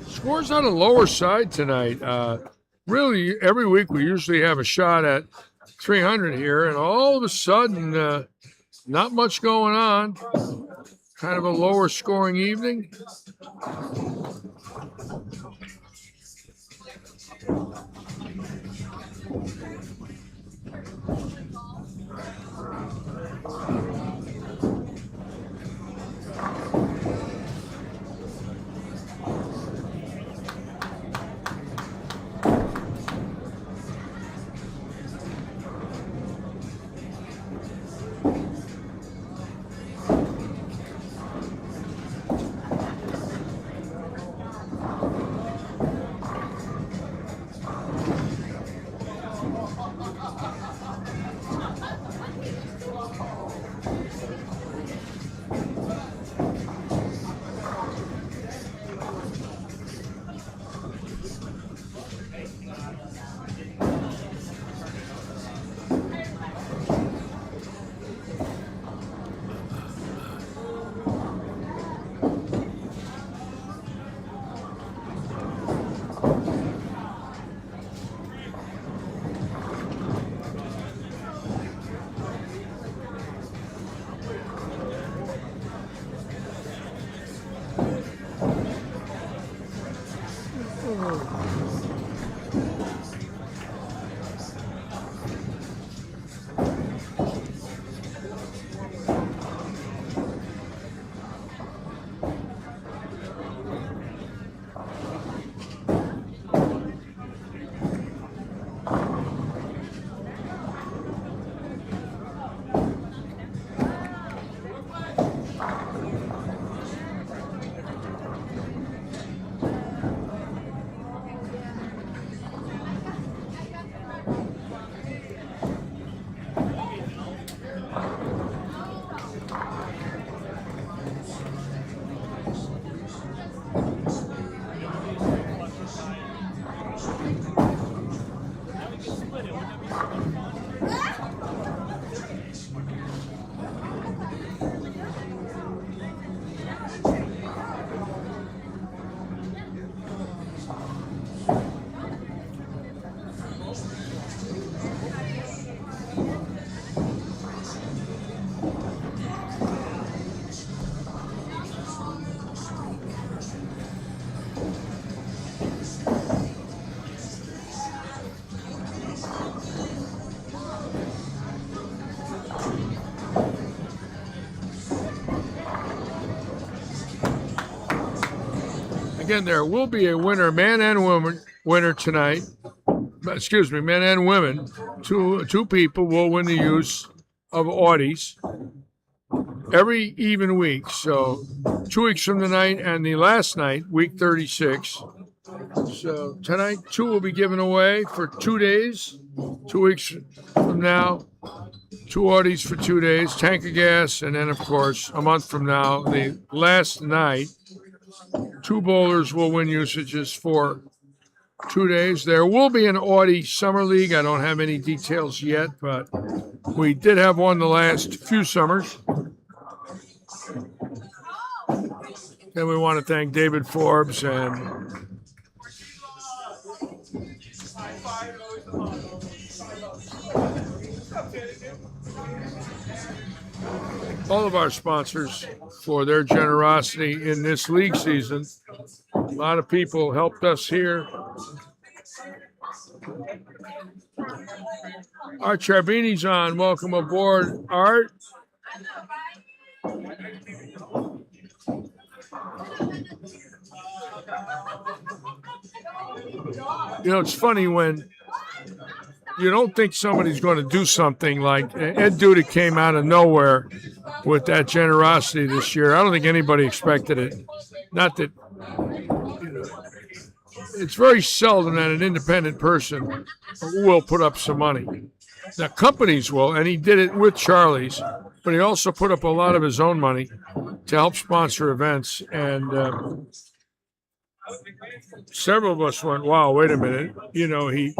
Scores on the lower side tonight. Really, every week we usually have a shot at 300 here, and all of a sudden, not much going on. Kind of a lower scoring evening. Again, there will be a winner, man and woman, winner tonight. Excuse me, men and women. Two people will win the use of Audis every even week. So 2 weeks from tonight and the last night, week 36. So tonight, 2 will be given away for 2 days. 2 weeks from now, 2 Audis for 2 days, tank of gas, and then, of course, a month from now, the last night, 2 bowlers will win usages for 2 days. There will be an Audi Summer League. I don't have any details yet, but we did have one the last few summers. And we want to thank David Forbes and all of our sponsors for their generosity in this league season. A lot of people helped us here. Art Charbini's on. Welcome aboard, Art. You know, it's funny when you don't think somebody's going to do something like Ed Duda came out of nowhere with that generosity this year. I don't think anybody expected it. Not that, you know, it's very seldom that an independent person will put up some money. Now, companies will, and he did it with Charlie's, but he also put up a lot of his own money to help sponsor events. And several of us went, wow, wait a minute. You know, he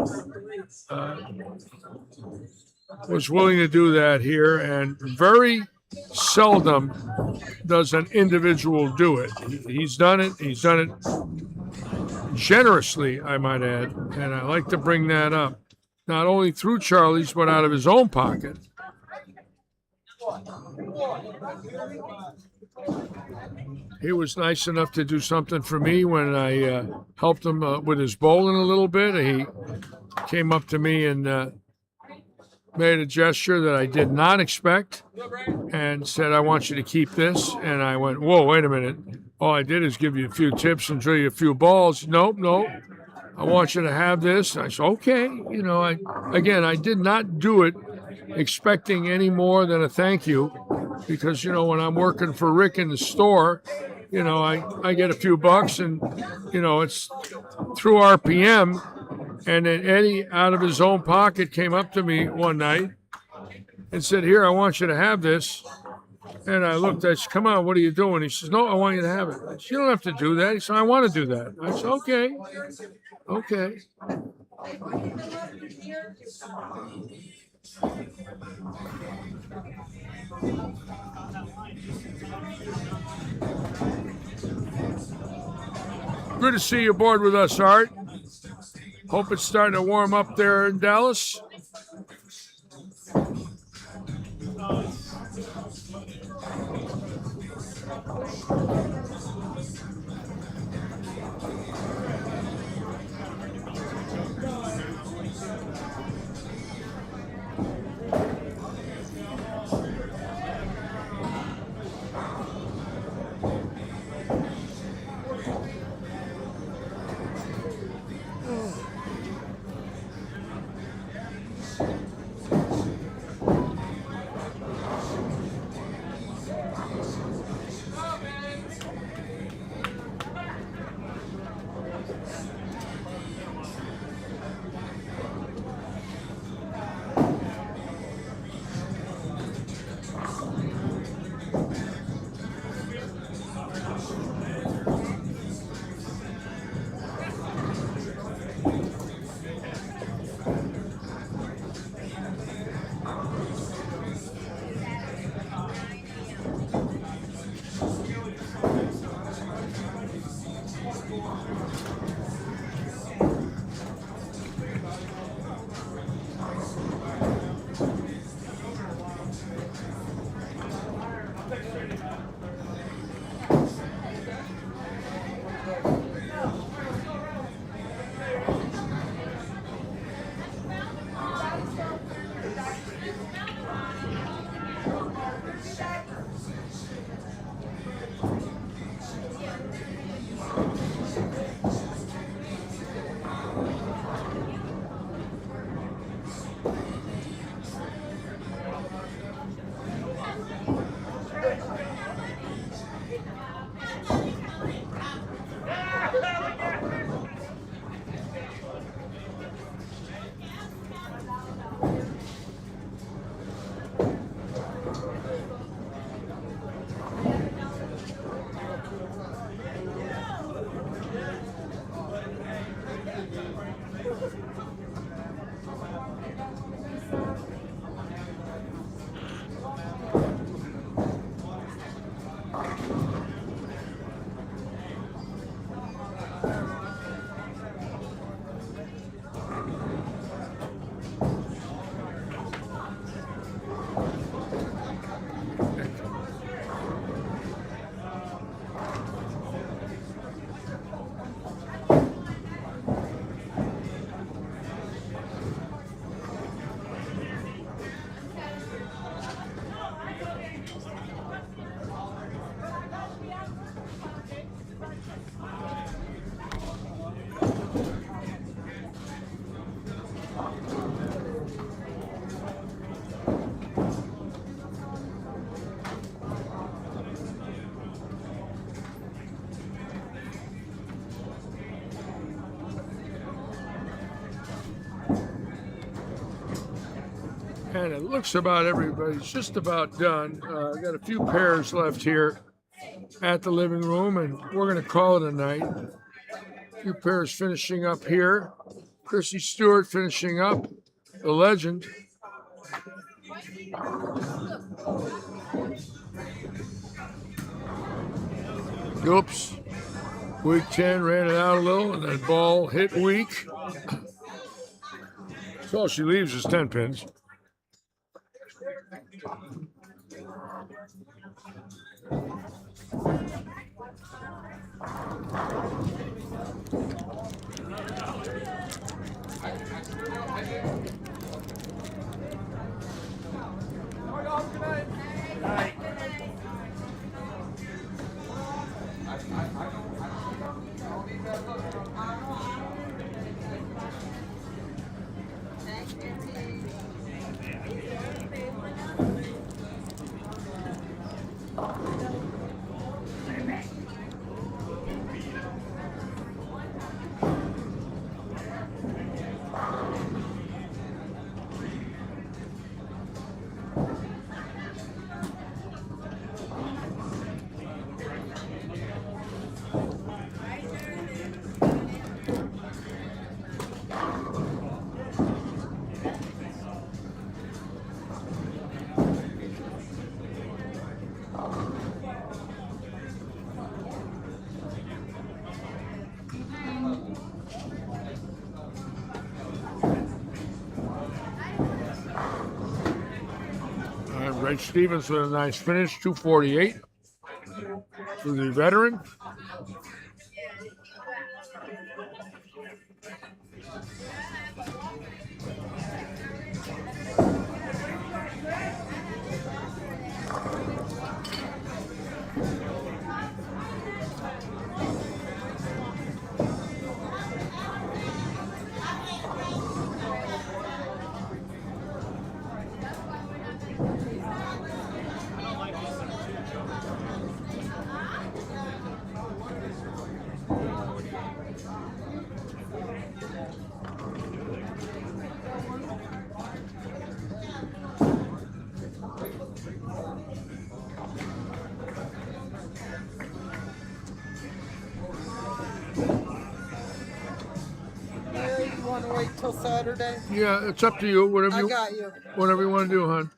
was willing to do that here, and very seldom does an individual do it. He's done it. He's done it generously, I might add, and I like to bring that up. Not only through Charlie's, but out of his own pocket. He was nice enough to do something for me when I helped him with his bowling a little bit. He came up to me and made a gesture that I did not expect and said, I want you to keep this. And I went, whoa, wait a minute. All I did is give you a few tips and drill you a few balls. Nope. I want you to have this. I said, okay. You know, I did not do it expecting any more than a thank you, because, you know, when I'm working for Rick in the store, you know, I get a few bucks, and, you know, it's through RPM. And then Eddie, out of his own pocket, came up to me one night and said, here, I want you to have this. And I looked, I said, come on, what are you doing? He says, no, I want you to have it. I said, you don't have to do that. He said, I want to do that. I said, okay. Good to see you aboard with us, Art. Hope it's starting to warm up there in Dallas. And it looks about everybody's just about done. I got a few pairs left here at the living room, and we're going to call it a night. A few pairs finishing up here. Chrissy Stewart finishing up, the legend. Oops. Week 10 ran it out a little, and that ball hit weak. So all she leaves is 10 pins. Ray Stevens with a nice finish, 248 for the veteran. You want to wait till Saturday? Yeah, it's up to you. I got you. Whatever you want to do, hon.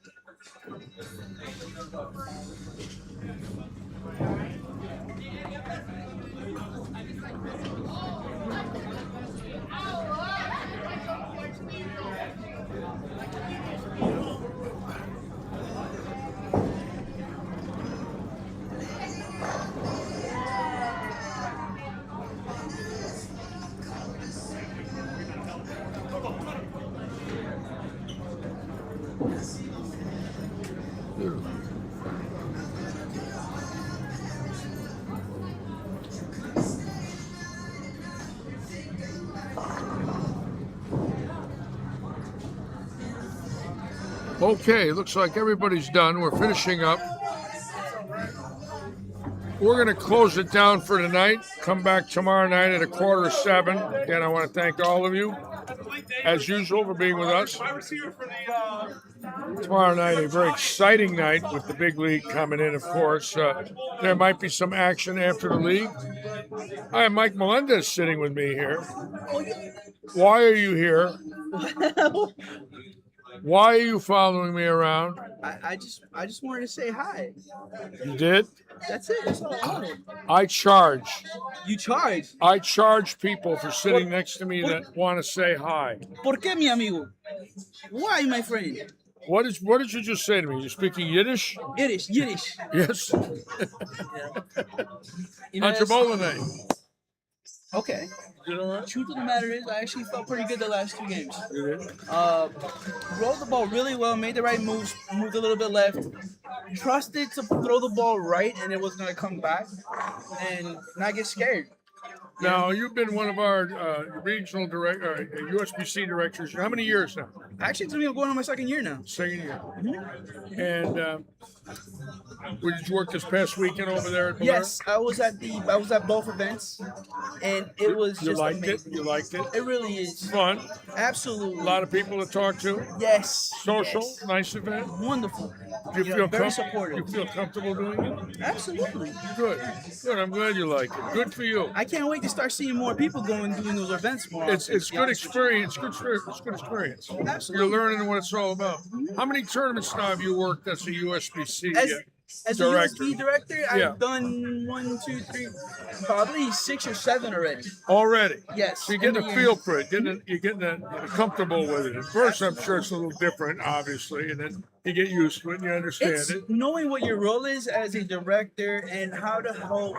Okay, looks like everybody's done. We're finishing up. We're going to close it down for tonight. Come back tomorrow night at 6:45. Again, I want to thank all of you, as usual, for being with us. Tomorrow night, a very exciting night with the big league coming in, of course. There might be some action after the league. I have Mike Melendez sitting with me here. Why are you here? Why are you following me around? I just wanted to say hi. You did? That's it. That's all I wanted. I charge. You charge? I charge people for sitting next to me that want to say hi. ¿Por qué, mi amigo? Why, my friend? What did you just say to me? You speaking Yiddish? Yiddish. Yes. You know, How's your bowling night? okay. Truth of the matter is, I actually felt pretty good the last 2 games. You did? Rolled the ball really well, made the right moves, moved a little bit left, trusted to throw the ball right, and it was going to come back, and not get scared. Now, you've been one of our regional USBC directors. How many years now? Actually, to me, I'm going on my second year now. Second year. And did you work this past weekend over there at Valero? Yes, I was at both events, and it was You just liked amazing. it? You liked it? It really is. Fun. Absolutely. A lot of people to talk to. Yes. Social. yes. Nice event. Wonderful. You You know, feel very You supportive. feel comfortable doing it? Absolutely. Good. Good. I'm glad you like it. Good for you. I can't wait to start seeing more people doing those events more. It's often, to be good honest with you. experience. It's good experience. Absolutely. You're learning what it's all about. How many tournaments now have you worked as a USBC? As Director. a USD director, Yeah. I've done 1, 2, 3, probably 6 or 7 already. Already. Yes. So you're getting in a the feel year. for it. You're getting comfortable with it. At first, I'm sure it's a little different, obviously, and then you get used to it and you understand It's it. knowing what your role is as a director and how to help,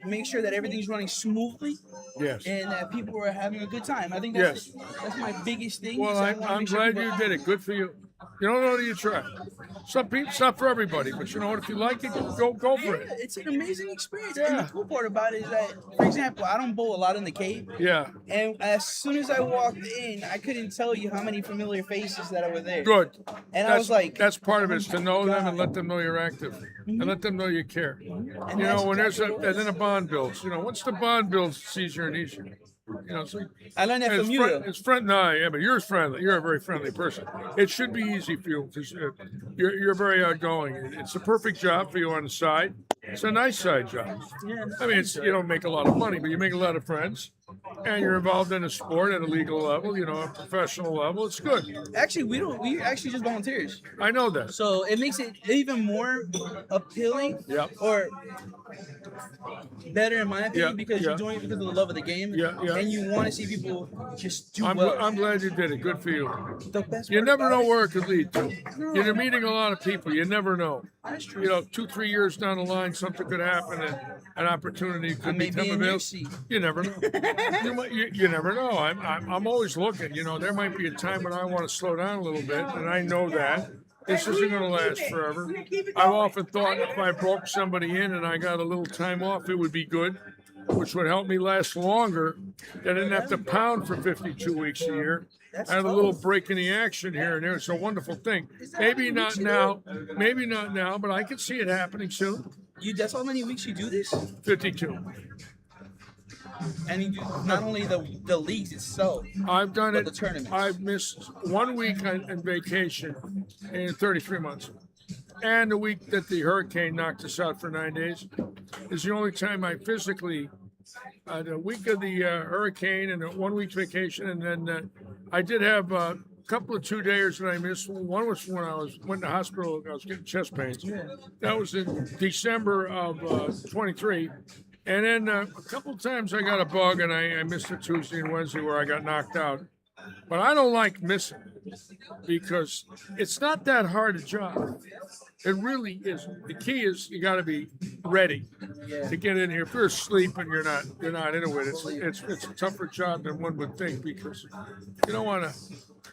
make sure that everything's running smoothly Yes. and that people are having a good time. I think that's my biggest thing. Well, is I wanna I'm make sure glad people- you did it. Good for you. You don't know till you try. Some people, it's not for everybody, but you know what? If you like it, go for Yeah, it. it's an amazing experience. Yeah. And the cool part about it is that, for example, I don't bowl a lot in the cave. Yeah. And as soon as I walked in, I couldn't tell you how many familiar faces that were there. Good. And I was like, that's part of it, is to know them and God. let them know you're active and let them know you care. and You that's know, when there's exactly what it and was. then a bond builds. Once the bond builds, it's easier and easier. So I learned that from you. though. it's friend. No, yeah, but you're friendly. You're a very friendly person. It should be easy for you because you're very outgoing. It's a perfect job for you on the side. It's a nice side job. Yeah, I mean, you don't make a lot of money, but you make a lot of friends, and you're involved in a sport at a legal level. A professional level. It's good. Actually, we actually just volunteers. I know that. So it makes it even more appealing. Yep. Or better in my opinion Yeah, because yeah. you're doing it because of the love of the game. Yeah, yeah. And you want to see people just do I'm well. glad you did it. Good for you. The best You part never about know it- where it could lead to. You're meeting a lot of people. You never know. That's true. 2-3 years down the line, something could happen, and an opportunity I could may be become in your available. seat. You never know. You never know. I'm always looking. There might be a time when I want to slow down a little bit, and I know that. This isn't going to last forever. I've often thought if I broke somebody in and I got a little time off, it would be good, which would help me last longer. I didn't have to pound for 52 weeks a year. I had a little break in the action here and there. It's a wonderful thing. Maybe not now, but I can see it happening soon. That's how many weeks you do this? 52. And you do not only the leagues itself. I've done But it. the tournaments. I've missed 1 week on vacation in 33 months. And the week that the hurricane knocked us out for 9 days is the only time I physically, the week of the hurricane and a 1 week vacation. And then I did have a couple of 2-dayers that I missed. One was when I went to the hospital. I was getting chest pains. That was in December of 23. And then a couple of times I got a bug and I missed a Tuesday and Wednesday where I got knocked out. But I don't like missing because it's not that hard a job. It really isn't. The key is you got to be ready to get in here. If you're asleep and you're not into it, it's a tougher job than one would think because you don't want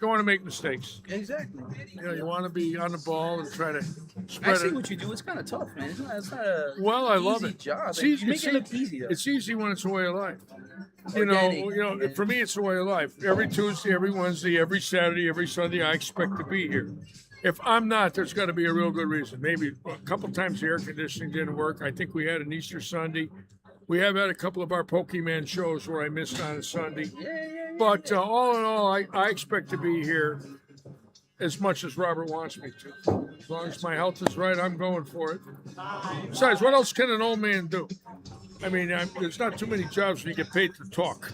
to make mistakes. Exactly. You want to be on the ball and try to spread Actually, it. what you do is kind of tough, man. It's not a Well, I love easy it. job. It's and easy- you make it's it look easy though. It's easy when it's a way of life. Organic. For me, it's a way of life. Every Tuesday, every Wednesday, every Saturday, every Sunday, I expect to be here. If I'm not, there's got to be a real good reason. Maybe a couple times the air conditioning didn't work. I think we had an Easter Sunday. We have had a couple of our Pokemon shows where I missed on a Sunday. But all in all, I expect to be here as much as Robert wants me to. As long as my health is right, I'm going for it. Besides, what else can an old man do? I mean, there's not too many jobs where you get paid to talk.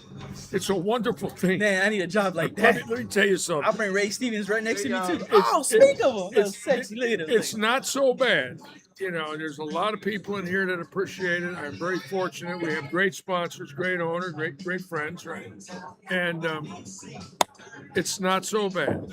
It's a wonderful thing. Man, I need a job like Let that. me tell you something. I'll bring Ray Stevens right next to me too. It's- Oh, speak of him. Little it's- sexy. Look at It's this. not so bad. There's a lot of people in here that appreciate it. I'm very fortunate. We have great sponsors, great owner, great friends, right? And it's not so bad.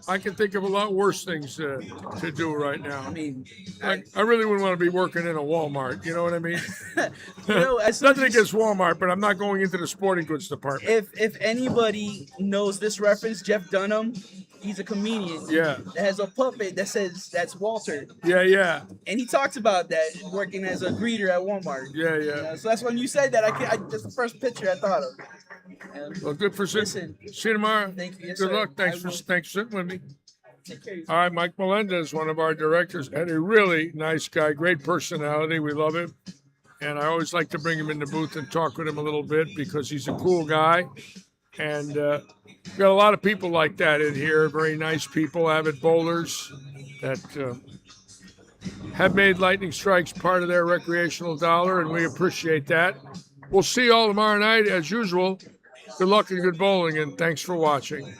I can think of a lot worse things to do right now. I mean, I really wouldn't want to be working in a Walmart. You know what I mean? as soon Nothing as- against Walmart, but I'm not going into the sporting goods department. if anybody knows this reference, Jeff Dunham, He's a comedian. Yeah. That has a puppet that says that's Walter, Yeah. and he talks about that working as a greeter at Walmart. Yeah. So that's when you said that. That's the first picture I thought of. And Well, good for listen, see you tomorrow. thank you. Yes, Good sir. luck. Thanks I for will. thanks for sitting with me. Take care. All right, Mike Melendez, one of our directors, and a really nice guy, great personality. We love him. And I always like to bring him in the booth and talk with him a little bit because he's a cool guy. And we got a lot of people like that in here, very nice people, avid bowlers that have made lightning strikes part of their recreational dollar, and we appreciate that. We'll see you all tomorrow night as usual. Good luck and good bowling, and thanks for watching.